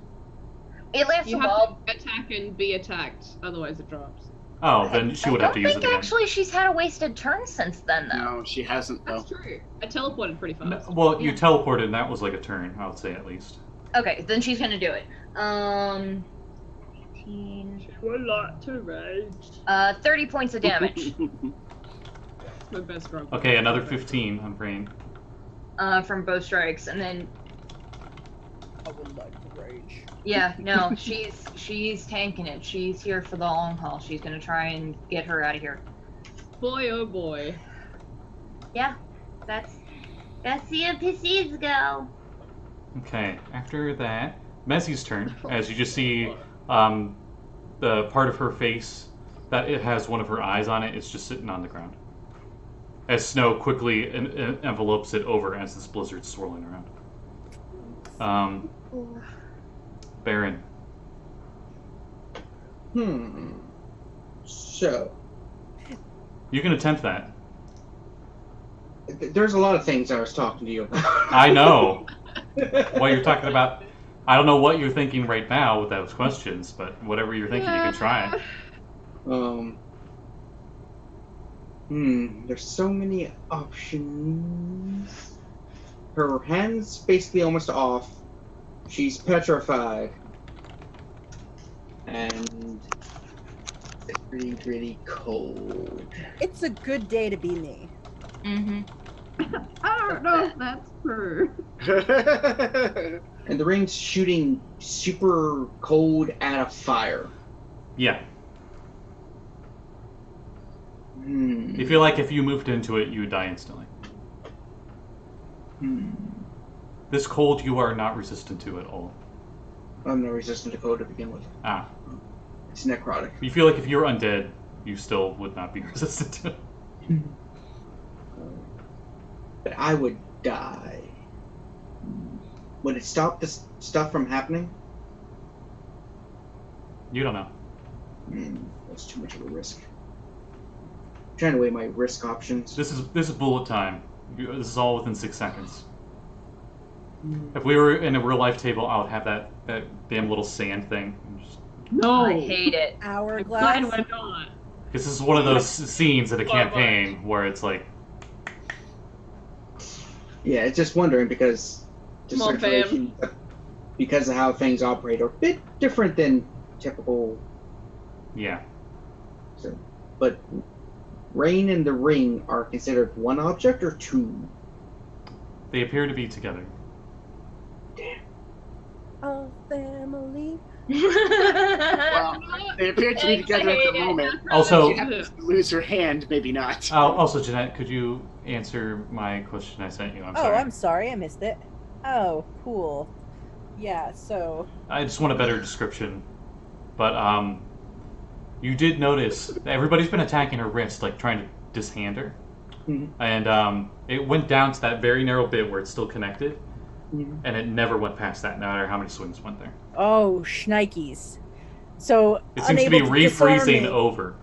It lasts You a have while. to attack and be attacked, otherwise it drops. Oh, then she would have to use it I don't think again. actually she's had a wasted turn since then, though. No, she hasn't though. That's true. I teleported pretty fast. No, well, you Yeah. teleported, and that was like a turn, I would say at least. Okay, then she's gonna do it. 18. We're not to rage. 30 points of damage. It's my best roll. Okay, another 15 on Rein. From bow strikes, and then I would like to rage. yeah, no, she's tanking it. She's here for the long haul. She's gonna try and get her out of here. Boy, oh boy. Yeah, that's the NPCs go. Okay, after that, Messie's turn, as you just see the part of her face that it has one of her eyes on it is just sitting on the ground. As snow quickly envelopes it over as this blizzard's swirling around. Baron. So, You can attempt that. there's a lot of things I was talking to you about. I know. What you're talking about, I don't know what you're thinking right now with those questions, but whatever you're thinking, you can try. There's so many options. Her hand's basically almost off. She's petrified. And it's pretty, really cold. It's a good day to be me. Mm-hmm. I don't know if that's true. And the ring's shooting super cold at a fire. Yeah. You feel like if you moved into it, you would die instantly. This cold you are not resistant to at all. I'm not resistant to cold to begin with. Ah. It's necrotic. You feel like if you're undead, you still would not be resistant to it. But I would die. Would it stop this stuff from happening? You don't know. That's too much of a risk. I'm trying to weigh my risk options. This is bullet time. This is all within 6 seconds. If we were in a real life table, I would have that damn little sand thing. No. I hate it. I'm glad Hourglass. we're not. This is one of those scenes in a campaign where it's like, Yeah, it's just wondering because the Come on, circulation, because of how things operate, are a bit different than typical. yeah. So, but Rein and the ring are considered one object or two? They appear to be together. Oh, family. Well, they appear to be together at the moment. Also- She happens to lose her hand, maybe not. Also, Jeanette, could you answer my question I sent you? I'm sorry. I'm sorry, I missed it. Oh, cool. Yeah, so I just want a better description. But, you did notice that everybody's been attacking her wrist, like trying to dishand her. And, it went down to that very narrow bit where it's still connected. And it never went past that, no matter how many swings went there. oh, shnikes. So It seems to be unable disarm refreezing me. over.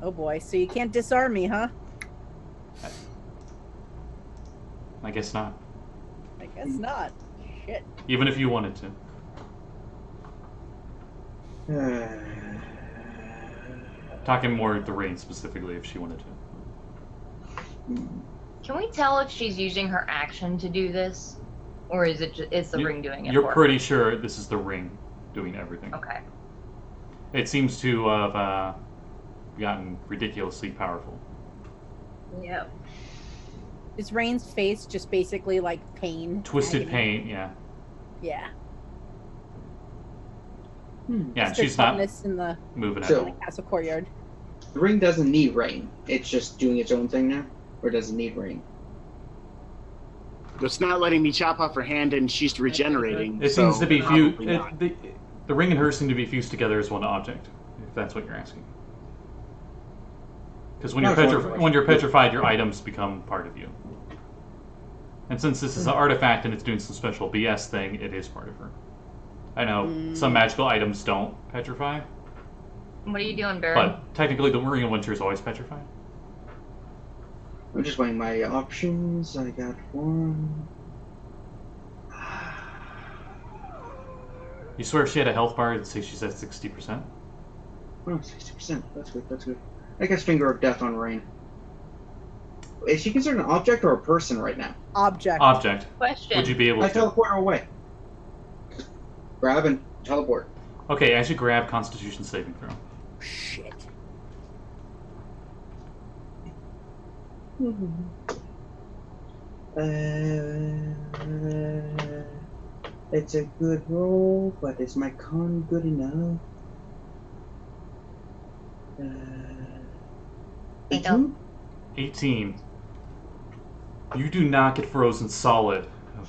Oh boy, so you can't disarm me, huh? I guess not. I guess not. Shit. Even if you wanted to. Talking more at the Rein specifically, if she wanted to. Can we tell if she's using her action to do this, or is it's the ring doing it? You're for her? pretty sure this is the Ring doing everything. Okay. It seems to have gotten ridiculously powerful. Yep. Is Rain's face just basically like pain? Twisted agony? pain, yeah. Yeah. Yeah, Just she's their not toughness in the moving at So- all. castle courtyard. The ring doesn't need Rein. It's just doing its own thing now? Or does it need Rein? It's not letting me chop off her hand, and she's regenerating. It so seems to be probably fused. not. The Ring and her seem to be fused together as one object, if that's what you're asking. Because when No, you're it's one- when you're petrified, your items become part of you. And since this is an artifact and it's doing some special BS thing, it is part of her. I know some magical items don't petrify, What are you doing, Baron? but technically the Ring of Winter is always petrified. I'm just weighing my options. I got one. You swear if she had a health bar, it'd say she's at 60%? Oh, 60%. That's good, that's good. I guess Finger of Death on Rein. Is she considered an object or a person right now? Object. Object. Question. Would you be able I to? teleport away. Grab and teleport. Okay, as you grab, Constitution saving throw. Shit. It's a good roll, but is my con good enough? I don't. 18. You do not get frozen solid,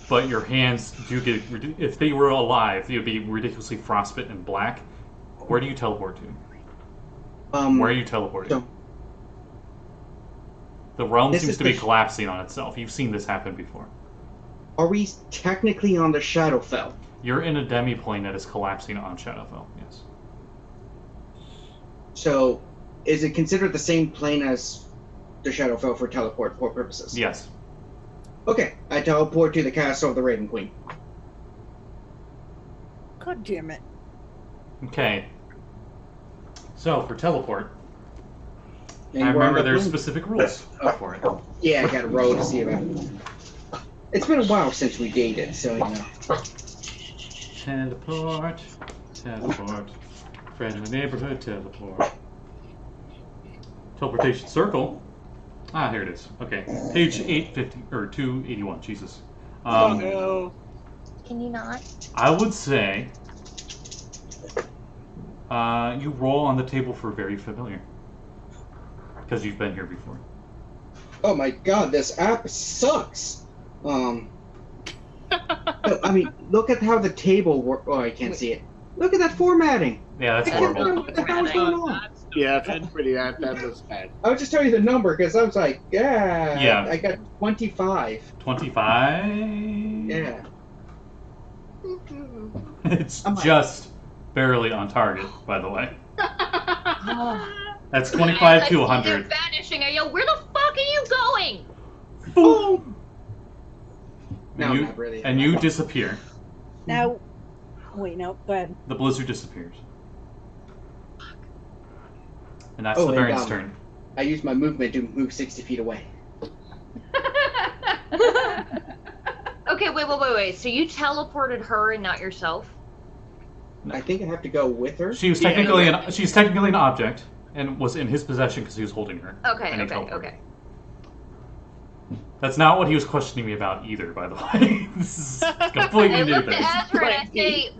but your hands do get. If they were alive, they would be ridiculously frostbitten and black. Where do you teleport to? Where are you teleporting? So, The realm This seems is to be the- collapsing on itself. You've seen this happen before. are we technically on the Shadowfell? You're in a demi-plane that is collapsing on Shadowfell, yes. So, is it considered the same plane as the Shadowfell for teleport purposes? Yes. Okay, I teleport to the castle of the Raven Queen. God damn it. Okay. So, for teleport, And I we're on remember the there's plane. specific rules for it. Yeah, I got a roll to see about it. It's been a while since we dated, so you know. Teleport, teleport, friendly neighborhood teleport. Teleportation circle. Ah, here it is. Okay, page 850 or 281. Jesus. Oh no. Can you not? I would say you roll on the table for very familiar because you've been here before. Oh my god, this app sucks. No, I mean, look at how the table works. Oh, I can't see it. Look at that formatting. Yeah, that's I can't horrible. remember what the hell's going on. That's Yeah, that's pretty bad. That was bad. I was just telling you the number because I was like, Yeah. I got 25. 25. Yeah. It's I'm like- just barely on target, by the way. Oh. That's 25 to They're 100. vanishing. Yo, where the fuck are you going? Boom! No, And you, not really. and you disappear. Now, wait, no, go ahead. The blizzard disappears. And that's Oh, the and, Baron's turn. I used my movement to move 60 feet away. Okay, wait. So you teleported her and not yourself? I think I have to go with her. She's Yeah, technically an object and was in his possession because he was holding her. Okay, And he teleported. okay. That's not what he was questioning me about either, by the way. This is completely I new looked thing. at Azra and I say,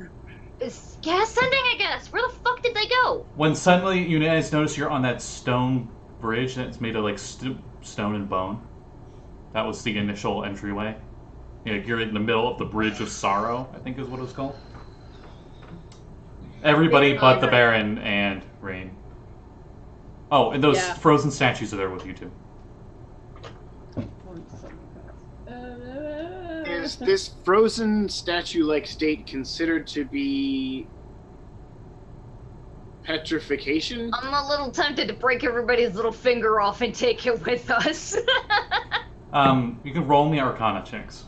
"Is gas sending, I guess. Where the fuck did they go?" When suddenly you guys notice you're on that stone bridge that's made of like stone and bone. That was the initial entryway. You're in the middle of the Bridge of Sorrow, I think is what it's called. Everybody but the Baron and Rein. Oh, and those Yeah. frozen statues are there with you too. Is this frozen statue-like state considered to be petrification? I'm a little tempted to break everybody's little finger off and take it with us. You can roll me Arcana checks.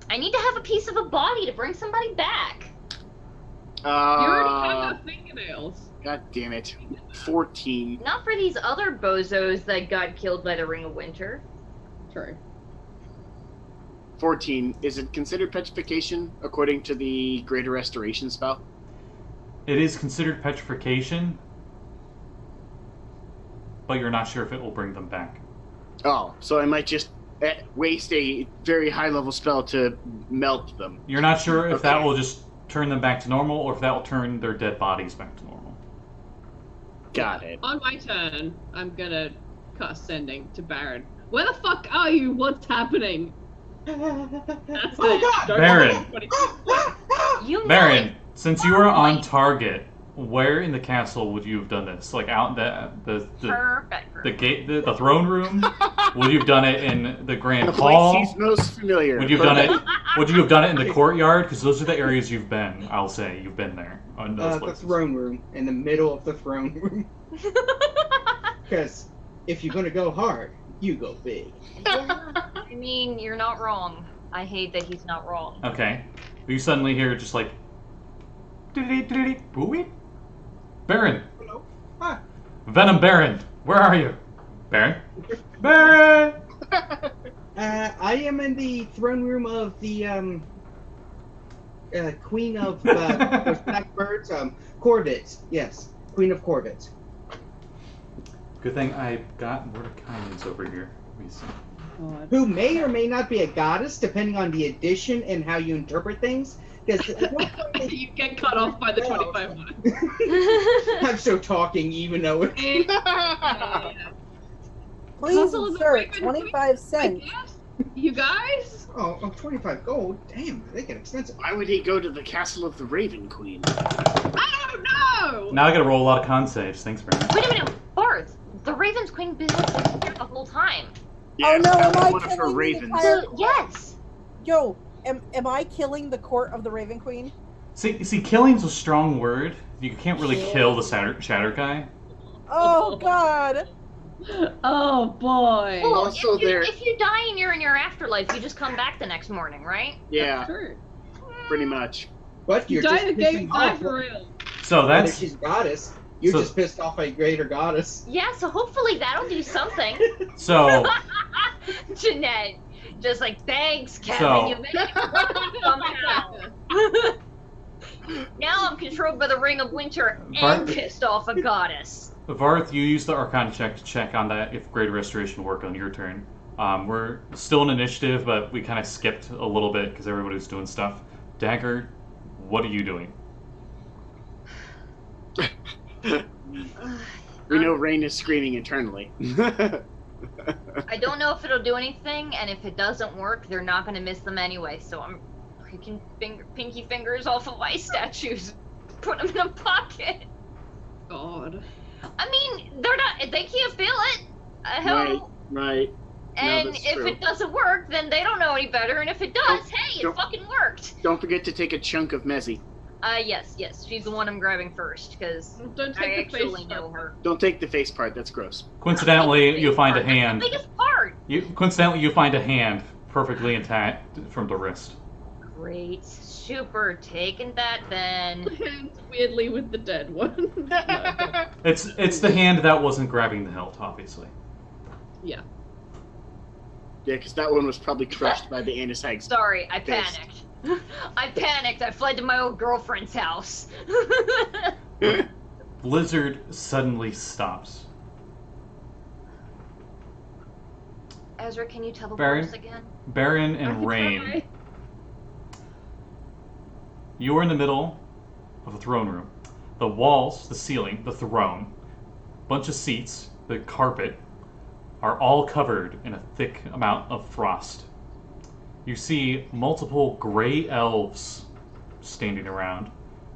I need to have a piece of a body to bring somebody back. You already have her fingernails. God damn it. 14. Not for these other bozos that got killed by the Ring of Winter. True. 14. Is it considered petrification according to the Greater Restoration spell? It is considered petrification, but you're not sure if it will bring them back. Oh, so I might just waste a very high-level spell to melt them. You're not sure if that Okay. will just turn them back to normal or if that will turn their dead bodies back to normal. Got it. On my turn, I'm gonna cast Sending to Baron. Where the fuck are you? What's happening? That's Oh, it. God! Don't Baron. worry. You know Baron, it. since you are on target, where in the castle would you have done this? Like out in Perfect. the gate, the throne room? Would you have done it in the grand The hall? place he's most familiar. Would you have done it? Would you have done it in the courtyard? Because those are the areas you've been. I'll say you've been there on those The places. throne room, in the middle of the throne room. Because if you're gonna go hard, you go big. Yeah, I mean, you're not wrong. I hate that he's not wrong. Okay. You suddenly hear just like, booey? Baron, Hello? Hi. Venom Baron, where are you? Baron, Baron. I am in the throne room of the Queen of those blackbirds, Corvids. Yes, Queen of Corvids. Good thing I got Mordecai's over here. Let me see. God. Who may or may not be a goddess, depending on the edition and how you interpret things. Because You get cut off by the 25 minutes. I'm still talking, even though it. Please Hustle is a insert raven 25 cents. You guys? Oh, 25 gold. Damn, they get expensive. Why would he go to the castle of the Raven Queen? I don't know! Now I gotta roll a lot of con saves. Thanks, Brandon. Wait a minute, Varth. The Raven's Queen been there the whole time. Yes, no, that am I was one of her killing the ravens. entire- Yes. Yo, am I killing the court of the Raven Queen? See, killing's a strong word. You can't really kill the shatter guy. Oh God! Oh boy. Well, Also there- if you die and you're in your afterlife, you just come back the next morning, right? Yeah, Sure. pretty much. But you're Die just the day you pissing die off. for real. So Whether that's she's a goddess. You're So- just pissed off a greater goddess. Yeah, so hopefully that'll do something. so Jeanette, just like, thanks, Kevin, So- you made it somehow. Now I'm controlled by the Ring of Winter and Varth- pissed off a goddess. Varth, you use the Arcana check to check on that if Greater Restoration work on your turn. We're still in initiative, but we kind of skipped a little bit because everybody was doing stuff. Dagger, what are you doing? We know Rein is screaming internally. I don't know if it'll do anything, and if it doesn't work, they're not going to miss them anyway, so I'm freaking pinky fingers off of ice statues. Put them in a pocket. God. I mean, they can't feel it. Hell. Right. And that's if true. it doesn't work, then they don't know any better, and if it does, hey, it don't- fucking worked. Don't forget to take a chunk of Mezzy. Yes, she's the one I'm grabbing first, because Don't I take the face actually know her. Don't take the face part, that's gross. Coincidentally, you find a That's the hand. biggest part. Coincidentally, you find a hand perfectly intact from the wrist. Great. Super. Taking that then. Hands weirdly with the dead one. It's the hand that wasn't grabbing the hilt, obviously. Yeah. Yeah, because that one was probably crushed by the Anus Hags. Sorry, I Fist. panicked. I panicked. I fled to my old girlfriend's house. Blizzard suddenly stops. Ezra, can you tell the Baron? words again? Baron I and can Rein, try. you are in the middle of a throne room. The walls, the ceiling, the throne, bunch of seats, the carpet are all covered in a thick amount of frost. You see multiple gray elves standing around.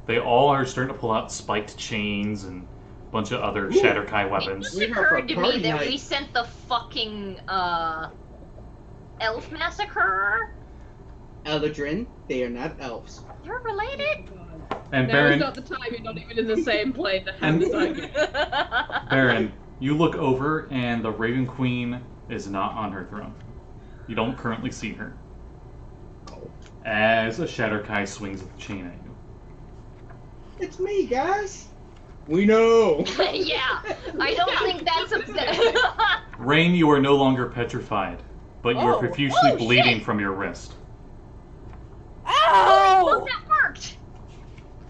They all are starting to pull out spiked chains and a bunch of other Shatterkai It weapons. just We have a occurred to me party that we night. sent the fucking elf massacre. Eldrin, they are not elves. They're related. And Now Baron, is not the time. You're not even in the same plane to have this argument. Baron, you look over and the Raven Queen is not on her throne. You don't currently see her. As a Shatterkai swings the chain at you. It's me, guys. We know. Yeah, I don't think that's a. Rein, you are no longer petrified, but you are Oh. profusely Oh, bleeding shit. from your wrist. Oh, Ow! that worked.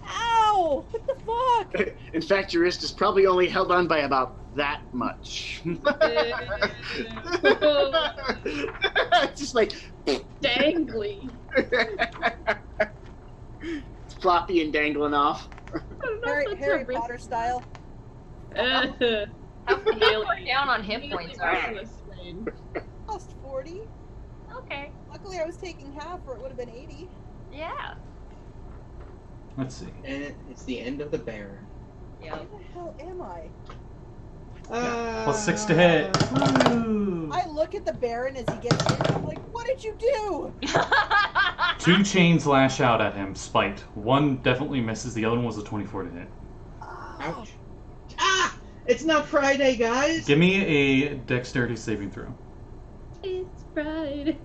Ow! What the fuck? In fact, your wrist is probably only held on by about that much. Just like Dangly. it's floppy and dangling off. I don't know Harry, if that's Harry a risk. Potter style. How far down on hit points are you? Reckless, Rein. Lost 40. Okay. Luckily, I was taking half, or it would have been 80. Yeah. Let's see. And it's the end of the Baron. Yeah. Where the hell am I? Plus 6 to hit. Woo! I look at the Baron as he gets hit, and I'm like, what did you do? 2 chains lash out at him, spiked. One definitely misses, the other one was a 24 to hit. Ouch. Ah! It's not Friday, guys. Give me a dexterity saving throw. It's Friday.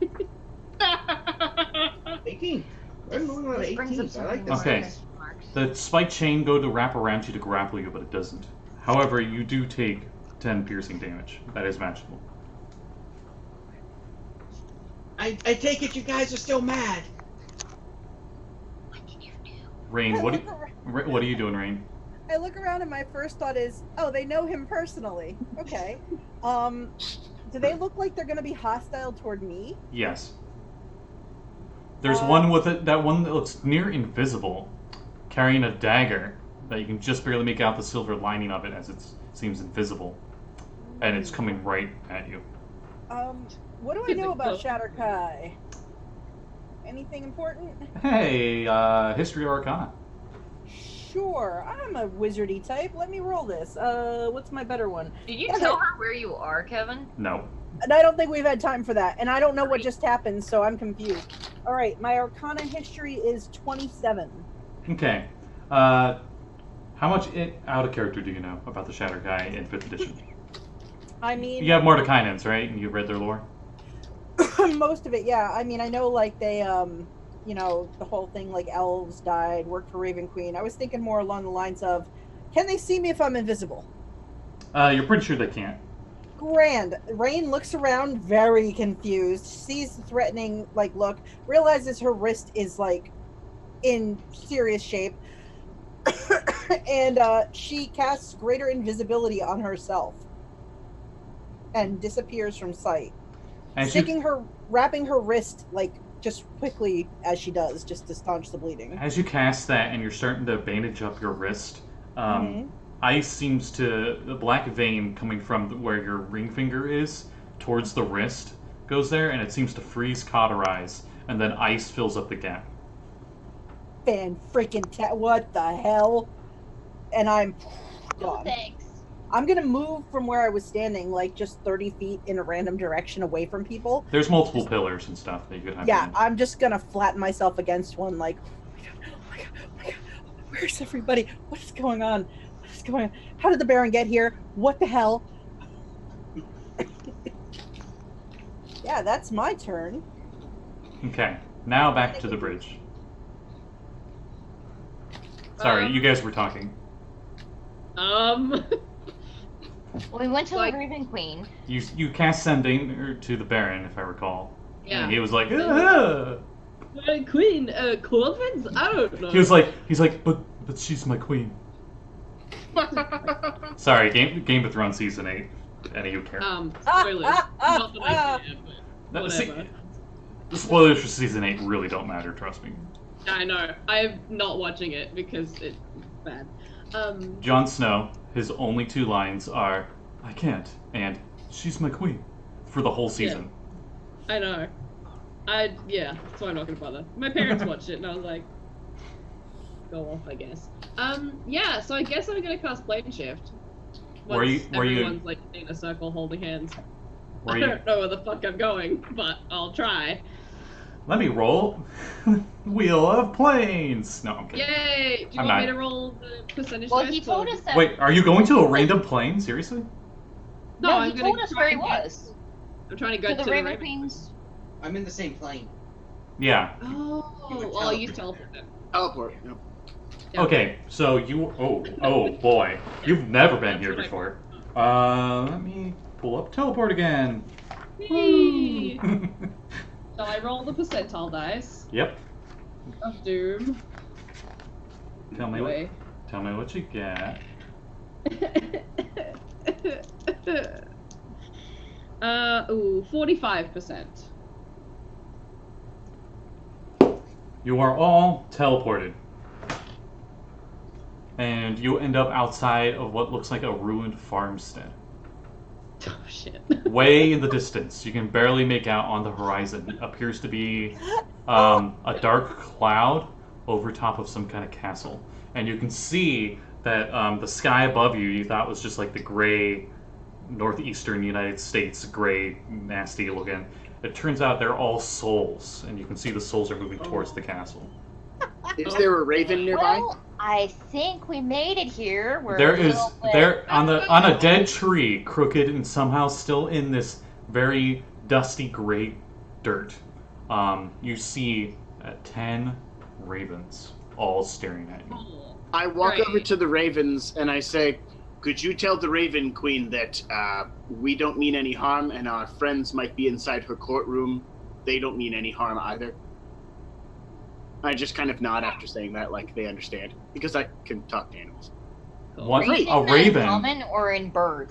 18. I'm going on This brings up 18. I some like more this. Okay. question marks. The spike chain go to wrap around you to grapple you, but it doesn't. However, you do take 10 piercing damage. That is magical. I take it you guys are still mad. What did you do? Rein, what are you doing, Rein? I look around and my first thought is, oh, they know him personally. Okay. Do they look like they're going to be hostile toward me? Yes. There's one with that one that looks near invisible, carrying a dagger that you can just barely make out the silver lining of it as it seems invisible, and it's coming right at you. What do I know about Shatterkai? Anything important? Hey, History Arcana. Sure, I'm a wizardy type. Let me roll this. What's my better one? Did you tell her where you are, Kevin? No. And I don't think we've had time for that, and I don't know what just happened, so I'm confused. All right, my Arcana history is 27. Okay. How much out of character do you know about the Shatterkai in 5th edition? I mean, You have Mordekainen's, right? And you've read their lore? most of it, yeah. I mean, I know, like, they, you know, the whole thing, like, elves died, worked for Raven Queen. I was thinking more along the lines of, can they see me if I'm invisible? You're pretty sure they can't. Grand. Rein looks around, very confused, sees the threatening, like, look, realizes her wrist is, like, in serious shape, and she casts greater invisibility on herself and disappears from sight. And Wrapping her wrist, like, just quickly as she does, just to staunch the bleeding. As you cast that and you're starting to bandage up your wrist, ice seems to, the black vein coming from where your ring finger is towards the wrist goes there, and it seems to freeze, cauterize, and then ice fills up the gap. What the hell? And I'm No, gone. thanks. I'm gonna move from where I was standing, like, just 30 feet in a random direction away from people. There's multiple pillars and stuff that you could have. Yeah, I'm just gonna flatten myself against one, like, oh my god, where's everybody? What is going on? What is going on? How did the Baron get here? What the hell? Yeah, that's my turn. Okay, now back to the bridge. Sorry, you guys were talking. Well, we went to Like- the Raven Queen. You cast Sending to the Baron, if I recall. Yeah. And he was like, "Ah!" Queen, Corvins? I don't know. He's like, but she's my queen. Sorry, Game of Thrones season 8. Any of you care? Spoilers. Not that I care, but No, see, whatever. the spoilers for season 8 really don't matter, trust me. I know. I'm not watching it because it's bad. Jon Snow, his only 2 lines are, "I can't," and "She's my queen," for the whole season. I know. Yeah, so I'm not gonna bother. My parents watched it and I was like, go off, I guess. Yeah, so I guess I'm gonna cast Plane Shift. Were you- Everyone's like in a circle holding hands. I don't know where the fuck I'm going, but I'll try. Let me roll. Wheel of Planes! No, I'm kidding. Yay! Do you I'm want me not. to roll the percentage Well, dice, he told or- us that. Wait, are you going to a random plane? Seriously? No, I'm he gonna told us try where he and get- was. I'm trying to go To to the Raven Queen's. I'm in the same plane. Yeah. Oh, You would well, I'll use teleport. teleport then. Teleport. Yep. Yeah. Okay, so you... Oh boy. You've never been here That's what before. Let me pull up teleport again. Yay! Shall I roll the percentile dice Yep. of doom? Tell me what you get. 45%. You are all teleported. And you end up outside of what looks like a ruined farmstead. Oh shit. Way in the distance, you can barely make out on the horizon, appears to be a dark cloud over top of some kind of castle. And you can see that the sky above you thought was just like the gray northeastern United States, gray, nasty looking. It turns out they're all souls, and you can see the souls are moving towards the castle. Is there a raven nearby? Well, I think we made it here. We're There a is little bit- there on a dead tree, crooked and somehow still in this very dusty gray dirt. You see 10 ravens all staring at you. I walk Right. over to the ravens and I say, "Could you tell the Raven Queen that we don't mean any harm and our friends might be inside her courtroom they don't mean any harm either. I just kind of nod after saying that, like they understand, because I can talk to animals. What? Are you saying A that in raven. common or in bird?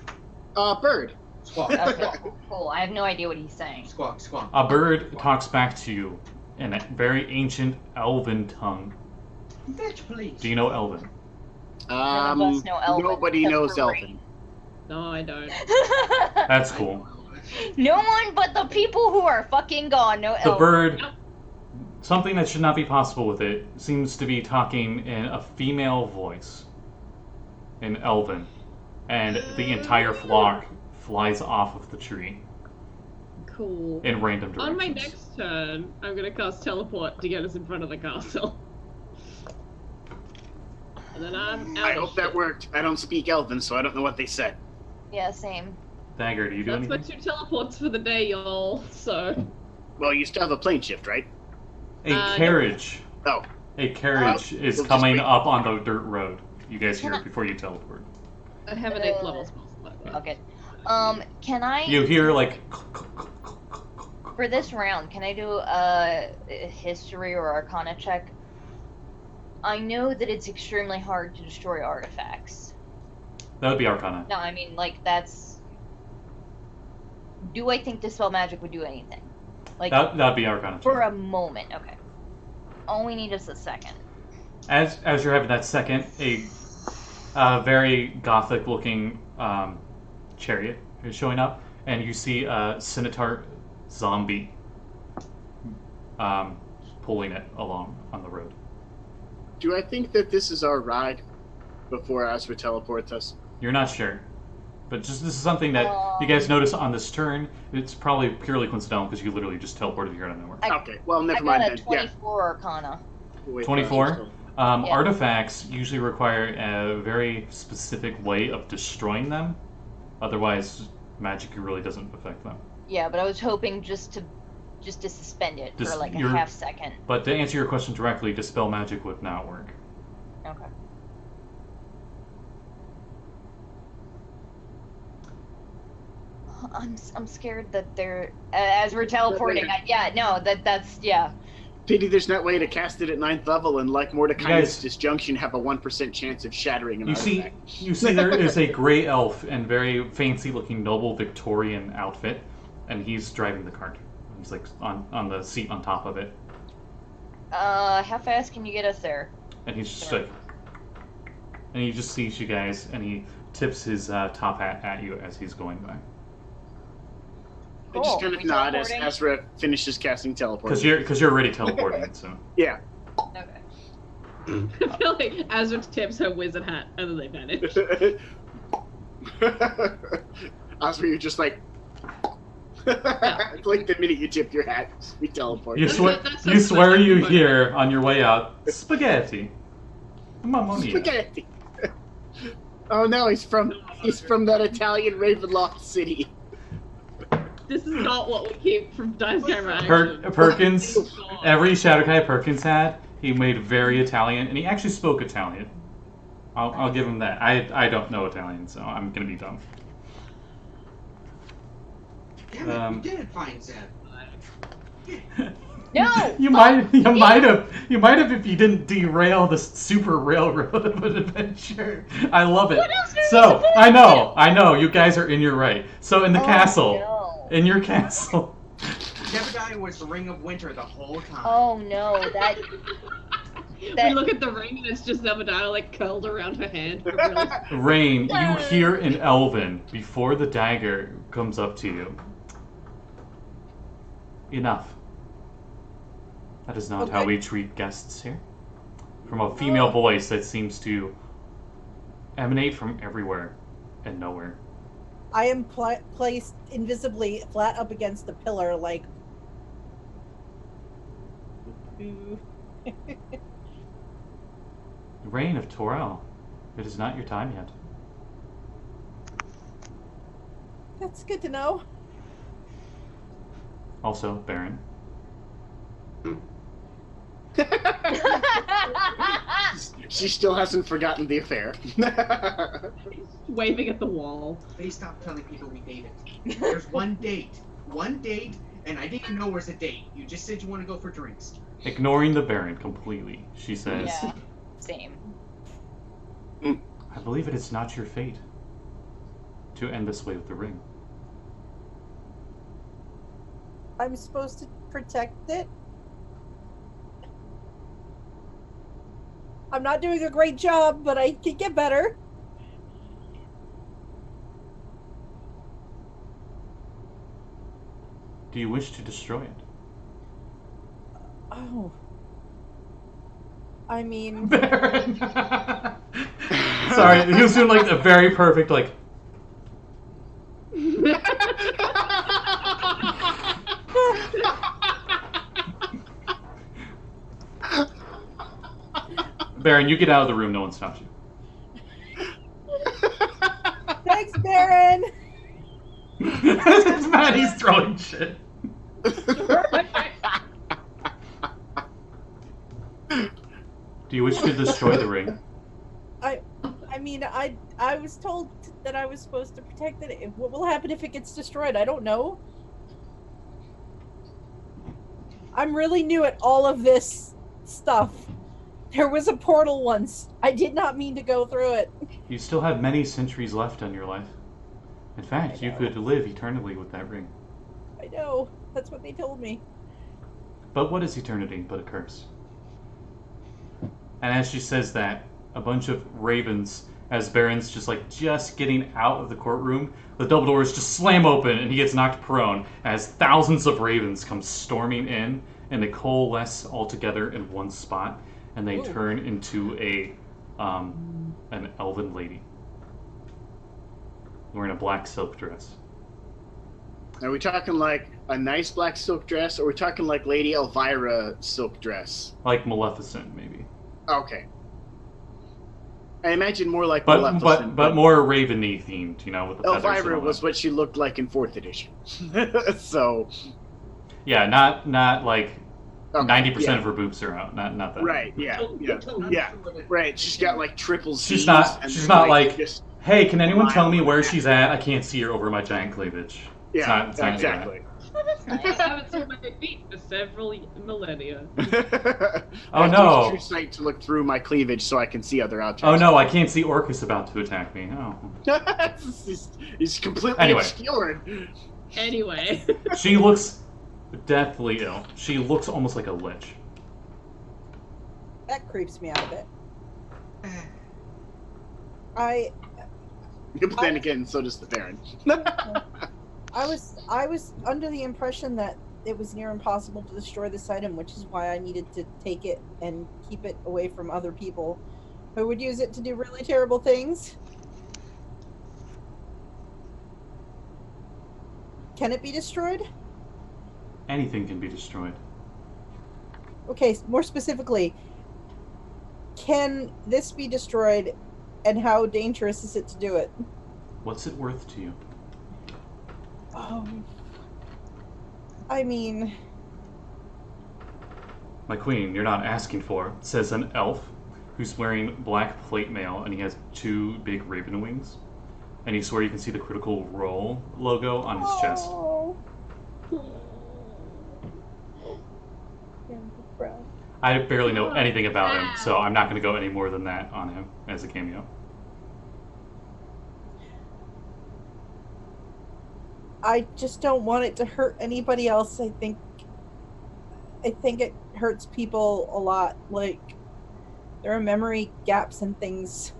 Bird. Squawk. Okay, cool. I have no idea what he's saying. Squawk, squawk. A bird talks back to you in a very ancient elven tongue. Fetch, please. Do you know elven? None of us know Elven, Nobody except knows for Elven. No, I don't. That's cool. No one but the people who are fucking gone know The Elven. bird, something that should not be possible with it, seems to be talking in a female voice. In elven. And the entire flock flies off of the tree Cool. in random directions. On my next turn, I'm gonna cast teleport to get us in front of the castle. And then I'm out. I of hope that shit. worked. I don't speak Elven, so I don't know what they said. Yeah, same. Dagger, do you do That's my anything? 2 teleports for the day, y'all. So. Well, you still have a plane shift, right? A no. carriage. Oh, A carriage is we'll just coming wait. up on the dirt road. You guys hear Can it before you teleport. I have an 8th level spell slot. Okay. Can I... You hear like For this round, can I do a history or arcana check? I know that it's extremely hard to destroy artifacts. that would be Arcana. No, I mean, like, that's... Do I think Dispel Magic would do anything? Like, That'd be Arcana. for a moment, okay. All we need is a second. As you're having that second, a very gothic-looking chariot is showing up, and you see a Scimitar zombie pulling it along on the road. do I think that this is our ride before Azra teleports us? You're not sure, but just this is something that you guys notice on this turn. It's probably purely coincidental because you literally just teleported here out of nowhere. Okay, well, I never got mind a then. 24 arcana. Wait, 24? Yeah. Artifacts usually require a very specific way of destroying them. Otherwise, magic really doesn't affect them. Yeah, but I was hoping just to suspend it for Just- like a you're- half second. But to answer your question directly, Dispel Magic would not work. Okay. I'm scared that they're as we're teleporting. That's Pity there's no way to cast it at 9th level, and like Mordecai's guys- disjunction, have a 1% chance of shattering an You see artifact. there is a gray elf in very fancy-looking noble Victorian outfit, and he's driving the cart. He's like on the seat on top of it, how fast can you get us there? and he's just like, and he just sees you guys, and he tips his top hat at you as he's going by. I just Cool. kind of We nod as teleporting? Ezra finishes casting teleport. Because you're already teleporting, so. Yeah. Okay. I feel like Azra tips her wizard hat and then they vanish. Ezra, you're just like... like the minute you tip your hat, we teleport. You That's you swear that's you funny. hear on your way out spaghetti. Mamma mia. Spaghetti. Oh no, he's from that Italian Ravenloft city. This is not what we keep from Dice Camera action. Perkins, Oh, God. every Shadowkai Perkins had, he made very Italian, and he actually spoke Italian. I'll give him that. I don't know Italian, so I'm gonna be dumb. Damn it, you didn't find Zeb. No! You might have if you didn't derail the super railroad of an adventure. I love it. What else are we So supposed to I know, you guys are in your right. So in the castle, No. in your castle, Jebediah was the Ring of Winter the whole time. Oh no, that We look at the ring and it's just Zebediah like curled around her hand. Really... Rein, you hear in Elven before the dagger comes up to you. Enough. That is not how Okay. we treat guests here. From a female voice that seems to emanate from everywhere and nowhere. I am placed invisibly flat up against the pillar, like. Reign of Torel, it is not your time yet. That's good to know. Also, Baron. She still hasn't forgotten the affair. Waving at the wall. Please stop telling people we dated. There's one date. One date, And I didn't know it was a date. You just said you want to go for drinks. Ignoring the Baron completely, she says, Yeah, same. I believe it is not your fate to end this way with the ring. I'm supposed to protect it? I'm not doing a great job, but I can get better. Do you wish to destroy it? Oh. I mean... Baron! Sorry, he was doing like a very perfect, like... Baron, you get out of the room, no one stops you. Thanks, Baron! It's Maddie's throwing shit. Do you wish to destroy the ring? I mean, I was told that I was supposed to protect it. What will happen if it gets destroyed? I don't know. I'm really new at all of this stuff. There was a portal once. I did not mean to go through it. You still have many centuries left in your life. In fact, you could live eternally with that ring. I know. That's what they told me. But what is eternity but a curse? And as she says that, a bunch of ravens, as Baron's just getting out of the courtroom, the double doors just slam open and he gets knocked prone as thousands of ravens come storming in and they coalesce all together in one spot and they turn into an elven lady wearing a black silk dress. Are we talking like a nice black silk dress, or are we talking like Lady Elvira silk dress? Like Maleficent, maybe. Okay. I imagine more like Maleficent. But more Raven-y themed, with the feathers. Elvira was what she looked like in 4th edition. So. Yeah, not like 90% of her yeah. boobs are out. Not that. Right. Yeah. Right. She's got like triple C's. She's not like just, hey, can anyone tell me where she's at? I can't see her over my giant cleavage. Yeah. It's not exactly. I haven't seen my feet for several millennia. Oh no! True sight to look through my cleavage so I can see other objects. Oh no! I can't see Orcus about to attack me. Oh. He's completely Anyway. obscured. Anyway. She looks deathly ill. She looks almost like a lich. That creeps me out a bit. But then again, so does the Baron. I was under the impression that it was near impossible to destroy this item, which is why I needed to take it and keep it away from other people who would use it to do really terrible things. Can it be destroyed? Anything can be destroyed. Okay, more specifically, can this be destroyed, and how dangerous is it to do it? What's it worth to you? I mean... My queen, you're not asking for it, says an elf who's wearing black plate mail and he has 2 big raven wings. And you swear you can see the Critical Role logo on his chest. I barely know anything about him, so I'm not going to go any more than that on him as a cameo. I just don't want it to hurt anybody else. I think it hurts people a lot. Like, there are memory gaps and things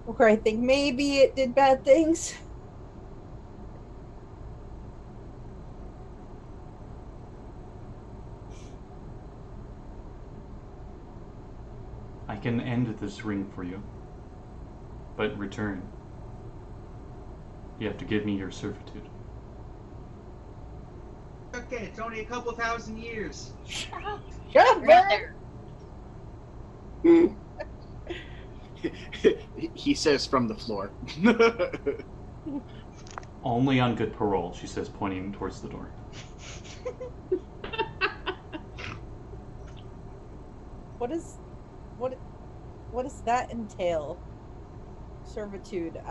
where I think maybe it did bad things. I can end this ring for you, but in return, you have to give me your servitude. Okay, it's only a couple thousand years. Shut up, Right Baron! there. He says from the floor. Only on good parole, she says, pointing towards the door. What does that entail? Servitude.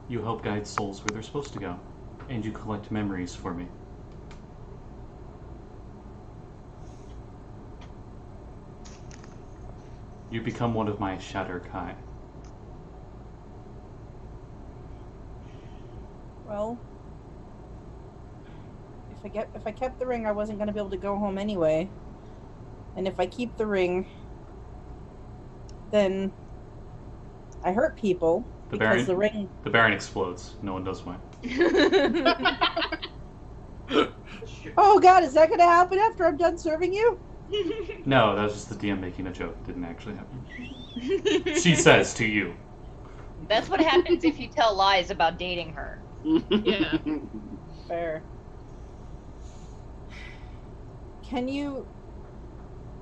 You help guide souls where they're supposed to go. And you collect memories for me. You become one of my Shatter Kai. Well, if I kept the ring, I wasn't going to be able to go home anyway. And if I keep the then I hurt people because the ring. The Baron explodes. No one knows why. Oh God, is that going to happen after I'm done serving you? No, that was just the DM making a joke. It didn't actually happen. She says to you. That's what happens if you tell lies about dating her. Yeah. Fair.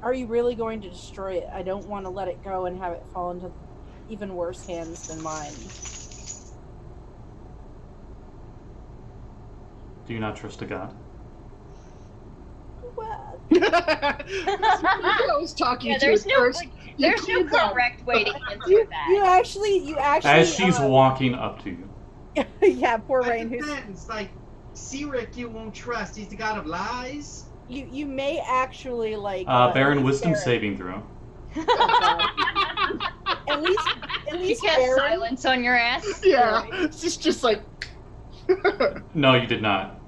Are you really going to destroy it? I don't want to let it go and have it fall into even worse hands than mine. Do you not trust a god? What? I was talking to there's it no first. there's no correct way to answer You that. actually. As she's walking up to you. Yeah, poor Rein. Who's Depends. Like, Sirik you won't trust. He's the god of lies. you may actually like. Baron wisdom Baron. saving throw. At least You cast Baron. silence on your ass. Yeah, it's just like. No, you did not.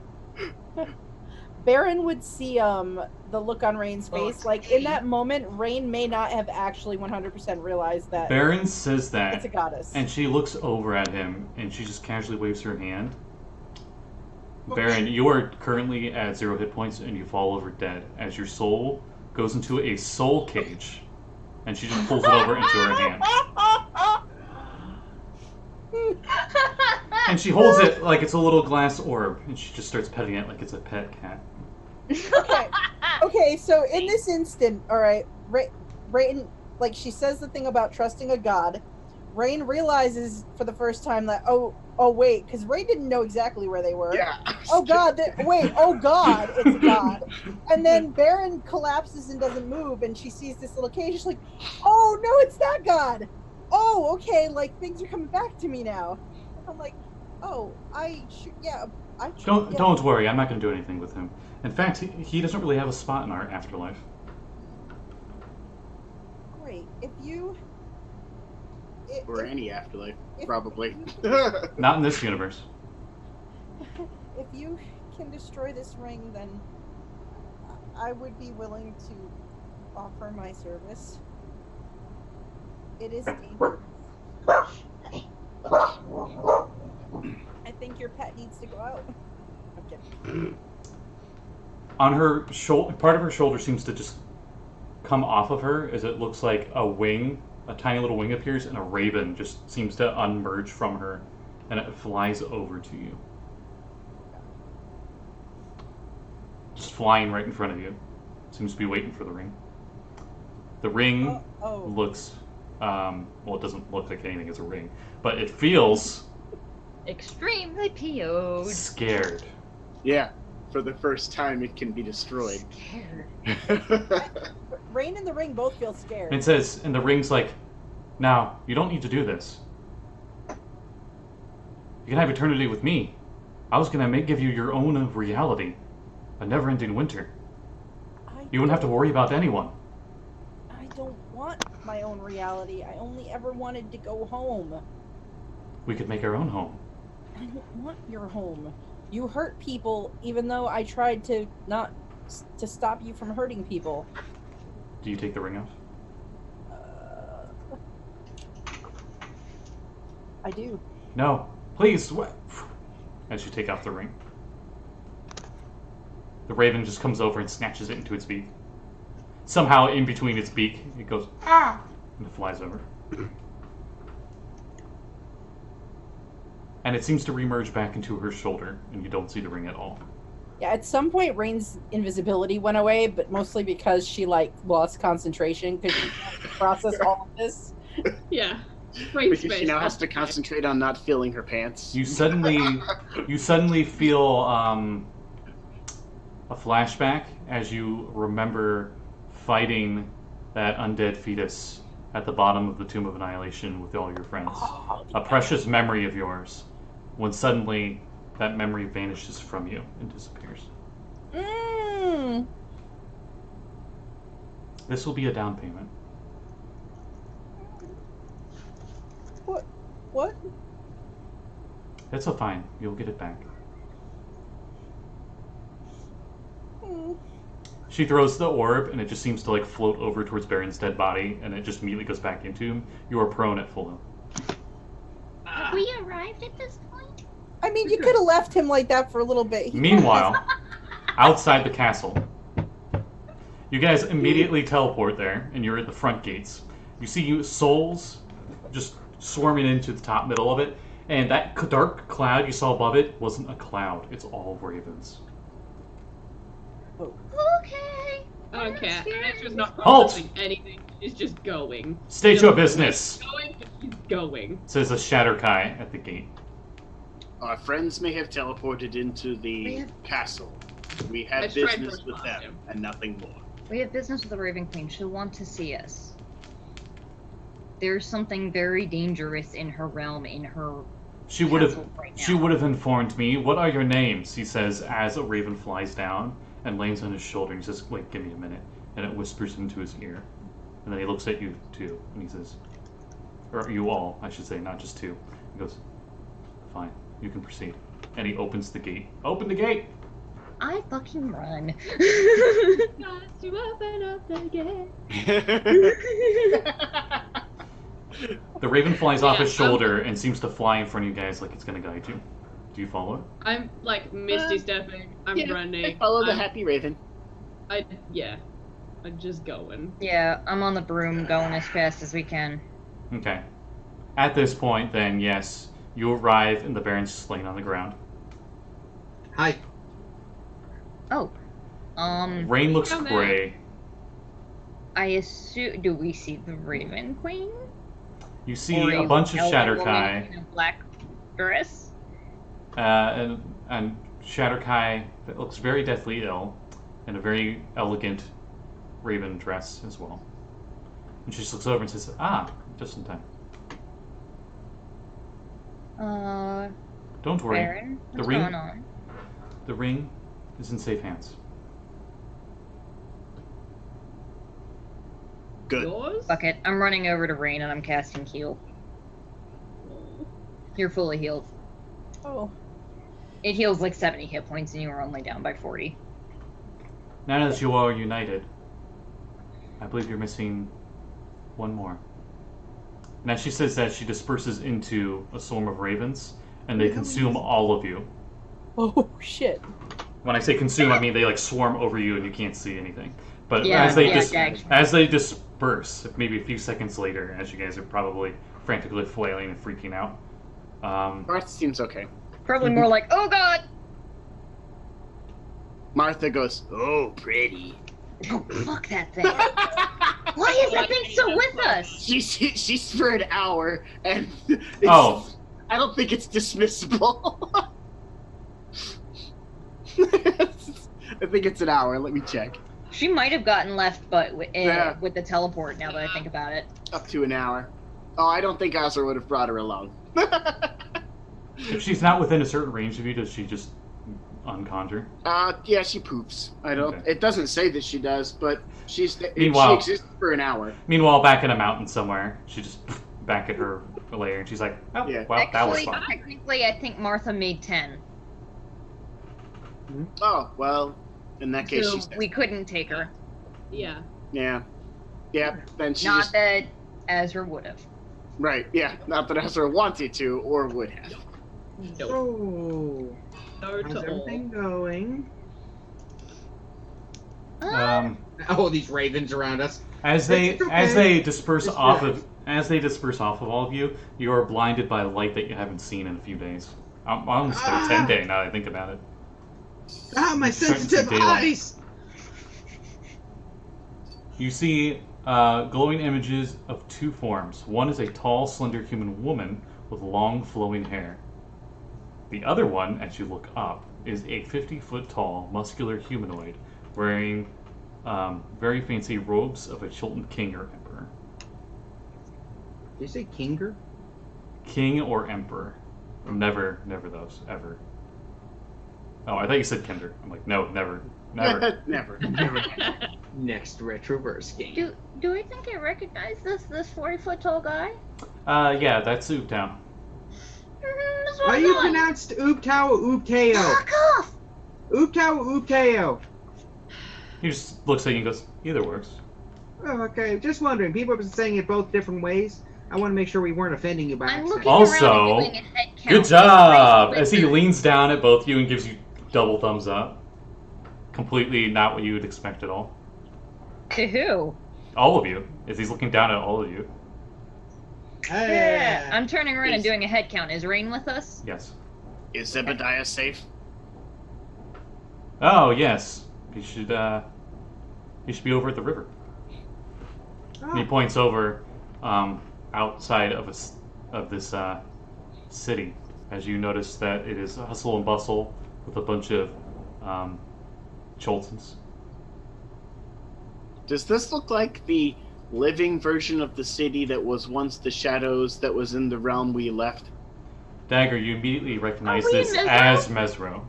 Baron would see the look on Rein's face. Like in that moment, Rein may not have actually 100% realized that Baron says that, it's a goddess. and she looks over at him, and she just casually waves her hand. Baron, you are currently at 0 hit points, and you fall over dead as your soul goes into a soul cage, and she just pulls it over into her hand. And she holds it like it's a little glass orb, and she just starts petting it like it's a pet cat. Okay, so in this instant, all right, Rein, like she says the thing about trusting a god. Rein realizes for the first time that oh wait, because Rein didn't know exactly where they were. Yeah. Oh God! Oh God! It's a god. And then Baron collapses and doesn't move, and she sees this little cage. She's like, "Oh no, it's that god! Oh, okay, like things are coming back to me now." I'm like, "Oh, Don't worry, I'm not going to do anything with him. In fact, he doesn't really have a spot in our afterlife. Great. If you Or any afterlife, probably. Not in this universe. if you can destroy this ring, then I would be willing to offer my service. It is dangerous. I think your pet needs to go out. I'm kidding. On her shoulder, part of her shoulder seems to just come off of her as it looks like a wing, a tiny little wing appears, and a raven just seems to unmerge from her, and it flies over to you. Just flying right in front of you. Seems to be waiting for the ring. The ring looks, well, it doesn't look like anything is a ring, but it feels Extremely PO'd. scared. Yeah, for the first time it can be destroyed. Scared. Rein and the ring both feel scared. And it says, and the ring's like, now, you don't need to do this. You can have eternity with me. I was gonna give you your own reality. A never-ending winter. You wouldn't have to worry about anyone. I don't want my own reality. I only ever wanted to go home. We could make our own home. I don't want your home. You hurt people, even though I tried to not to stop you from hurting people. Do you take the ring off? I do. No. Please, what? As you take off the ring. The raven just comes over and snatches it into its beak. Somehow, in between its beak, it goes, ah! And it flies over. And it seems to remerge back into her shoulder, and you don't see the ring at all. Yeah, at some point, Rein's invisibility went away, but mostly because she, lost concentration because she had to process all of this. Yeah. Brain Because space. she now has to concentrate on not feeling her pants. You suddenly feel a flashback as you remember fighting that undead fetus at the bottom of the Tomb of Annihilation with all your friends. A precious memory of yours, when suddenly that memory vanishes from you and disappears. Mm. This will be a down payment. What? That's a fine. You'll get it back. Mm. She throws the orb, and it just seems to like float over towards Baron's dead body, and it just immediately goes back into him. You are prone at full health. Have we arrived at this point? I mean, you could have left him like that for a little bit. Meanwhile, outside the castle, you guys immediately teleport there, and you're at the front gates. You see souls just swarming into the top middle of it, and that dark cloud you saw above it wasn't a cloud. It's all ravens. Okay. I don't care. Ezra's not Halt! processing anything. She's just going. State your business, She's going, but she's going. says a Shatterkai at the gate. Our friends may have teleported into the castle. We have Let's try and business with respond them, and nothing more. We have business with the Raven Queen. She'll want to see us. There's something very dangerous in her realm, in her She would have castle right now. She would have informed me. What are your names? He says as a raven flies down and lands on his shoulder. And he says, "Wait, give me a minute." And it whispers into his ear. And then he looks at you too, and he says, or you all, I should say, not just two. He goes, "Fine, you can proceed." And he opens the gate. Open the gate. I fucking run. Got to open up the gate. The raven flies off his Yeah, shoulder and seems to fly in front of you guys like it's gonna guide you. Do you follow it? I'm like misty stepping. I'm running. I follow the I'm- happy raven. I'm just going. Yeah, I'm on the broom going as fast as we can. Okay. At this point, then, yes, you arrive and the Baron's just laying on the ground. Hi. Oh. Rain looks Come gray. I assume. Do we see the Raven Queen? You see Or a bunch of elven woman Shatterkai. in a black dress? And Shatterkai that looks very deathly ill, in a very elegant raven dress as well. And she just looks over and says, "Ah, just in time. Don't worry, Baron? The What's ring- going on? the ring is in safe hands." Good. Yours? Fuck it. I'm running over to Rein and I'm casting heal. You're fully healed. Oh. It heals like 70 hit points and you were only down by 40. Now that you are united, I believe you're missing one more. And as she says that, she disperses into a swarm of ravens, and they consume all of you. Oh shit. When I say consume, I mean they like swarm over you and you can't see anything. But Yeah, as they yeah, as they disperse, maybe a few seconds later, as you guys are probably frantically flailing and freaking out, Martha seems okay. Probably more like, oh god! Martha goes, "Oh, pretty." Oh, fuck that thing. Why is that thing still with us? She's for an hour, and Oh. I don't think it's dismissible. I think it's an hour. Let me check. She might have gotten left, but Yeah. with the teleport, now that I think about it. Up to an hour. Oh, I don't think Azra would have brought her along. if she's not within a certain range of you, does she just unconjure? Yeah, she poops. I don't. Okay. It doesn't say that she does, but she Meanwhile- exists for an hour. Meanwhile, back in a mountain somewhere, she just back at her lair, and she's like, "Oh, Yeah. well, that was Actually, fun." technically, I think Martha made 10. Oh well, in that case, So she's dead. we couldn't take her. Yeah. Yeah. Yeah. Then she Not just that Azra would have. right. Yeah. Not that Azra wanted to or would have. No. Oh. No How's to all. everything going? Oh, these ravens around us. As they It's okay. as they disperse Just off relax. of all of you, you are blinded by a light that you haven't seen in a few days. I'm almost at a 10-day now that I think about it. Ah, my Starting to see sensitive daylight. eyes! You see glowing images of two forms. One is a tall, slender human woman with long, flowing hair. The other one, as you look up, is a 50-foot tall, muscular humanoid wearing very fancy robes of a Chilton king or emperor. Did you say Kinger? King or emperor. Never those, ever. Oh, I thought you said Kinder. I'm like, no, never. Never. Never. Next Retroverse game. Do I think I recognize this 40-foot tall guy? Yeah, that's Ooptown. That's what Are I you thought. pronounced Ooptow or Oopteo? Fuck off! Ooptow or Oopteo? He just looks at you and goes, either works. Oh, okay, just wondering. People have been saying it both different ways. I want to make sure we weren't offending you by I'm accident. looking Also, around and doing a head count. Good job! With As he the- leans down at both you and gives you double thumbs up. Completely not what you would expect at all. To who? All of you. As he's looking down at all of you. Yeah. I'm turning around and Is- doing a head count. Is Rein with us? Yes. Is Zebediah safe? Oh, yes. He should be over at the river. And he Oh, points over outside of this city, as you notice that it is hustle and bustle with a bunch of Choltons. Does this look like the living version of the city that was once the shadows that was in the realm we left? Dagger, you immediately recognize Are we in this Mesro? as Mesro.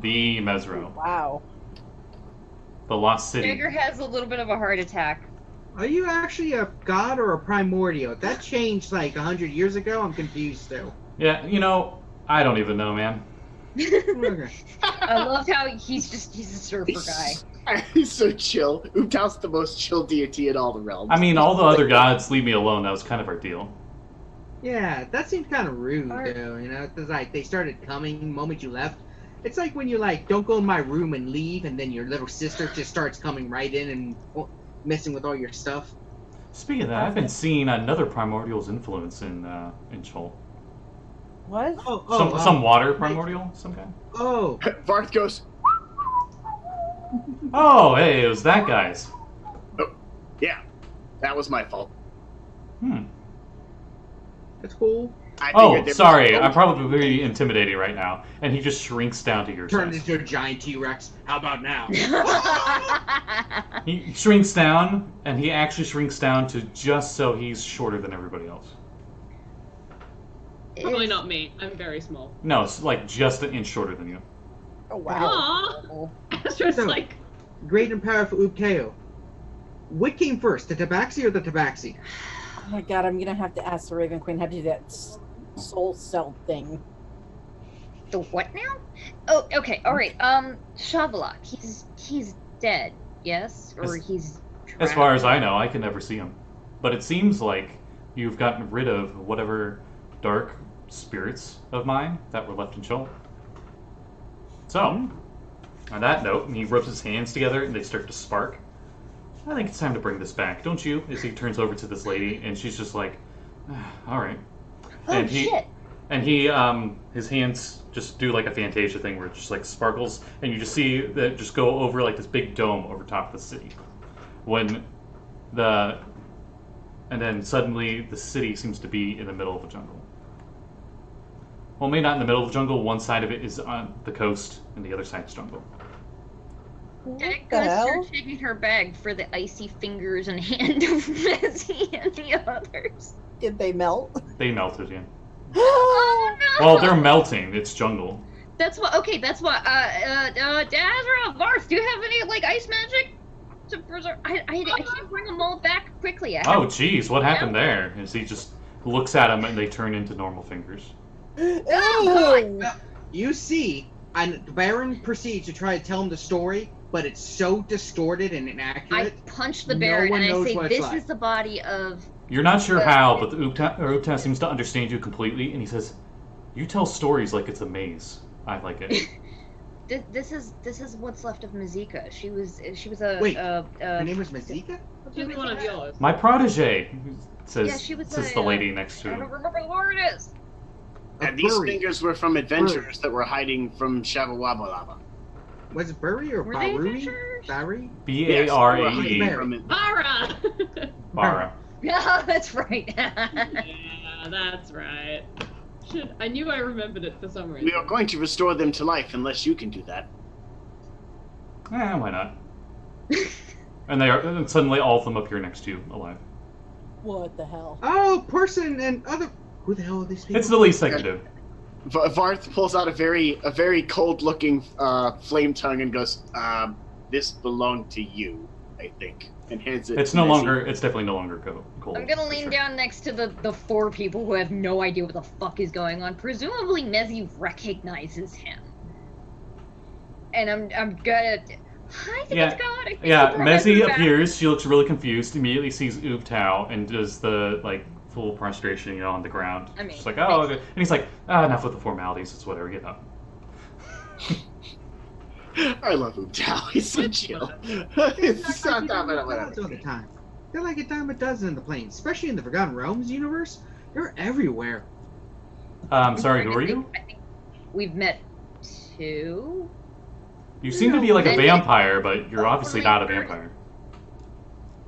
The Mesro. Wow. The Lost City. Dagger has a little bit of a heart attack. are you actually a god or a primordial? That changed like 100 years ago. I'm confused still. Yeah, I don't even know, man. Okay. I love how he's a surfer guy. He's so chill. Ooptow's the most chill deity in all the realms. I mean, all the other gods leave me alone. That was kind of our deal. Yeah, that seemed kind of rude, Are- though. Because like they started coming the moment you left. It's like when you like don't go in my room and leave, and then your little sister just starts coming right in and messing with all your stuff. Speaking of that, I've been seeing another primordial's influence in Chol. What? Some water primordial, some kind. Oh, Varth goes, Oh, hey, it was that guy's. yeah, that was my fault. that's cool. I Oh, figured there was sorry, a- I'm probably very intimidating right now. And he just shrinks down to your Turned size. into a giant T-Rex. How about now? He shrinks down, and he actually shrinks down to just so he's shorter than everybody else. Probably not me. I'm very small. No, it's like just an inch shorter than you. Oh wow. Aww. Azra's So- like, Great and powerful Oopteo. What came first, the Tabaxi or the Tabaxi? Oh my god, I'm gonna have to ask the Raven Queen how to do that soul cell thing. The what now? Oh, okay, alright. Shavolak, he's dead, yes? Or he's As far as I know, I can never see him. But it seems like you've gotten rid of whatever dark spirits of mine that were left in Chol. So, on that note, and he rubs his hands together and they start to spark. I think it's time to bring this back, don't you? As he turns over to this lady, and she's just like, all right. Oh And he- shit. And he, his hands just do like a Fantasia thing where it just like sparkles, and you just see that just go over like this big dome over top of the city. And then suddenly the city seems to be in the middle of a jungle. Well, maybe not in the middle of the jungle. One side of it is on the coast, and the other side is jungle. What Dagger's the hell? start checking her bag for the icy fingers and hand of Mezzy and the others. Did they melt? They melted, yeah. Oh no! Well, they're melting. It's jungle. That's what. Okay, that's what. Azra, Varth, do you have any like ice magic to preserve? I can't bring them all back quickly. Oh, geez, what happened there? As he just looks at them, and they turn into normal fingers. Ew. You see, and Baron proceeds to try to tell him the story, but it's so distorted and I inaccurate. punch the No Baron one and I knows say, what it's "This like." is the body of." You're not sure Yeah. how, but the Oopta seems to understand you completely, and he says, "You tell stories like it's a maze. I like it." This is what's left of Mazika. She was a. Wait, Her name was Mazika? she's one of yours. My protege, says, Yeah, she was says a, the lady next to I don't him. remember the word it is. And these Burry. fingers were from adventurers that were hiding from Shavolak. Was it Burry or Were they Barui? adventurers? Barry? B-A-R-A-E. Yes, Bara! Bara. Yeah, that's right. Yeah, that's right. I knew I remembered it for some reason. We are going to restore them to life unless you can do that. Why not? And suddenly all of them appear next to you, alive. What the hell? Oh, person and other. Who the hell are these people? It's the least I can do. Varth pulls out a very cold-looking flame tongue and goes, "This belonged to you, I think," and hands it. It's to no Mezzy. longer. It's definitely no longer cold. I'm gonna for lean sure. down next to the four people who have no idea what the fuck is going on. Presumably, Mezzy recognizes him, and I'm gonna. Hi, Yeah, it's God. I think Yeah, you brought my Mezzy food back. appears. She looks really confused. Immediately sees Ooptao and does the full prostration, on the ground. I mean, She's like, oh, makes- okay. And he's like, enough with the formalities. It's whatever. Get up. I love Ooptao. He's so chill. It's not that bad. All the time. They're like a dime a dozen in the planes, especially in the Forgotten Realms universe. They're everywhere. Sorry, who are you? I think we've met two. You seem to be like a Then- vampire, but you're Oh, obviously wait, not a wait. vampire.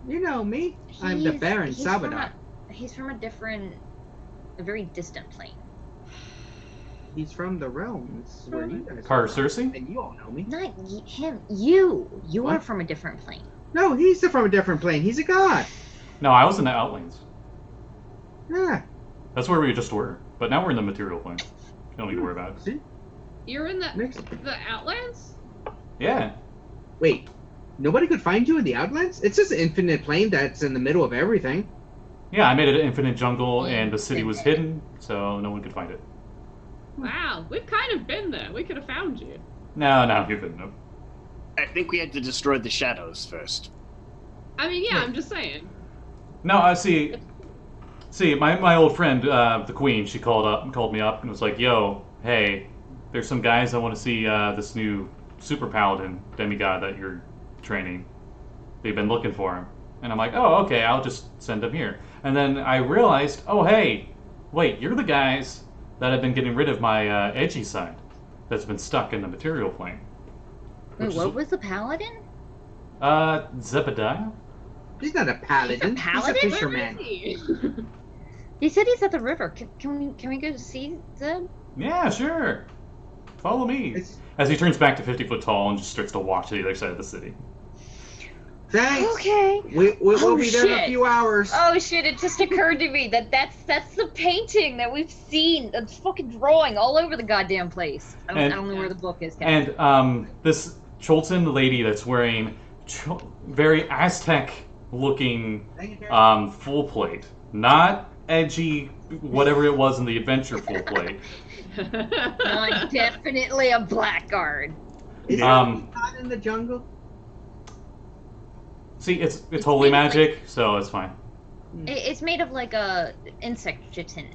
You know me. I'm the Baron He's from Salbador. He's from a very distant plane. He's from the realms where you guys Car are from. Cersei? And you all know me. Not him. You. You are What? from a different plane. No, he's from a different plane. He's a god. No, I was in the Outlands. Yeah. That's where we just were. But now we're in the material plane. You don't need to worry about it. See? You're in the Next. Outlands? Yeah. Wait. Nobody could find you in the Outlands? It's just an infinite plane that's in the middle of everything. Yeah, I made it an infinite jungle, and the city was hidden, so no one could find it. Wow, we've kind of been there. We could have found you. No, you couldn't have. I think we had to destroy the shadows first. I mean, yeah, I'm just saying. No, see, my old friend, the Queen, she called me up and was like, "Yo, hey, there's some guys I want to see this new super paladin demigod that you're training. They've been looking for him." And I'm like, "Oh, okay, I'll just send him here." And then I realized, oh, hey, wait, you're the guys that have been getting rid of my edgy side that's been stuck in the material plane. Wait, Which what is- was the paladin? Zebediah? He's not a paladin. He's a paladin? He's a Where fisherman. is he? He said he's at the river. Can we go see Zeb? Yeah, sure. Follow me. It's- As he turns back to 50 foot tall and just starts to walk to the other side of the city. Thanks. Okay. We will Oh, be there in a shit. few hours. Oh shit! It just occurred to me that's the painting that we've seen. That's fucking drawing all over the goddamn place. I don't know where the book is. Kat. And this Cholton lady that's wearing very Aztec-looking full plate, not edgy, whatever it was in the adventure full plate. Definitely a blackguard. Is Um, not in the jungle? See, it's holy magic, so it's fine. It's made of like a insect chitin.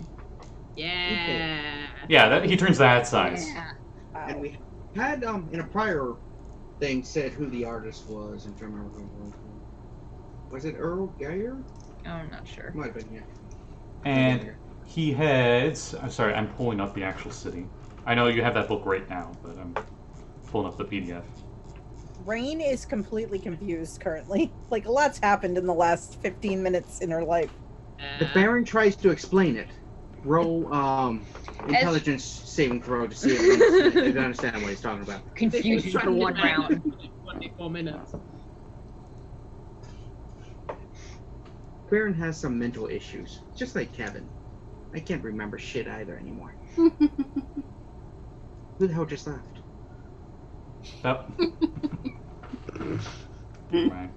Yeah. Yeah, he turns that size. Yeah. And we had in a prior thing said who the artist was. I'm trying to remember who it was. Was it Earl Geyer? I'm not sure. Might have been, yeah. And he heads. I'm sorry, I'm pulling up the actual city. I know you have that book right now, but I'm pulling up the PDF. Rein is completely confused currently. Like, a lot's happened in the last 15 minutes in her life. The Baron tries to explain it. Roll intelligence saving throw to see if they understand what he's talking about. Confused for one round. 24 minutes. Baron has some mental issues, just like Kevin. I can't remember shit either anymore. Who the hell just left? Yep. Right.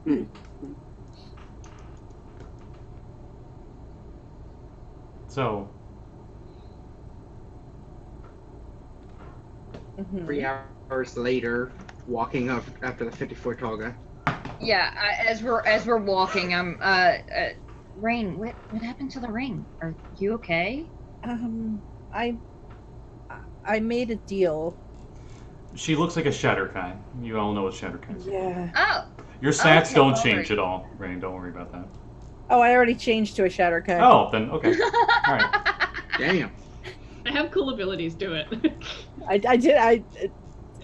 So, 3 hours later, walking up after the 54 tall guy. Yeah. As we're walking, I'm Rein. What happened to the ring? Are you okay? I made a deal. she looks like a Shatterkai. You all know what Shatterkai is. Yeah. Oh. Your stats Okay, don't don't change worry. at all, Rein. Don't worry about that. Oh, I already changed to a Shattercut. Oh, then okay. All right. Damn. I have cool abilities, do it. I did. Yeah.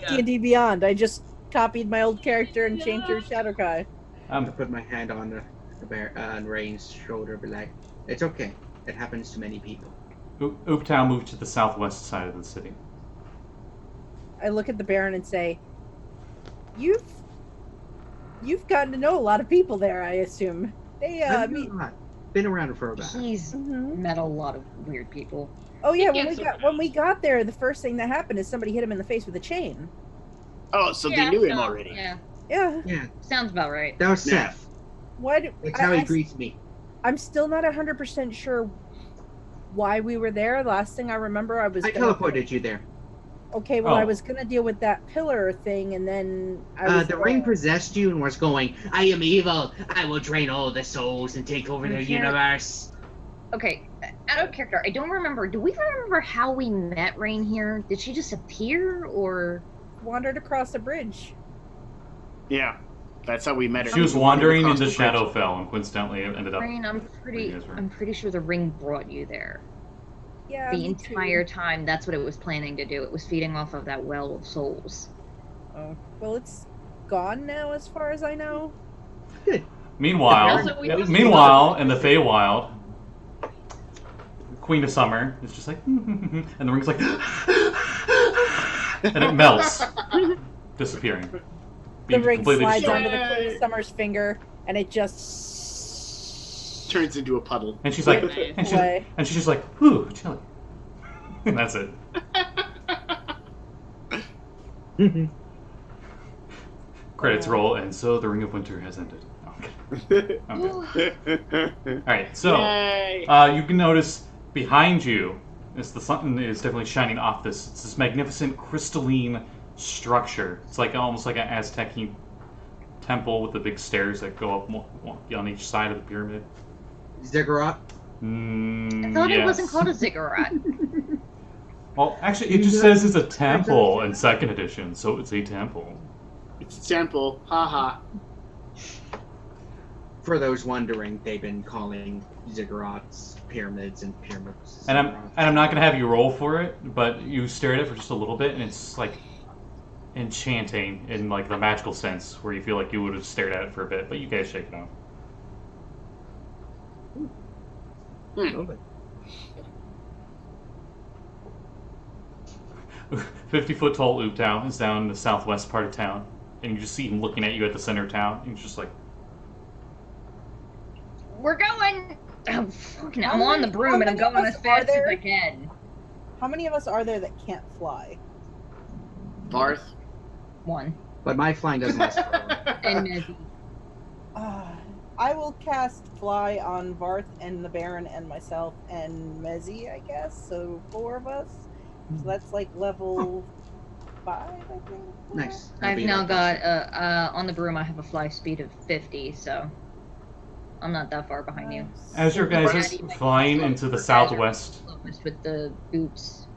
D&D Beyond. I just copied my old character and changed her to Shatterkai. I put my hand on the bear on Rain's shoulder, be like, "It's okay. It happens to many people." Ooptown moved to the southwest side of the city. I look at the Baron and say, "You've gotten to know a lot of people there, I assume. They I've meet." been around for a while. He's Mhm. met a lot of weird people. Oh yeah, It gets when we got there, the first thing that happened is somebody hit him in the face with a chain. Oh, so they Yeah, knew him no, already. Yeah, Yeah. Yeah, sounds about right. that was Yeah. Seth. What? That's how he greets me. I'm still not 100% sure why we were there. Last thing I remember, I teleported you there. Okay, well, I Oh. was gonna deal with that pillar thing, and then I was The ring possessed you and was going, I am evil. I will drain all the souls and take over the can't- universe. Okay, out of character, I don't remember. Do we remember how we met Rein here? Did she just appear, or wandered across a bridge. Yeah, that's how we met her. She was We wandered wandering across into the bridge. Shadowfell and coincidentally ended up. Rein? I'm pretty sure the ring brought you there. Yeah. The me too. entire time, that's what it was planning to do. It was feeding off of that well of souls. Oh, well, it's gone now, as far as I know. Meanwhile, Also, we just- in the Feywild, Queen of Summer is just like, and the ring's like, and it melts, disappearing. The Being ring completely slides destroyed. onto the Queen of Summer's finger, and it just Turns into a puddle. And she's like, Nice. and away. she's just like, ooh, chilly. And that's it. Credits roll, and so the Ring of Winter has ended. Okay. All right, so Yay. you can notice behind you is the sun is definitely shining off this. It's this magnificent crystalline structure. It's like almost like an Aztec temple with the big stairs that go up on each side of the pyramid. Ziggurat. I thought it wasn't Yes. called a ziggurat. Well, actually, it just says it's a temple in second edition, so it's a temple. It's a temple. Haha. For those wondering, they've been calling ziggurats pyramids and pyramids. And ziggurats. I'm not gonna have you roll for it, but you stare at it for just a little bit, and it's like enchanting in like the magical sense, where you feel like you would have stared at it for a bit, but you guys shake it off. Love it. 50-foot tall Ooptow is down in the southwest part of town, and you just see him looking at you at the center of town, and he's just like, We're going! Oh, fucking, How I'm on the many- broom how and I'm many of going us as are fast as there? I can. How many of us are there that can't fly? Varth. One. But my flying doesn't last forever. And Madi. I will cast Fly on Varth and the Baron and myself and Mezzy, I guess. So 4 of us. So that's like level 5, I think. Nice. I've now got, on the broom I have a fly speed of 50, so I'm not that far behind you. as your guys Madi are might be flying close into the for southwest. close with the boots.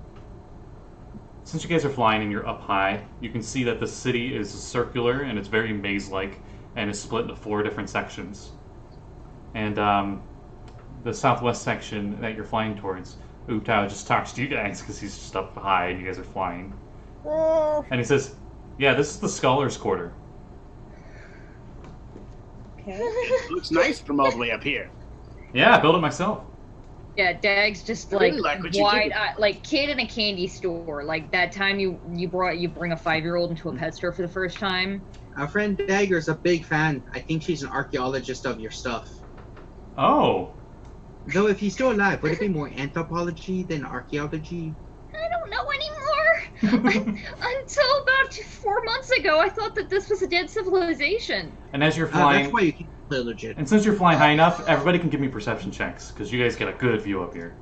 Since you guys are flying and you're up high, you can see that the city is circular and it's very maze-like, and is split into 4 different sections. And the southwest section that you're flying towards, Ooptow just talks to you guys because he's just up high and you guys are flying. Oh, And he says, "Yeah, this is the Scholar's Quarter." okay. Looks nice from all the way up here. Yeah, I built it myself. Yeah, Dag's just I like, really like what you wide did. eye, like kid in a candy store. Like that time you bring a 5-year-old into a pet store for the first time. Our friend Dagger's a big fan. I think she's an archaeologist of your stuff. Oh, Though if he's still alive, would it be more anthropology than archaeology? I don't know anymore. Until about 4 months ago, I thought that this was a dead civilization. and as you're That's flying, why you keep it legit. and since you're flying high enough, everybody can give me perception checks because you guys get a good view up here.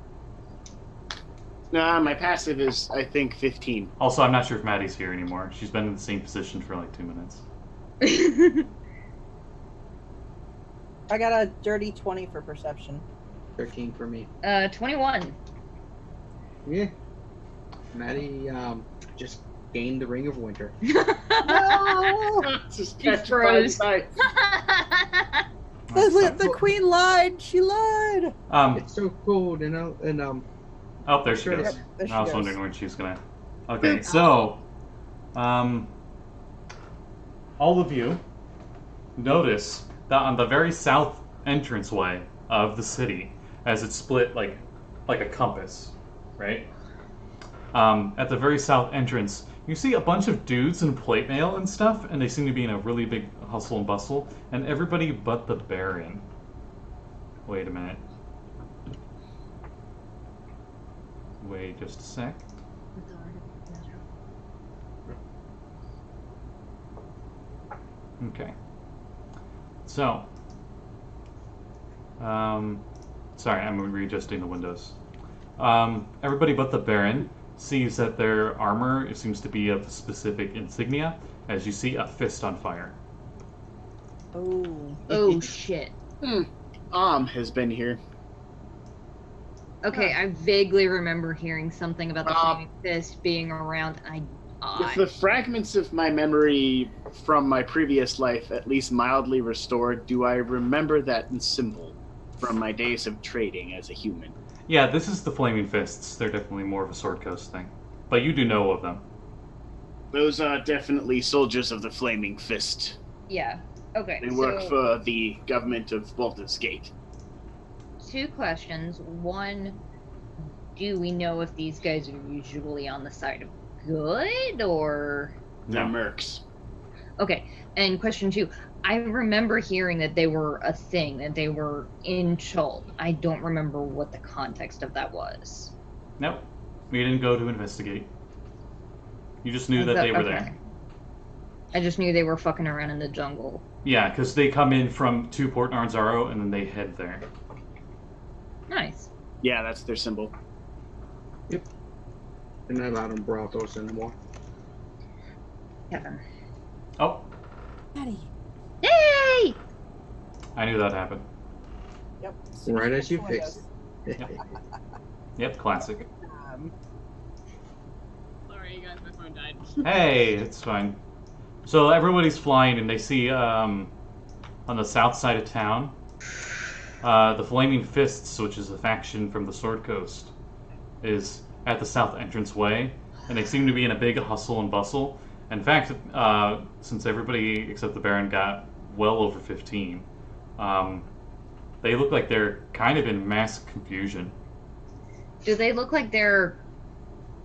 Nah, my passive is, I think, 15. Also, I'm not sure if Maddie's here anymore. She's been in the same position for like 2 minutes. I got a dirty 20 for perception. 13 for me. 21. Yeah. Maddie just gained the Ring of Winter. No! Just He catch froze. by The queen lied. She lied. It's so cold and Oh, there she Sure. goes. Yep, there she I was goes. wondering when she's gonna. Okay, so, all of you notice that on the very south entranceway of the city, as it's split like a compass, right? At the very south entrance, you see a bunch of dudes in plate mail and stuff, and they seem to be in a really big hustle and bustle, and everybody but the Baron. Wait a minute. Wait just a sec. Okay. So, sorry, I'm readjusting the windows. Everybody but the Baron sees that their armor seems to be of specific insignia, as you see a fist on fire. Oh. Oh shit. Has been here. Okay, I vaguely remember hearing something about the Uh, flaming fist being around. With the fragments of my memory from my previous life at least mildly restored, do I remember that symbol from my days of trading as a human? Yeah, this is the Flaming Fists. They're definitely more of a Sword Coast thing. But you do know of them. Those are definitely soldiers of the Flaming Fist. Yeah. Okay. They work for the government of Baldur's Gate. 2 questions. One, do we know if these guys are usually on the side of good or? They're No. mercs. Okay. And question 2, I remember hearing that they were a thing, that they were in Chult. I don't remember what the context of that was. Nope. We didn't go to investigate. You just knew that they were there. I just knew they were fucking around in the jungle. Yeah, because they come in from to Port Narnzaro and then they head there. Nice. Yeah, that's their symbol. They're not allowed in brothels anymore. Kevin. Oh, Maddie. Yay! I knew that happened. Yep. Right as you Windows. fixed it. Yep, classic. Sorry, you guys, my phone died. Hey, it's fine. So everybody's flying and they see on the south side of town the Flaming Fists, which is a faction from the Sword Coast, is at the south entranceway, and they seem to be in a big hustle and bustle. In fact, since everybody except the Baron got well over 15, they look like they're kind of in mass confusion. Do they look like they're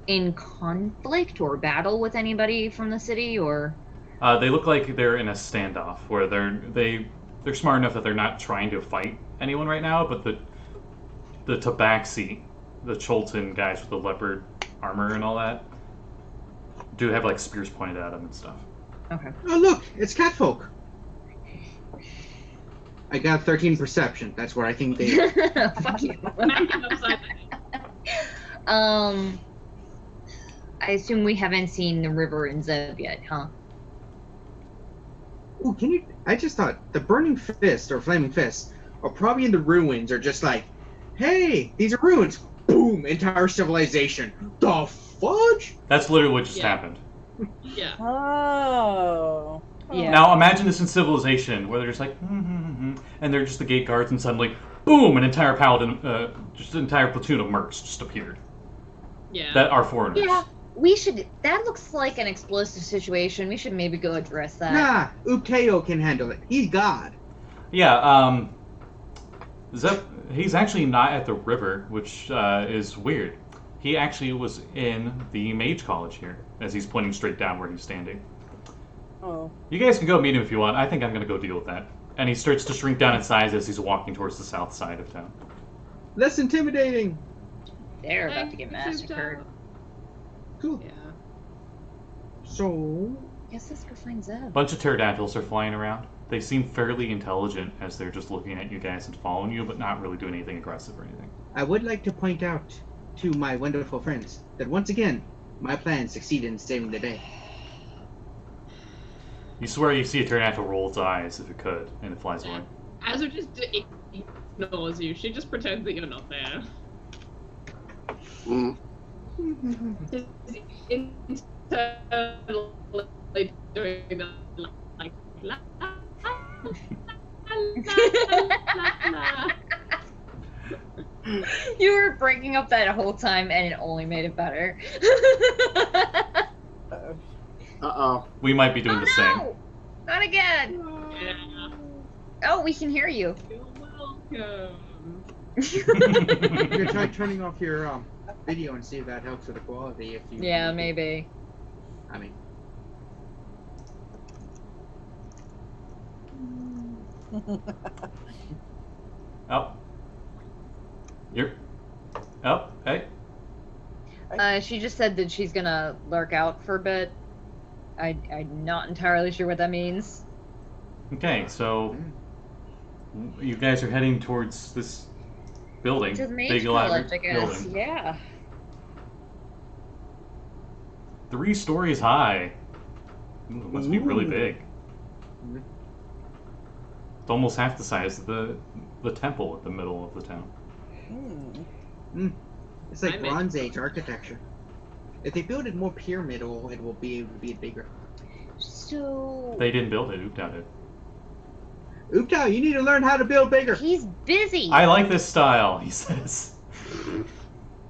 in conflict or battle with anybody from the city, or? They look like they're in a standoff where they're smart enough that they're not trying to fight anyone right now, but the Tabaxi, the Cholton guys with the leopard armor and all that, do have like spears pointed at them and stuff. Okay. Oh look, it's catfolk. I got 13 perception. That's where I think they are. Fuck you. Back it upside down. I assume we haven't seen the river in Zeb yet, huh? Ooh, can you? I just thought the Burning Fist or Flaming Fist are probably in the ruins, or just like, hey, these are ruins. Boom! Entire civilization. The fudge? That's literally what just Yeah. happened. Yeah. Oh. Yeah. Now imagine this in Civilization, where they're just like, and they're just the gate guards, and suddenly, boom! An entire paladin, just an entire platoon of mercs just appeared Yeah. that are foreigners. Yeah, we should. That looks like an explosive situation. We should maybe go address that. Nah, Uteo can handle it. He's God. Yeah, he's actually not at the river, which is weird. He actually was in the Mage College here, as he's pointing straight down where he's standing. Oh. You guys can go meet him if you want. I think I'm going to go deal with that. And he starts to shrink down in size as he's walking towards the south side of town. Less intimidating. They're about to get massacred. Cool. Yeah. So, Guess let's go find Zeb. A bunch of pterodactyls are flying around. They seem fairly intelligent as they're just looking at you guys and following you, but not really doing anything aggressive or anything. I would like to point out to my wonderful friends that once again, my plan succeeded in saving the day. You swear you see a pterodactyl roll its eyes if it could, and it flies away. Azra just ignores you. She just pretends that you're not there. Mm. Internally doing the like la, la, la, la. You were breaking up that whole time, and it only made it better. Uh-oh. We might be doing Oh the same. no! Not again! Yeah. Oh, we can hear you. You're welcome. You can try turning off your video and see if that helps with the quality. If you, Yeah, maybe. I mean, Oh. You're... Oh, hey. She just said that she's gonna lurk out for a bit. I'm not entirely sure what that means. Okay, so you guys are heading towards this building. To the mage big college, elaborate I guess. building. Yeah. 3 stories high. Ooh, it must be really Ooh. big. It's almost half the size of the temple at the middle of the town. It's like I'm in. Bronze Age architecture. If they build it more pyramidal, it will be bigger. So They didn't build it, Ooptow did. Ooptow, you need to learn how to build bigger. he's busy. I like this style, he says.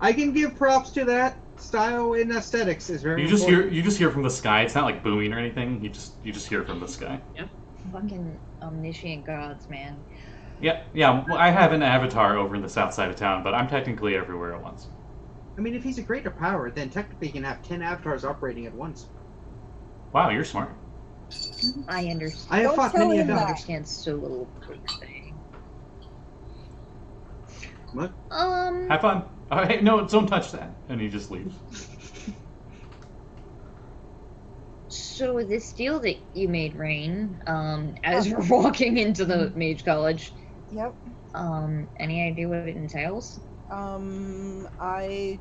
I can give props to that. Style and aesthetics is very You just important. hear from the sky. It's not like booming or anything. You just hear from the sky. Fucking omniscient gods, man. Yeah. Well, I have an avatar over in the south side of town, but I'm technically everywhere at once. I mean, if he's a greater power, then technically he can have 10 avatars operating at once. Wow, you're smart. I understand. I have Don't fought tell many him of that. them. understand so little of what you're saying. What? Have fun. All right, no, don't touch that. And he just leaves. So this deal that you made, Rein, as we're walking into the mage college, Yep. any idea what it entails? I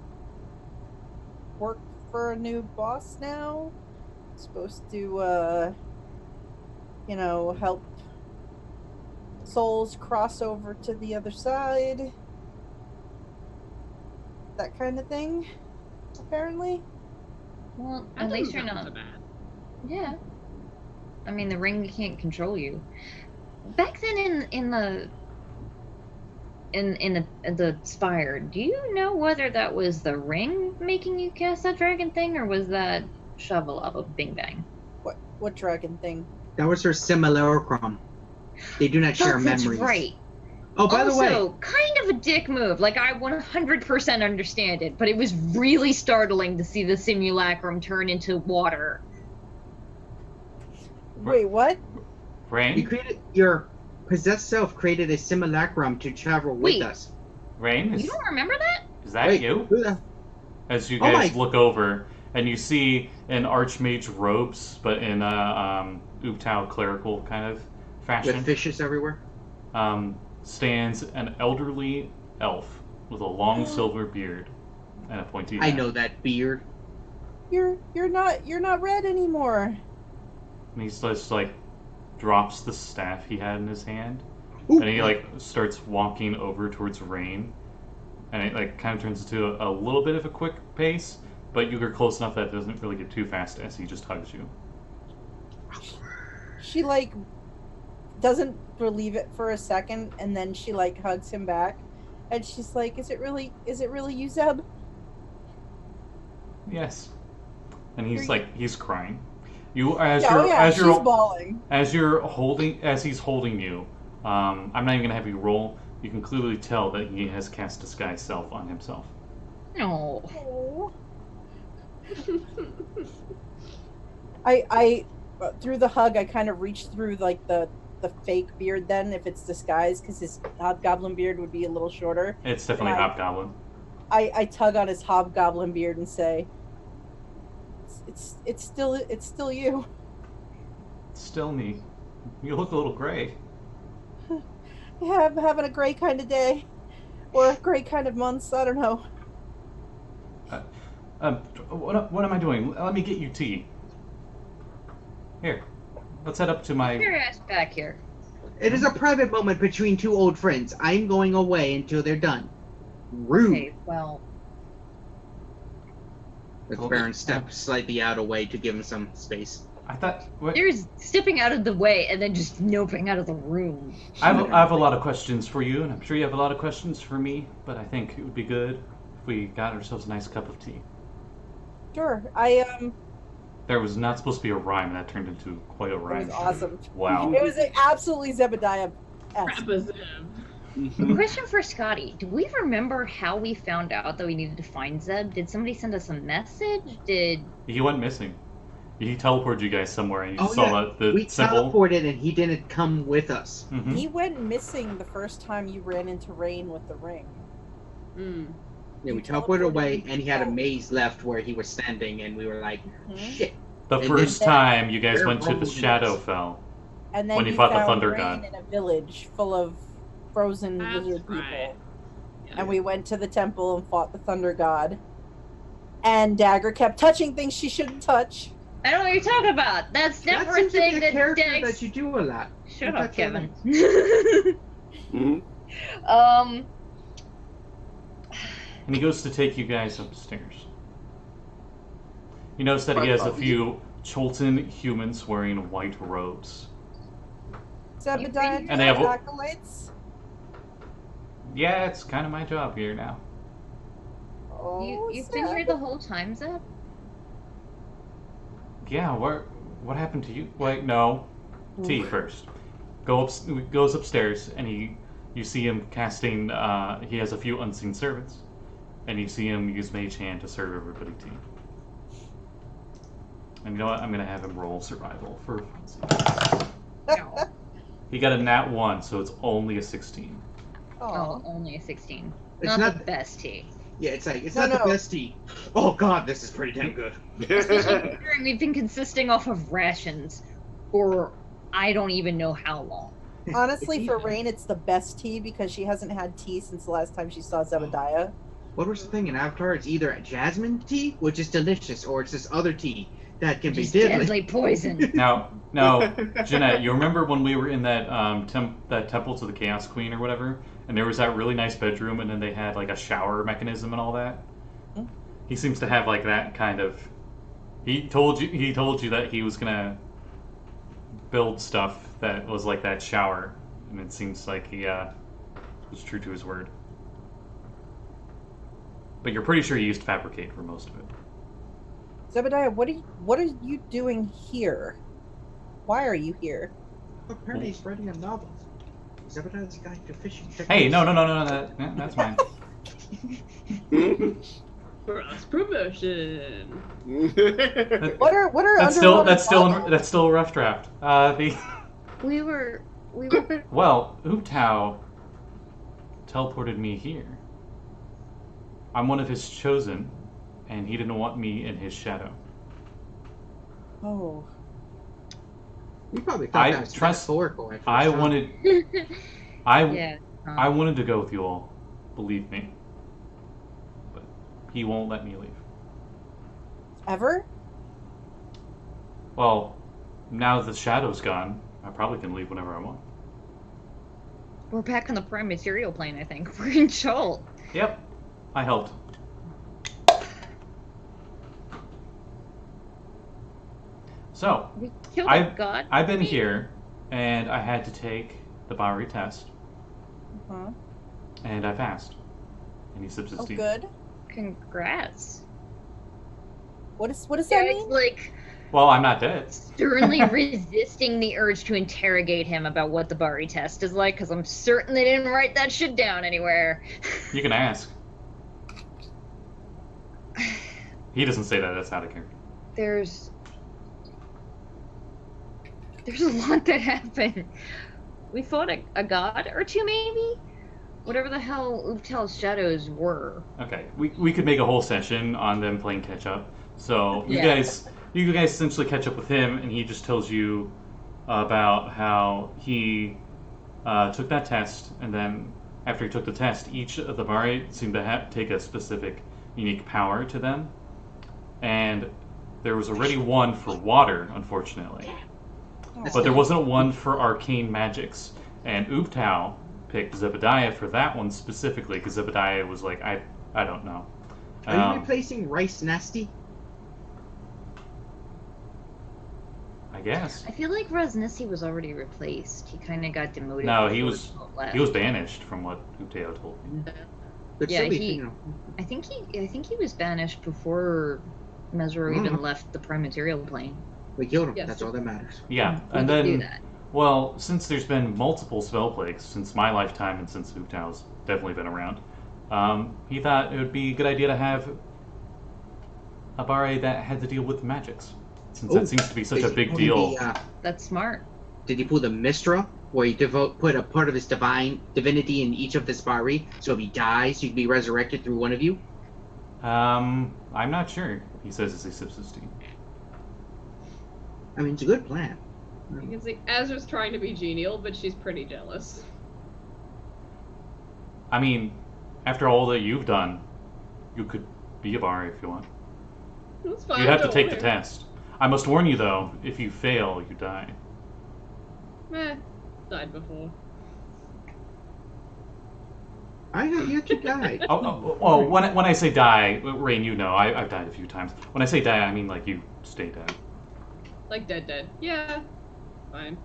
work for a new boss now. Supposed to, help souls cross over to the other side. That kind of thing, apparently. Well, That at least doesn't you're sound not. so bad. Yeah. I mean, the ring can't control you. Back then, in the spire, do you know whether that was the ring making you cast that dragon thing, or was that Shavolak Bing Bang? What dragon thing? That was her simulacrum. They do not share Oh, that's memories. right. Oh, by the way, Also, kind of a dick move. Like, I 100% understand it, but it was really startling to see the simulacrum turn into water. Wait, what? you Rain? created your possessed self created a simulacrum to travel with Wait. us. Rain? You don't remember that? Is that Wait, you? who the? As you Oh guys my- look over, and you see in Archmage robes, but in a Ooptow clerical kind of fashion, With fishes everywhere. stands an elderly elf with a long silver beard and a pointy I hat. know that beard. You're not red anymore. And he just like drops the staff he had in his hand, Ooh. and he like starts walking over towards Rain, and it like kind of turns into a little bit of a quick pace, but you get close enough that it doesn't really get too fast as he just hugs you. She like doesn't believe it for a second, and then she like hugs him back, and she's like, "Is it really you, Zeb?" Yes. And he's You're- like he's crying. You as Yeah, you're as she's you're bawling. as he's holding you. I'm not even gonna have you roll. You can clearly tell that he has cast disguise self on himself. No. Oh. I through the hug, I kind of reached through like the fake beard. Then, if it's disguised, because his hobgoblin beard would be a little shorter. It's definitely And I- Hobgoblin. I tug on his hobgoblin beard and say, "It's still you." Still me. You look a little gray. Yeah, I'm having a great kind of day, or a great kind of months. I don't know. What am I doing? Let me get you tea. Here, let's head up to my. Get your ass back here. It is a private moment between two old friends. I'm going away until they're done. Rude. Okay, well, The Okay. Baron steps slightly out of the way to give him some space. I thought. What? there's stepping out of the way and then just noping out of the room. I have a lot of questions for you, and I'm sure you have a lot of questions for me. But I think it would be good if we got ourselves a nice cup of tea. Sure, There was not supposed to be a rhyme, and that turned into quite a it rhyme. was awesome. Wow. It was absolutely Zebediah. Rapazim. Question for Scotty. Do we remember how we found out that we needed to find Zeb? Did somebody send us a message? Did... He went missing. He teleported you guys somewhere, and you Oh, saw yeah. the We symbol. teleported and he didn't come with us. Mhm. He went missing the first time you ran into Rein with the ring. Mm. Yeah, we teleported away, and he had a maze left where he was standing, and we were like, shit. The And first then- time you guys They're went to the rolling Shadowfell. And then When you you fought the found Thunder Rein God. in a village full of frozen That's lizard right. people. And we went to the temple and fought the Thunder God. And Dagger kept touching things she shouldn't touch. I don't know what you're talking about. That's never a seems to be thing a that character Dax. that you do a lot. Shut That's up, Kevin. Mhm. And he goes to take you guys upstairs. You notice that he has a few Cholton humans wearing white robes. Zebediah, And they have- acolytes. Yeah, it's kind of my job here now. Oh, You've been here the whole time, Zeb? Yeah, what happened to you? Wait, no. T first. Goes upstairs, and you see him casting. He has a few unseen servants, and you see him use Mage Hand to serve everybody tea. And you know what? I'm gonna have him roll survival for funsies. He got a nat 1, so it's only a 16. Oh, only a 16. It's Not the best tea. Yeah, it's like, it's No, not the no. best tea. Oh god, this is pretty damn good. Especially considering we've been consisting off of rations for I don't even know how long. Honestly, for Rein, it's the best tea because she hasn't had tea since the last time she saw Zebediah. What was the thing in Avatar? It's either jasmine tea, which is delicious, or it's this other tea that can be Just deadly. deadly poison. Now, Jeanette, you remember when we were in that that temple to the Chaos Queen or whatever, and there was that really nice bedroom, and then they had like a shower mechanism and all that. Hmm? He seems to have like that kind of. He told you that he was gonna build stuff that was like that shower, and it seems like he was true to his word. But you're pretty sure he used fabricate for most of it. Zebediah, what are you doing here? Why are you here? Apparently he's writing a novel. Zebediah's guide to fishing techniques. Hey, no, that's mine. Cross promotion. What are That's still underwater that's still a rough draft. We were Well, Ooptao teleported me here. I'm one of his chosen, and he didn't want me in his shadow. Oh. We probably thought I that was trust- metaphorical at first, I huh? wanted yeah. I wanted to go with you all, believe me. But he won't let me leave. Ever? Well, now that the shadow's gone, I probably can leave whenever I want. We're back on the prime material plane, I think. We're in Chult. Yep, I helped. So, We killed a god. I've been here, and I had to take the Bowery test, Huh? and I passed. And he sips his Oh, tea. good. Congrats. What does that Derek's mean? like Well, I'm not dead. sternly resisting the urge to interrogate him about what the Bari test is like, because I'm certain they didn't write that shit down anywhere. You can ask. He doesn't say that. That's out of character. There's a lot that happened. We fought a god or two, maybe? Whatever the hell Ooptel's shadows were. Okay, we could make a whole session on them playing catch up. So you Yeah. guys essentially catch up with him, and he just tells you about how he took that test, and then after he took the test, each of the Bari seemed to take a specific unique power to them, and there was already one for water, unfortunately, but there wasn't one for arcane magics, and Ooptao picked Zebediah for that one specifically because Zebediah was like, I don't know. Are you replacing Rice Nasty? I guess. I feel like Rosnissi was already replaced. He kind of got demoted. No, before he was Chult left. banished from what Ooptao told me. But Yeah, still, he- you know, I think he was banished before Mesro even Mm. left the prime material plane. we killed him. Yes. That's all that matters. Yeah, We and could do then, that. well, since there's been multiple spell plagues since my lifetime and since Ooptao's definitely been around, he thought it would be a good idea to have a Bari that had to deal with magics, since Ooh, that seems to be such Is a he big pulling deal. the, That's smart. did he pull the Mistra where you put a part of his divinity in each of the Spari, so if he dies, you can be resurrected through one of you? I'm not sure. He says as he sips his tea. I mean, it's a good plan. You can see Azra's trying to be genial, but she's pretty jealous. I mean, after all that you've done, you could be a bar if you want. That's fine. You have to don't take the worry. test. I must warn you, though, if you fail, you die. Died before. I have yet to die. Well, when I say die, Rein, you know, I've died a few times. When I say die, I mean, like, you stay dead. Like dead. Yeah. Fine.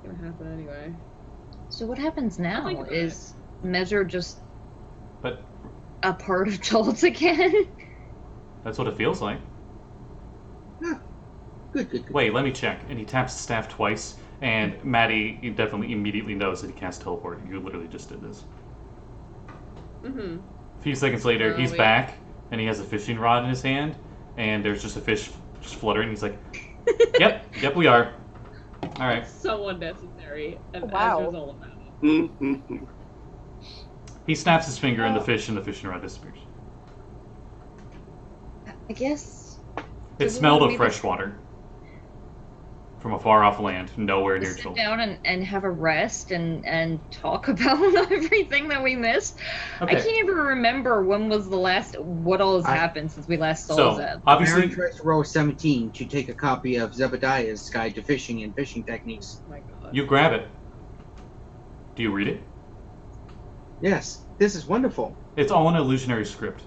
Gonna happen anyway. So what happens now? think about Is Measure just But a part of Jolt again? that's what it feels like. Good. Wait, let me check. And he taps the staff twice, and Madi definitely immediately knows that he casts teleport. You literally just did this. Mm-hmm. A few seconds later, Oh, he's wait. back, and he has a fishing rod in his hand, and there's just a fish just fluttering. He's like, Yep, we are. All right. So unnecessary, and Wow. Azra's all about it. He snaps his finger, and the fishing rod disappears. I guess. It we smelled wanna of leave fresh water from a far off land, nowhere near Sit Joel. down and have a rest and talk about everything that we missed. I Okay. can't even remember when was the last. What all has happened since we last saw So Zeb. obviously, Aaron tries to roll 17 to take a copy of Zebediah's Guide to Fishing and Fishing Techniques. Oh my god. you grab it. Do you read it? Yes, this is wonderful. It's all an illusionary script.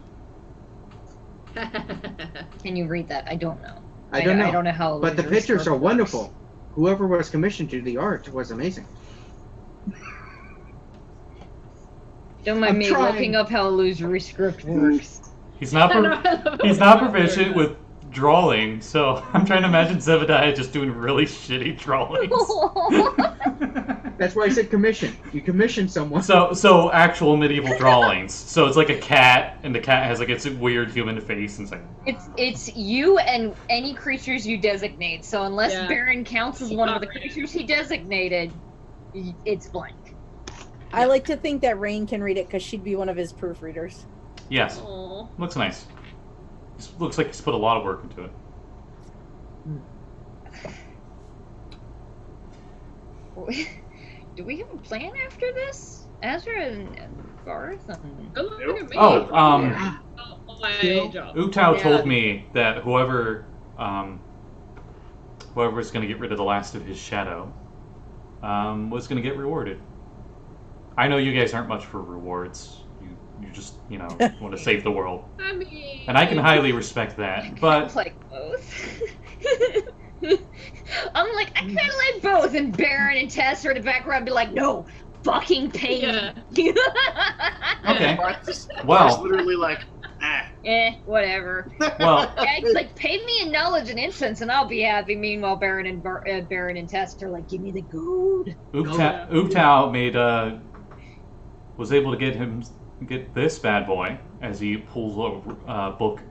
Can you read that? I don't know. I don't know. I don't know how. But the illusory pictures script are wonderful. Whoever was commissioned to do the art was amazing. Don't mind I'm me trying. looking up how illusory script works. He's not I know, I love he's how not much proficient you're- with drawing, so I'm trying to imagine Zebediah just doing really shitty drawings. That's why I said commission. You commission someone. So actual medieval drawings. So it's like a cat, and the cat has like its weird human face, and it's like It's you and any creatures you designate. So unless Yeah. Baron counts as one of the creatures he designated, it's blank. I like to think that Rein can read it because she'd be one of his proofreaders. yes, Aw. looks nice. Looks like he's put a lot of work into it. Do we have a plan after this? Azra and Varth? Don't look at me. Oh, Oh, my job. Utau Yeah. told me that whoever's going to get rid of the last of his shadow was going to get rewarded. I know you guys aren't much for rewards. You just, want to save the world. I mean, And I can highly respect that. But Like both. I'm like, I kind of like both. And Baron and Tess are in the background be like, no, fucking pay me. Okay. Barth's Well. literally like, Whatever. well, Yeah, it's like, pay me in knowledge and incense and I'll be happy. Meanwhile, Baron and Tess are like, give me the gold. Utau was able to get this bad boy as he pulls a book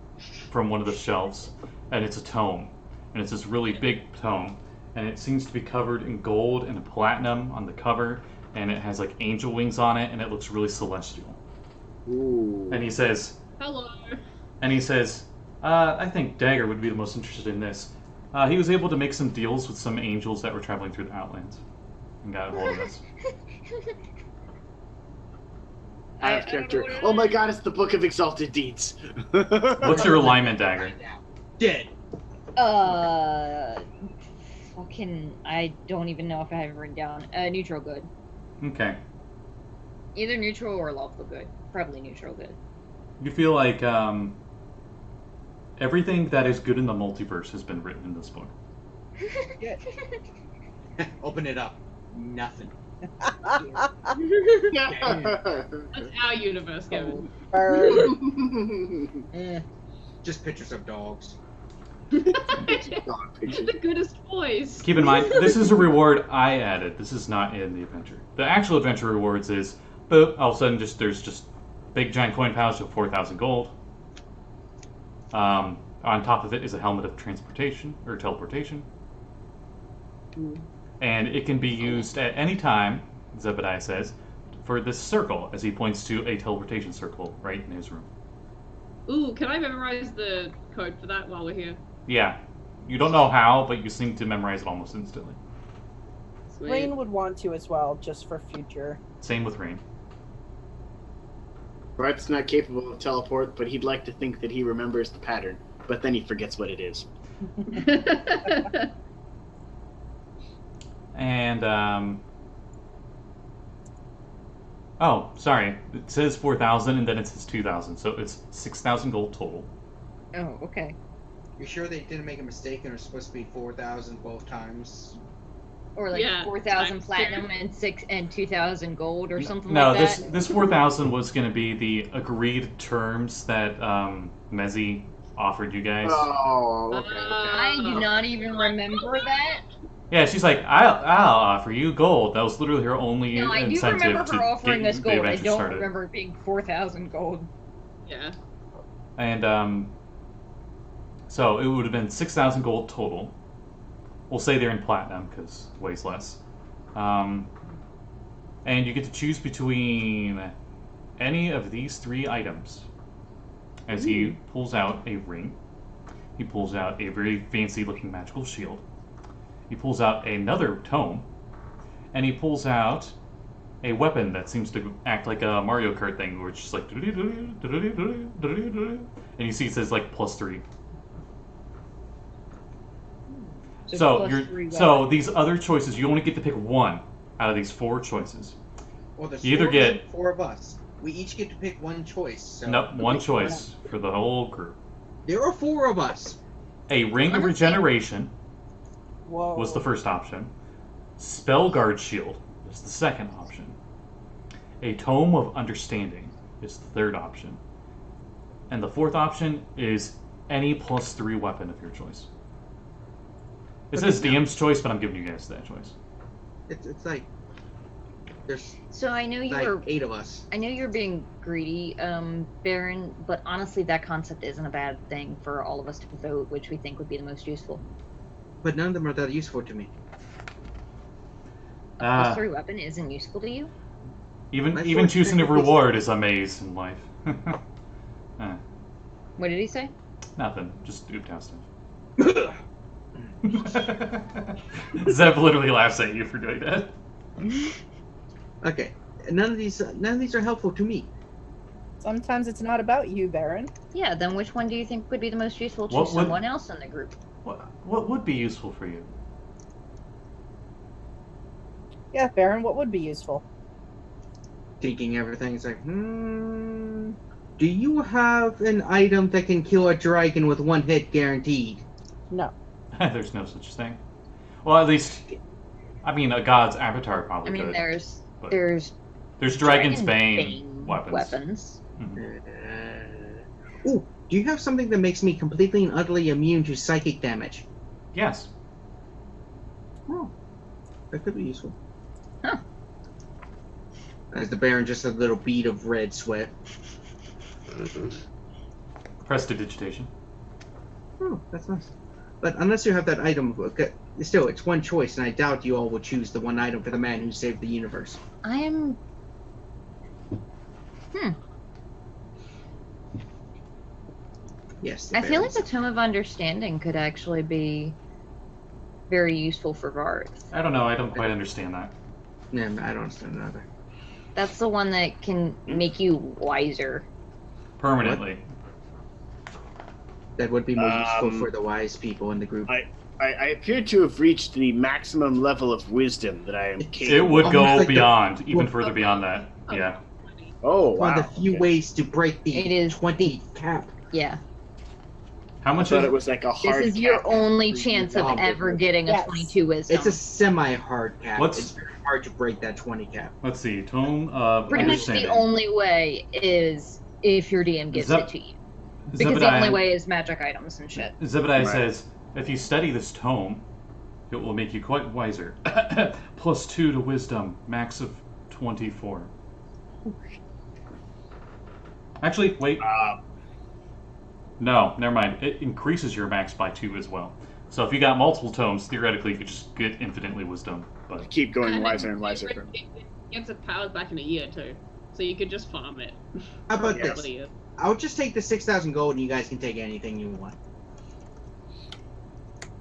from one of the shelves, and it's a tome, and it's this really big tome, and it seems to be covered in gold and platinum on the cover, and it has like angel wings on it, and it looks really celestial. ooh. And he says, Hello. I think Dagger would be the most interested in this. He was able to make some deals with some angels that were traveling through the Outlands, and got a hold of us. Out of character. Oh my god, it's the Book of Exalted Deeds. What's your alignment, Dagger? Dead. Fucking, I don't even know if I have it written down. Neutral good. Okay. Either neutral or lawful good. Probably neutral good. You feel like everything that is good in the multiverse has been written in this book. Open it up. Nothing. That's our universe, Kevin. Just pictures of dogs. The goodest voice. Keep in mind, this is a reward I added. This is not in the adventure. The actual adventure rewards is, boop, all of a sudden there's just big giant coin pouch of 4,000 gold. On top of it is a helmet of transportation, or teleportation. and it can be used at any time, Zebediah says, for this circle, as he points to a teleportation circle right in his room. Ooh, can I memorize the code for that while we're here? Yeah. You don't know how, but you seem to memorize it almost instantly. Sweet. Rein would want to as well, just for future. Same with Rein. Varth's not capable of teleport, but he'd like to think that he remembers the pattern, but then he forgets what it is. And, oh, sorry. It says 4,000 and then it says 2,000, so it's 6,000 gold total. Oh, okay. You sure they didn't make a mistake and it was supposed to be 4,000 both times? Or like Yeah, 4,000 times platinum and 2,000 gold or something No, like that. this 4,000 was going to be the agreed terms that Mezzi offered you guys. Oh, okay. I do not even remember that. Yeah, she's like, I'll offer you gold. That was literally her only No, I do incentive remember to her offering get us the gold. I adventure don't started. remember it being 4,000 gold. Yeah. And so it would have been 6,000 gold total. We'll say they're in platinum because it weighs less. And you get to choose between any of these 3 items. As he pulls out a ring, he pulls out a very fancy-looking magical shield. He pulls out another tome, and he pulls out a weapon that seems to act like a Mario Kart thing, where it's just like, and you see it says like +3. So plus you're 3 so these other choices, you only get to pick one out of these 4 choices. Well, there's You either 4 get- 4 of us. We each get to pick one choice. So Nope, one choice for the whole group. There are 4 of us. A ring of Honestly- regeneration Whoa. was the first option. Spellguard shield is the second option. A tome of understanding is the third option. And the fourth option is any +3 weapon of your choice. It Okay, says now- DM's choice, but I'm giving you guys that choice. It's like there's So I know you like were 8 of us. I know you're being greedy, Baron, but honestly that concept isn't a bad thing for all of us to vote which we think would be the most useful. But none of them are that useful to me. A Ah. +3 weapon isn't useful to you? Even My even sword choosing a technically- reward is a maze in life. What did he say? Nothing. Just Ooptown stuff. Zeb literally laughs at you for doing that. Okay, none of these are helpful to me. Sometimes it's not about you, Baron. Yeah, then which one do you think would be the most useful to What would- someone else in the group? What would be useful for you? Yeah, Baron, what would be useful? Thinking everything, it's like, do you have an item that can kill a dragon with 1 hit guaranteed? No. There's no such thing. Well, at least, I mean, a god's avatar probably I mean, could. there's but there's Dragon's Dragon Bane weapons. Ooh, do you have something that makes me completely and utterly immune to psychic damage? Yes. Oh, that could be useful. Huh. As the Baron, just a little bead of red sweat. Prestidigitation. Oh, that's nice. But unless you have that item, still, it's one choice, and I doubt you all will choose the one item for the man who saved the universe. I am Yes. the I feel like Baron's- the Tome of Understanding could actually be very useful for Varth. I don't know. I don't quite understand that. Yeah, I don't understand that either. That's the one that can make you wiser. Permanently. That would be more useful for the wise people in the group. I appear to have reached the maximum level of wisdom that I am capable. It would Almost go like the- beyond, even further beyond that. Oh. Yeah. Oh, One wow. of the few okay. ways to break the It is 20 cap. Yeah. How I much thought is it was like a This hard is your cap. only chance of Oh, ever getting a yes. 22 wisdom. It's a semi-hard cap. What's- It's very hard to break that 20 cap. Let's see. Tome of Pretty much the Understanding. only way is if your DM gives it to you. Because the only way is magic items and shit. Zebediah Right. says, if you study this tome, it will make you quite wiser. +2 to wisdom, max of 24. Actually, wait. No, never mind. It increases your max by 2 as well. So if you got multiple tomes, theoretically you could just get infinitely wisdom. But Keep going wiser and wiser. It gets its powers back in a year too, so you could just farm it. How about Yeah. this? I'll just take the 6,000 gold, and you guys can take anything you want.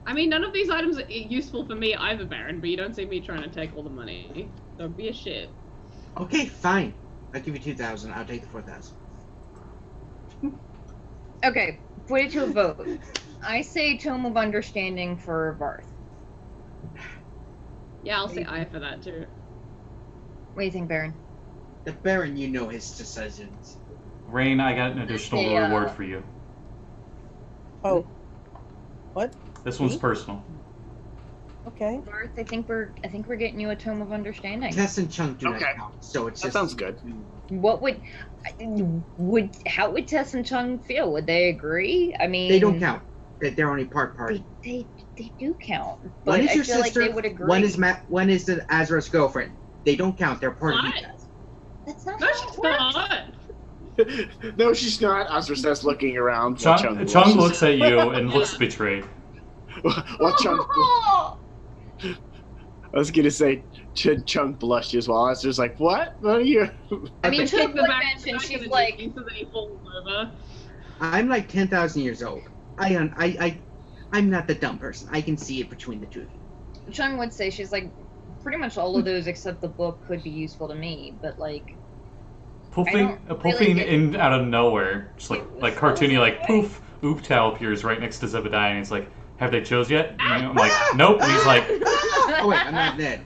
I mean, none of these items are useful for me either, Baron, but you don't see me trying to take all the money. Don't be a shit. Okay, fine. I'll give you 2,000. I'll take the 4,000. Okay, put it to a vote. I say Tome of Understanding for Varth. Yeah, I'll say I for that too. What do you think, Baron? The Baron, you know his decisions. Rein, I got an additional Yeah. reward for you. Oh. What? This one's Me? personal. Okay. Varth, I think we're getting you a Tome of Understanding. Tess and Chunk do Okay. not count, so it's That just... sounds good. What how would Tess and Chung feel? Would they agree? I mean, They don't count. They're only part party. They do count. But One is I your feel sister, like they would agree. one is the Azra's girlfriend. They don't count. They're part of you What? guys. That's not No, how she's it works. not. No, she's not. Azra says, looking around. while Chung blushes. looks at you and looks betrayed. While Chung, I was gonna say, Chung blushes while Azra's like, "What? What are you?" I mean, Okay. Chung Take the would back mention of she's the like, jersey so that he falls over. I'm like 10,000 years old. I'm not the dumb person. I can see it between the two of you. Chung would say she's like, pretty much all of those except the book could be useful to me, but like, Poofing really in out of nowhere, just like cartoony, like poof, Ooptao appears right next to Zebediah, and he's like, "Have they chose yet?" And I'm like, "Nope." And he's like, Oh wait, I'm not dead.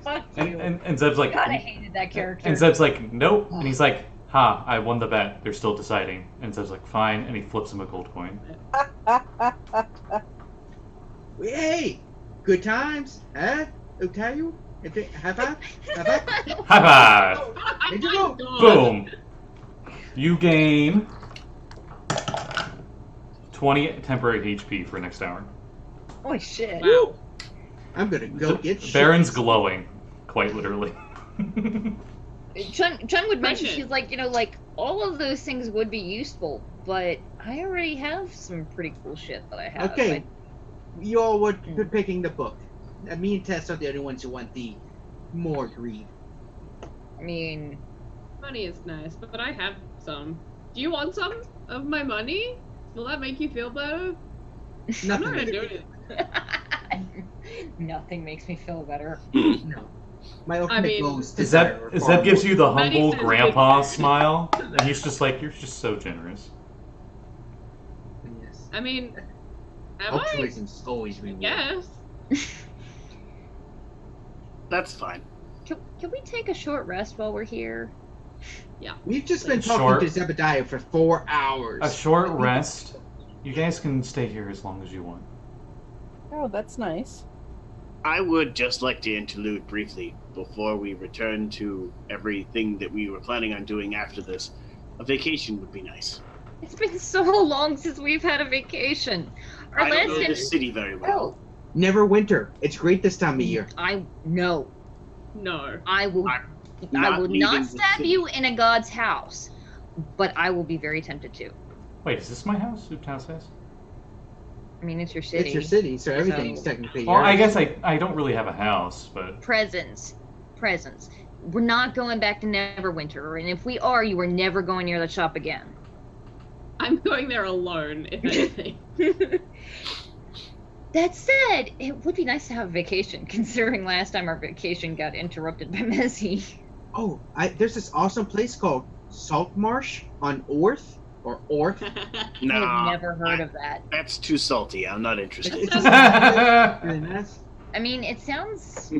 fuck you. and Zeb's like, God, I hated that character. and Zeb's like, "Nope." And he's like, "Ha, I won the bet. They're still deciding." And Zeb's like, "Fine," and he flips him a gold coin. Hey, good times, huh? Otayu? Have I? High five! Did you go? Boom! You gain 20 temporary HP for next hour. Holy shit. Wow. I'm gonna go get shit. Baron's glowing, quite literally. Chun would mention, Precious. she's like, like, all of those things would be useful, but I already have some pretty cool shit that I have. Okay, you all were picking the book. Me and Tess are the only ones who want the more greed. I mean, Money is nice, but I have some. Do you want some of my money? Will that make you feel better? I'm not Nothing. gonna do it. nothing makes me feel better. No. My ultimate mean- goals to Zeb gives you the Madi humble says grandpa big- smile, and he's just like, "You're just so generous." Yes. I mean, am I? Altruism's always rewarded. Yes. That's fine. Can we take a short rest while we're here? We've just been Short. talking to Zebediah for 4 hours. A short rest. You guys can stay here as long as you want. Oh, that's nice. I would just like to interlude briefly before we return to everything that we were planning on doing after this. A vacation would be nice. It's been so long since we've had a vacation. Our I don't last know in- this city very well. Never winter. It's great this time of year. No. I will I'm I not will leaving not the stab city. you in a god's house, but I will be very tempted to. Wait, is this my house? Ooptow's house? I mean, it's your city. It's your city, so everything's So- technically Well, I yours. guess I don't really have a house, but Presents. We're not going back to Neverwinter, and if we are, you are never going near the shop again. I'm going there alone, if anything. That said, it would be nice to have a vacation, considering last time our vacation got interrupted by Messi. Oh, there's this awesome place called Salt Marsh on Orth, or Orth. No, I've never heard of that. That's too salty. I'm not interested. It's just really nice. I mean, it sounds.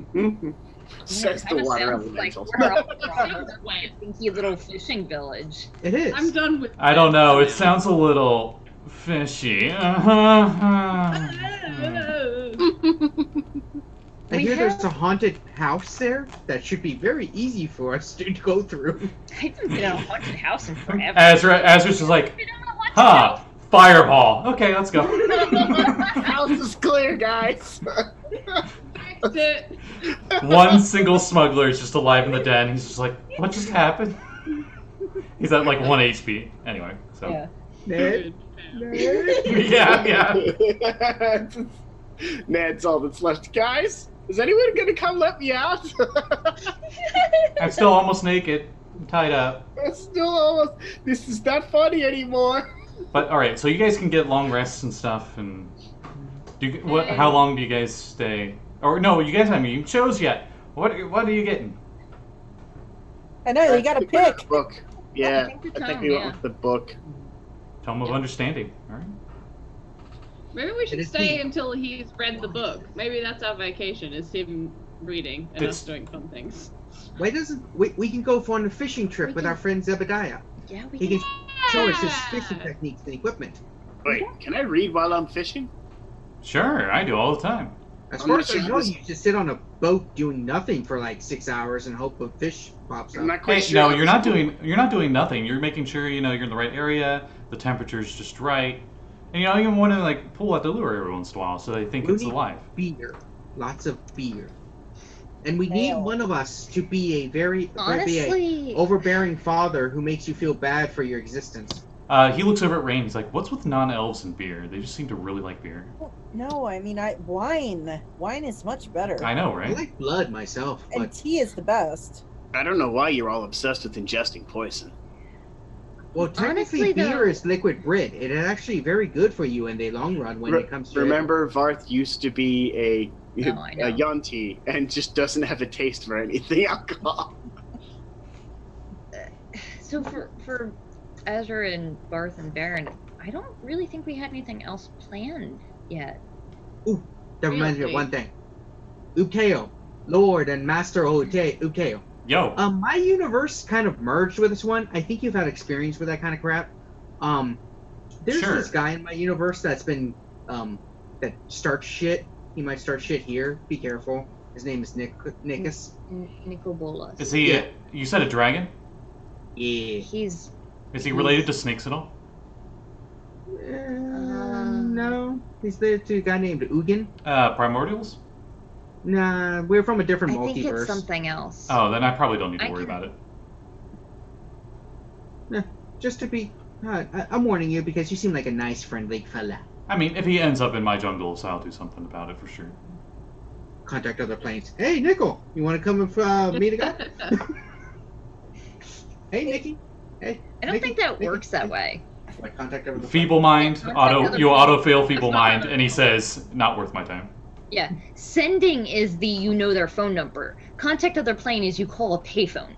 Says it the kinda water sounds elemental. Like we're all from a dinky little fishing village. It is. I'm done with I don't know. It sounds a little fishy. I We hear there's have- a haunted house there that should be very easy for us to go through. I haven't been in a haunted house in forever. Azra's just like, Been in a haunted huh, house? fireball. Okay, let's go. House is clear, guys. Fixed it. One single smuggler is just alive in the den. He's just like, what just happened? He's at like 1 HP. Anyway, so. Yeah. Ned, Good. Yeah. That's all that's left. Guys, is anyone gonna come let me out? I'm still almost naked, tied up. It's still almost. This is not funny anymore. But all right, so you guys can get long rests and stuff. And how long do you guys stay? Or no, you guys haven't even chose yet. What are you getting? I know, you gotta pick. Book. Yeah, I think I the think tome, we went yeah. with the book. Tome of Understanding. All right. Maybe we It should is stay neat. until he's read the book. Maybe that's our vacation, is him reading and It's- us doing fun things. Why doesn't we can go on a fishing trip We with can- our friend Zebediah? Yeah, we He can. can show us his fishing techniques and equipment. Wait, can I read while I'm fishing? Sure, I do all the time. As I'm far not as I sure know, this- you just sit on a boat doing nothing for like 6 hours and hope a fish pops I'm up. not quite Hey, sure. no, how you're this- not doing nothing. You're making sure you're in the right area, the temperature's just right, and you want to like pull out the lure every once in a while so they think We it's need alive. Beer, lots of beer, and we need Ale. one of us to be a be a Honestly, overbearing father who makes you feel bad for your existence. He looks over at Rein. He's like, "What's with non-elves and beer? They just seem to really like beer." No, I mean, wine. Wine is much better. I know, I right? like blood myself, And but tea is the best. I don't know why you're all obsessed with ingesting poison. well, technically Honestly, beer though- is liquid bread. It is actually very good for you in the long run when it comes to Remember, Varth used to be a I know. Yunti and just doesn't have a taste for anything alcohol. so for Azra and Varth and Baron, I don't really think we had anything else planned yet. That reminds me of Really? one thing. Ukeo, Lord and Master Ukeo. Yo, My universe kind of merged with this one. I think you've had experience with that kind of crap. There's Sure. this guy in my universe that's been that starts shit. He might start shit here. Be careful. His name is Nikus. Nicobolas. is he? Yeah. You said a dragon? Yeah. He's Is he related to snakes at all? No. He's there to a guy named Ugin. Primordials? Nah, we're from a different I think multiverse. it's something else. Oh, then I probably don't need to I worry can- about it. Just to be, I'm warning you because you seem like a nice, friendly fella. I mean, if he ends up in my jungle, so I'll do something about it for sure. Contact other planes. Hey, Nickel, you want to come and meet a guy? Hey, Nikki. Hey. I don't Nikki, think that Nikki, works that Nikki. way. Like contact other planes. Feeble mind, Contact auto. other You planes. auto fail feeble That's not mind, how and he it says, "Not worth my time." Yeah, sending is the their phone number. Contact other plane is you call a payphone.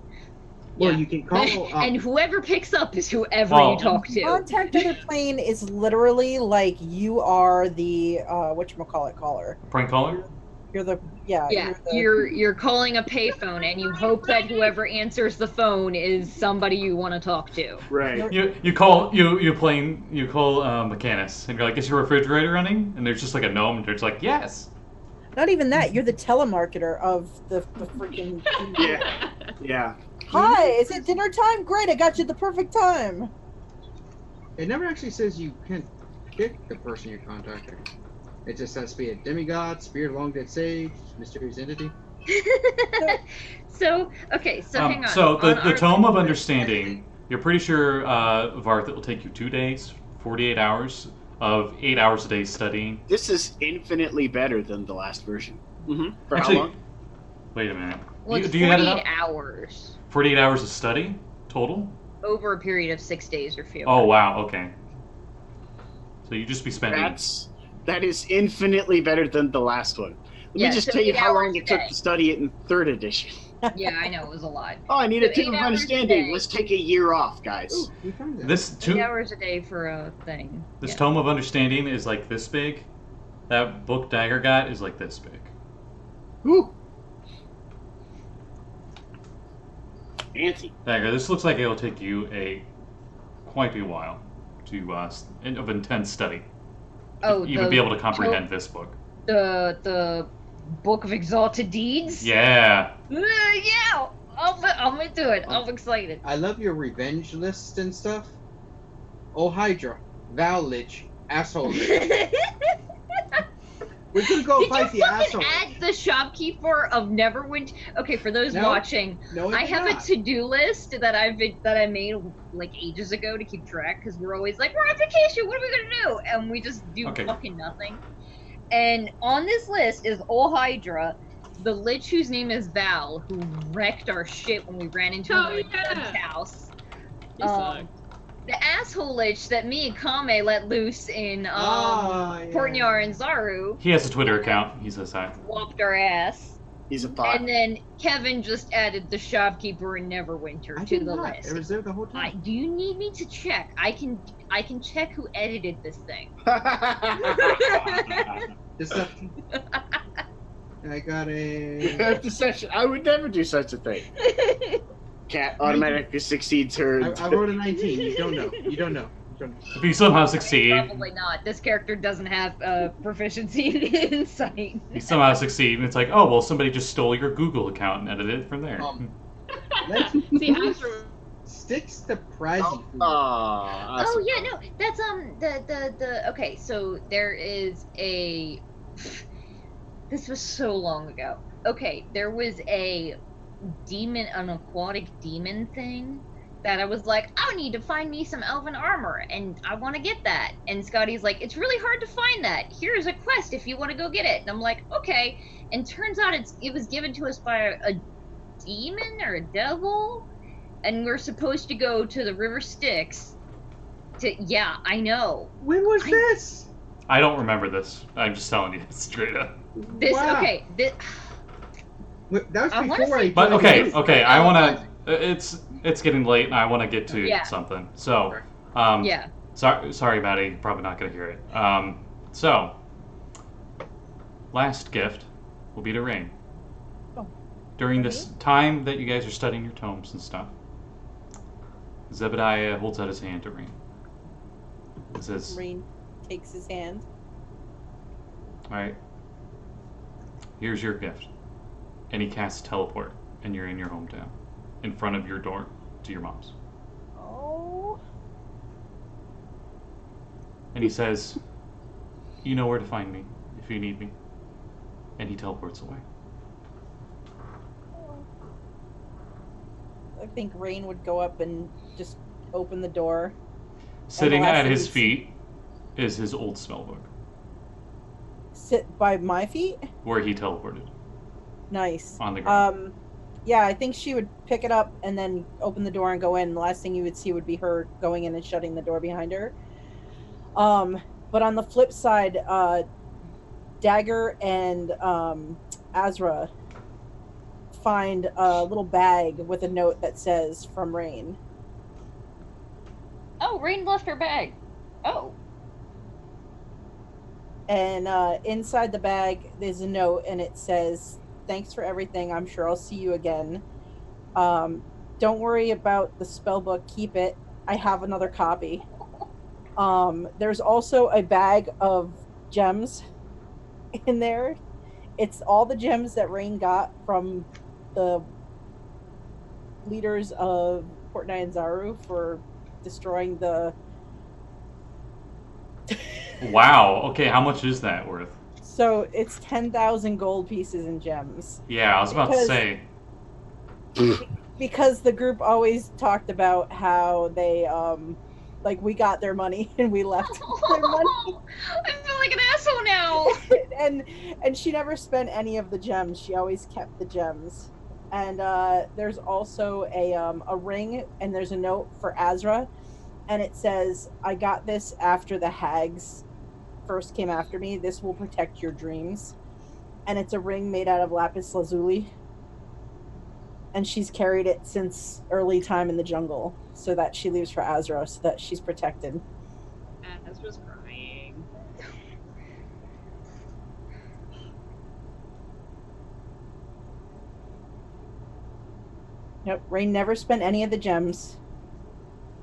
Well, Yeah. you can call. And whoever picks up is whoever Well- you talk to. Contact other plane is literally like you are the whatchamacallit caller. Prank caller? You're the yeah. Yeah, the- you're calling a payphone, and you hope that whoever answers the phone is somebody you want to talk to. Right. You call Mechanus, and you're like, "Is your refrigerator running?" And there's just like a gnome, and they're just like, "Yes." Not even that. You're the telemarketer of the freaking. Yeah. Yeah. Hi, is it dinner time? Great, I got you the perfect time. It never actually says you can pick the person you're contacting. It just has to be a demigod, spirit, long dead sage, mysterious entity. So hang on. So On the our- Tome of Understanding, you're pretty sure, Varth, it will take you 2 days, 48 hours of 8 hours a day studying. This is infinitely better than the last version. Mm-hmm. For Actually- how long? Wait a minute. Well, it's do you add it 48 up? hours 48 hours of study total? over a period of 6 days or fewer. Oh wow, okay. So you just be spending. That is infinitely better than the last one. Let Yeah, me just so tell you 8 how long hours it a took day. to study it in 3rd edition. Yeah, I know, it was a lot. Oh, I need a So tip 8 of hours a understanding. day. Let's take a year off, guys. Ooh, we found that. This 8 two, hours a day for a thing. this Yeah. Tome of Understanding is like this big. That book Dagger got is like this big. Woo. Fancy. Dagger, this looks like it'll take you quite a while to of intense study. Oh, You would be able to comprehend this book. the Book of Exalted Deeds? Yeah. Yeah! I'm into it. I'm excited. I love your revenge list and stuff. Oh, Hydra, Val Lich, Asshole Lich. We're gonna go Did fight you the fucking asshole. add the shopkeeper of Neverwinter? Okay, for those No. watching, No, I it's have not. a to-do list that I made like ages ago to keep track because we're always like, we're on vacation, what are we gonna do? And we just do Okay. fucking nothing. And on this list is Ol Hydra, the lich whose name is Val, who wrecked our shit when we ran into Oh, her yeah. house. You suck. The asshole lich that me and Kame let loose in Yeah. Portnyar and Zaru He has a Twitter account. He says hi. whooped our ass. He's a bot. And then Kevin just added the shopkeeper in Neverwinter I to did the not. list. It was there the whole time. Do you need me to check? I can check who edited this thing. Deception. I got a. Deception. I would never do such a thing. Cat automatically succeeds her. I wrote a 19. You don't know. You don't know. You don't know. If you somehow succeed, Probably not. This character doesn't have proficiency in insight. you somehow succeed, and it's like, oh well, somebody just stole your Google account and edited it from there. Let's See, Azra. sticks to Prezi. Oh yeah, no, that's the okay. So there is a. This was so long ago. Okay, there was an aquatic demon thing that I was like, I need to find me some elven armor, and I want to get that. And Scotty's like, it's really hard to find that. Here's a quest if you want to go get it. And I'm like, okay. And turns out it was given to us by a demon or a devil, and we're supposed to go to the River Styx. Yeah, I know. When was this? I don't remember this. I'm just telling you straight up. This Wow. okay. This, Wait, that was I wanna before say- I. But joined okay, you. okay. I wanna. It's getting late, and I want to get to Yeah. something. So, yeah. sorry, Maddie. You're probably not gonna hear it. So, last gift will be to Rein. Oh. During this time that you guys are studying your tomes and stuff, Zebediah holds out his hand to Rein. It says, Rein takes his hand. "All right, here's your gift." And he casts teleport, and you're in your hometown, in front of your door to your mom's. Oh. And he says, "You know where to find me if you need me." And he teleports away. I think Rein would go up and just open the door. Sitting last at thing his you see- feet is his old spellbook, Sit by my feet. where he teleported Nice. on the ground. Yeah, I think she would pick it up and then open the door and go in. The last thing you would see would be her going in and shutting the door behind her. But on the flip side, Dagger and Azra find a little bag with a note that says "From Rein." Oh, Rein left her bag. Oh. And inside the bag there's a note, and it says, "Thanks for everything. I'm sure I'll see you again. Don't worry about the spell book. Keep it. I have another copy." There's also a bag of gems in there. It's all the gems that Rein got from the leaders of Portnight and Zaru for destroying the... Wow. Okay, how much is that worth? So it's 10,000 gold pieces and gems. Yeah, I was about to Because- say. Because the group always talked about how they, like, we got their money and we left their money. I feel like an asshole now. and she never spent any of the gems. She always kept the gems. And there's also a ring, and there's a note for Azra, and it says, "I got this after the hags first came after me. This will protect your dreams." And it's a ring made out of lapis lazuli. And she's carried it since early time in the jungle, so that she leaves for Azra, so that she's protected. Azra's crying. Yep, Rein never spent any of the gems.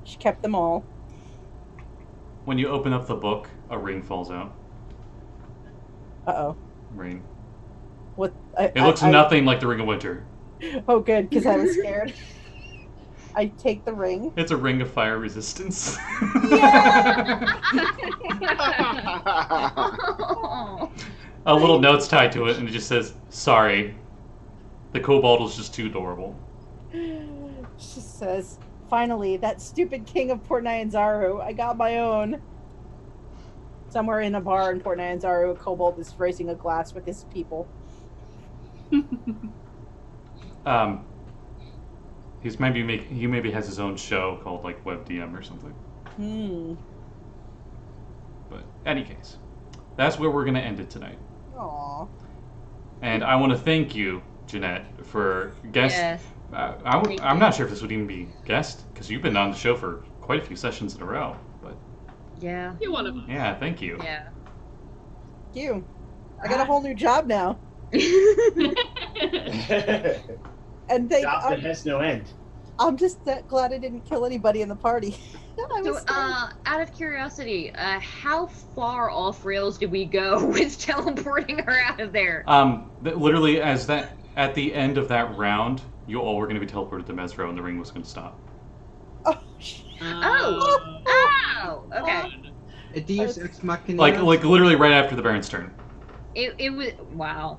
She kept them all. When you open up the book, a ring falls out. Uh-oh. Ring. What? It looks nothing like the Ring of Winter. Oh, good, because I was scared. I take the ring. It's a ring of fire resistance. a little note's tied to it, and it just says, "Sorry, the kobold was just too adorable." She says, "Finally, that stupid king of Port Nyanzaru. I got my own." Somewhere in a bar in Port Nyanzaru, a kobold is raising a glass with his people. He maybe has his own show called like WebDM or something. But any case, that's where we're gonna end it tonight. Aww. And I want to thank you, Jeanette, for guest. Yes. I'm not sure if this would even be guest because you've been on the show for quite a few sessions in a row. But Yeah. You're one of us. yeah, thank you. Yeah. Thank you. I got a whole new job now. And Job that has no end. I'm just glad I didn't kill anybody in the party. I So, was scared. out of curiosity, how far off rails did we go with teleporting her out of there? Literally, at the end of that round, you all were going to be teleported to Mesro, and the ring was going to stop. Oh, shit. Oh, okay. A Deus Ex Machina. Like literally right after the Baron's turn. It was wow.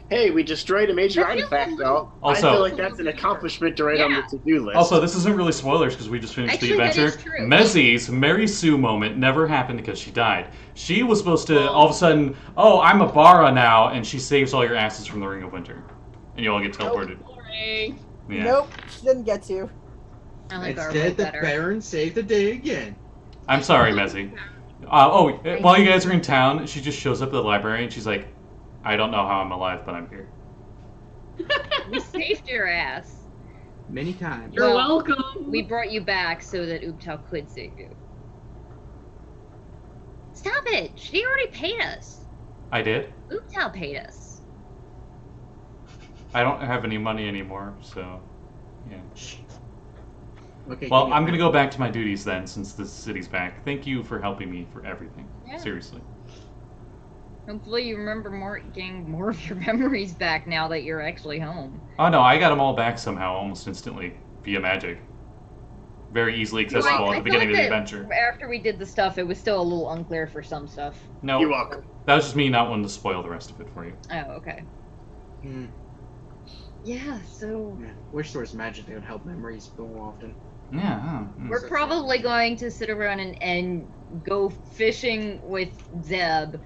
Hey, we destroyed a major That feels artifact, though. Also- I feel like that's an accomplishment to write on the to-do list. Also, this isn't really spoilers because we just finished Actually, the that adventure. is true. Mezzie's Mary Sue moment never happened because she died. She was supposed to all of a sudden, oh, I'm a Bara now, and she saves all your asses from the Ring of Winter, and you all get teleported. Boring. Yeah. Nope, she didn't get to. I like our Instead, the better. Baron saved the day again. I'm sorry, Mezzie. While you guys are in town, she just shows up at the library and she's like, I don't know how I'm alive, but I'm here. We saved your ass. Many times. You're Well, welcome. We brought you back so that Ubtao could save you. Stop it! She already paid us. I did? Ubtao paid us. I don't have any money anymore, so yeah. Okay. Well, give me I'm a- gonna go back to my duties then, since the city's back. Thank you for helping me for everything. Yeah. Seriously. Hopefully you remember getting more of your memories back now that you're actually home. Oh no, I got them all back somehow, almost instantly, via magic. Very easily accessible I at the beginning of the thought that adventure. After we did the stuff, it was still a little unclear for some stuff. No, You're welcome. that was just me not wanting to spoil the rest of it for you. Oh, okay. Hmm. Yeah, so Yeah. Wish there was magic that would help memories more often. Yeah. we're probably going to sit around and go fishing with Zeb,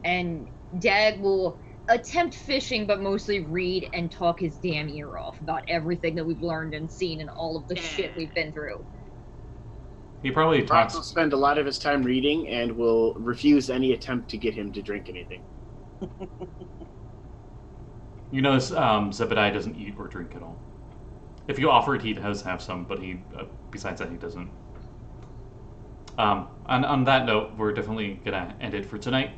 and Dag will attempt fishing, but mostly read and talk his damn ear off about everything that we've learned and seen and all of the shit we've been through. He probably Varth will talks. spend a lot of his time reading and will refuse any attempt to get him to drink anything. You notice Zebediah doesn't eat or drink at all. If you offer it, he does have some, but he, besides that, he doesn't. On that note, we're definitely gonna end it for tonight.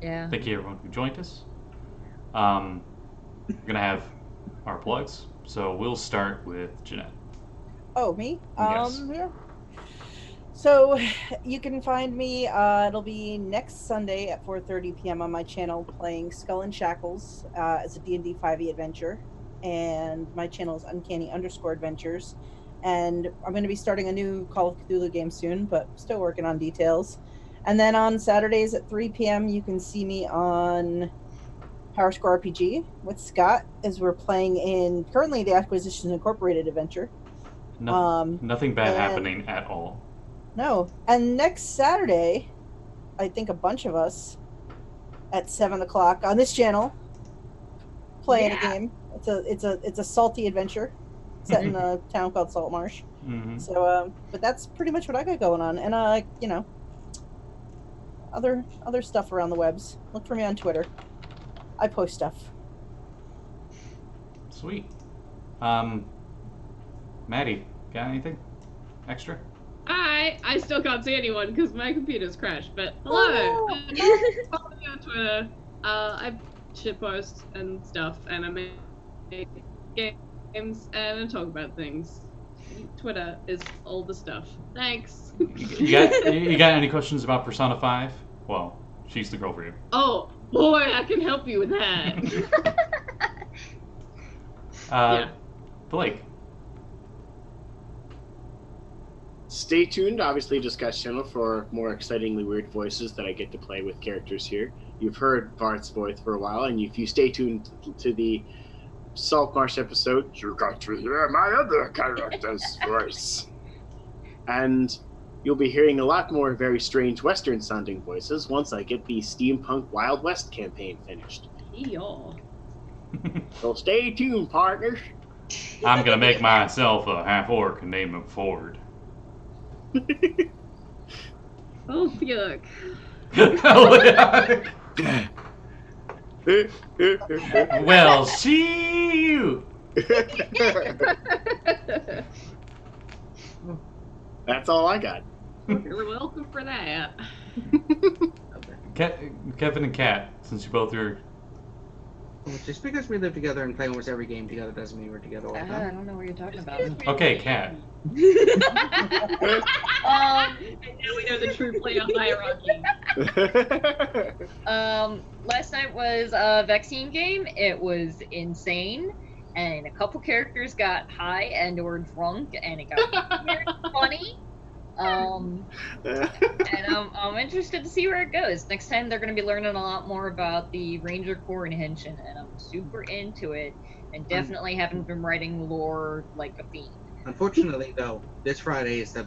Yeah. Thank you everyone who joined us. We're gonna have our plugs, so we'll start with Jeanette. Oh, me? Yes. Yeah. So you can find me, it'll be next Sunday at 4:30 p.m. on my channel playing Skull and Shackles as a D&D 5e adventure. And my channel is Uncanny_Adventures. And I'm going to be starting a new Call of Cthulhu game soon, but still working on details. And then on Saturdays at 3 p.m. you can see me on Power Score RPG with Scott as we're playing in currently the Acquisitions Incorporated adventure. Nothing bad and- happening at all. No. And next Saturday, I think a bunch of us at 7 o'clock on this channel playing a game. It's a salty adventure set in a town called Saltmarsh. Mm-hmm. So, but that's pretty much what I got going on, and other stuff around the webs. Look for me on Twitter. I post stuff. Sweet. Maddie, got anything extra? I still can't see anyone because my computer's crashed, but hello! Follow me on Twitter. I shitpost and stuff, and I make games and I talk about things. Twitter is all the stuff. Thanks! You got any questions about Persona 5? Well, she's the girl for you. Oh, boy, I can help you with that! Yeah. Blake. stay tuned, obviously, Discuss channel for more excitingly weird voices that I get to play with characters here. You've heard Varth's voice for a while, and if you stay tuned to the Saltmarsh episode, you got to hear my other character's voice. And you'll be hearing a lot more very strange Western-sounding voices once I get the Steampunk Wild West campaign finished. Y'all. So stay tuned, partners. I'm gonna make myself a half-orc and name him Ford. Oh, yuck. Well, see you. That's all I got. You're welcome for that. Kevin and Kat, since you both are. Well, just because we live together and play almost every game together doesn't mean we're together all the I time. don't know what you're talking about. Okay, Kat. And now we know the true player hierarchy. Last night was a vaccine game. It was insane, and a couple characters got high and or drunk, and it got very funny. And I'm interested to see where it goes. Next time they're going to be learning a lot more about the Ranger Corps and Henshin, and I'm super into it, and definitely haven't been writing lore like a fiend. Unfortunately, though, this Friday is the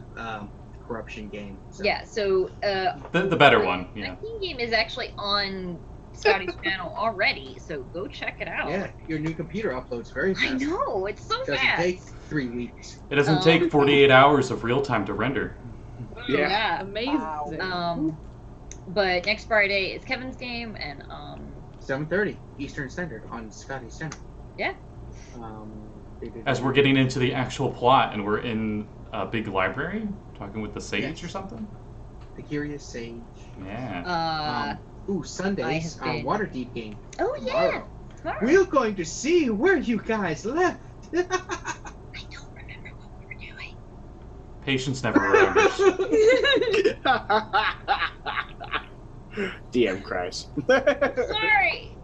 corruption game. So. Yeah, so The better one, yeah. vaccine game is actually on Scotty's channel already, so go check it out. Yeah, your new computer uploads very fast. I know, it's so Doesn't fast. take 3 weeks. It doesn't take 48 hours of real time to render. Yeah. Amazing. But next Friday is Kevin's game, and 7:30 Eastern Standard on Scotty's channel. Yeah. As we're getting into the actual plot, and we're in a big library, talking with the sage or something. The Curious Sage. Yeah. Sundays, I have been- Waterdeep game. Oh yeah. Tomorrow. We're going to see where you guys left. I don't remember what we were doing. Patience never remembers. DM cries. Sorry.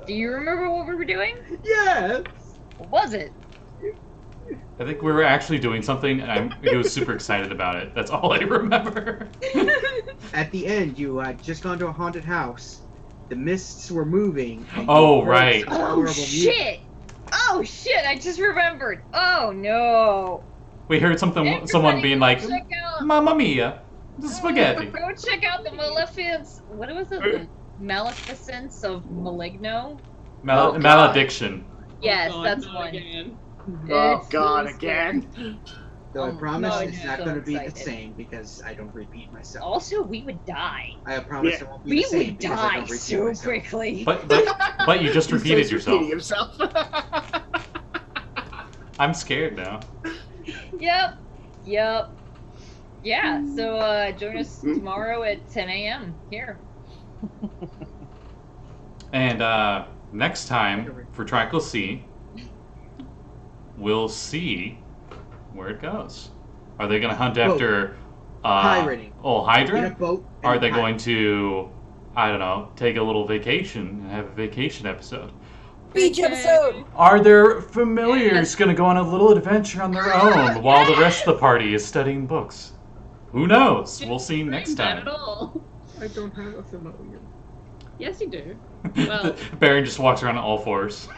Do you remember what we were doing? Yes. What was it? I think we were actually doing something, and he was super excited about it. That's all I remember. At the end, you had just gone to a haunted house. The mists were moving. and Oh, you heard right. some Oh horrible music. shit! Oh shit! I just remembered. Oh no! We heard someone Everybody being go like, check out, Mamma mia, the spaghetti. Go check out the Maleficence. What was it? The Maleficence of Maligno. God. Malediction. Yes, Oh, God, that's not one. again. Oh It's God, so again. Though I Oh, promise no, it's I'm not so going to be the excited. same because I don't repeat myself. Also, we would die. I promise Yeah. it won't be We the same would because I die don't repeat so myself. quickly. But you just He repeated says yourself. repeating himself. I'm scared now. Yep. Yeah, so join us tomorrow at 10 a.m. here. And next time for Trackless Sea, we'll see where it goes. Are they going to hunt after Pirating. Oh, In a Hydra? boat. Are and they pirate. going to, I don't know, take a little vacation and have a vacation episode? Beach episode. Are their familiars going to go on a little adventure on their own while the rest of the party is studying books? Who knows? We'll see next Not time. at all. I don't have a familiar. Yes, you do. Well, Baron just walks around on all fours.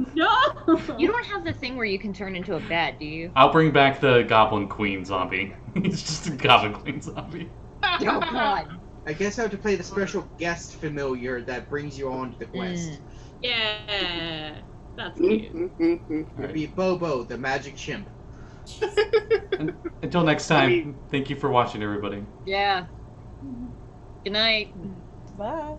no. You don't have the thing where you can turn into a bat, do you? I'll bring back the Goblin Queen zombie. He's just a Goblin Queen zombie. Oh god. I guess I have to play the special guest familiar that brings you on to the quest. Yeah, that's cute. It'd be Bobo, the magic chimp. Until next time, thank you for watching, everybody. Yeah. Good night. Bye.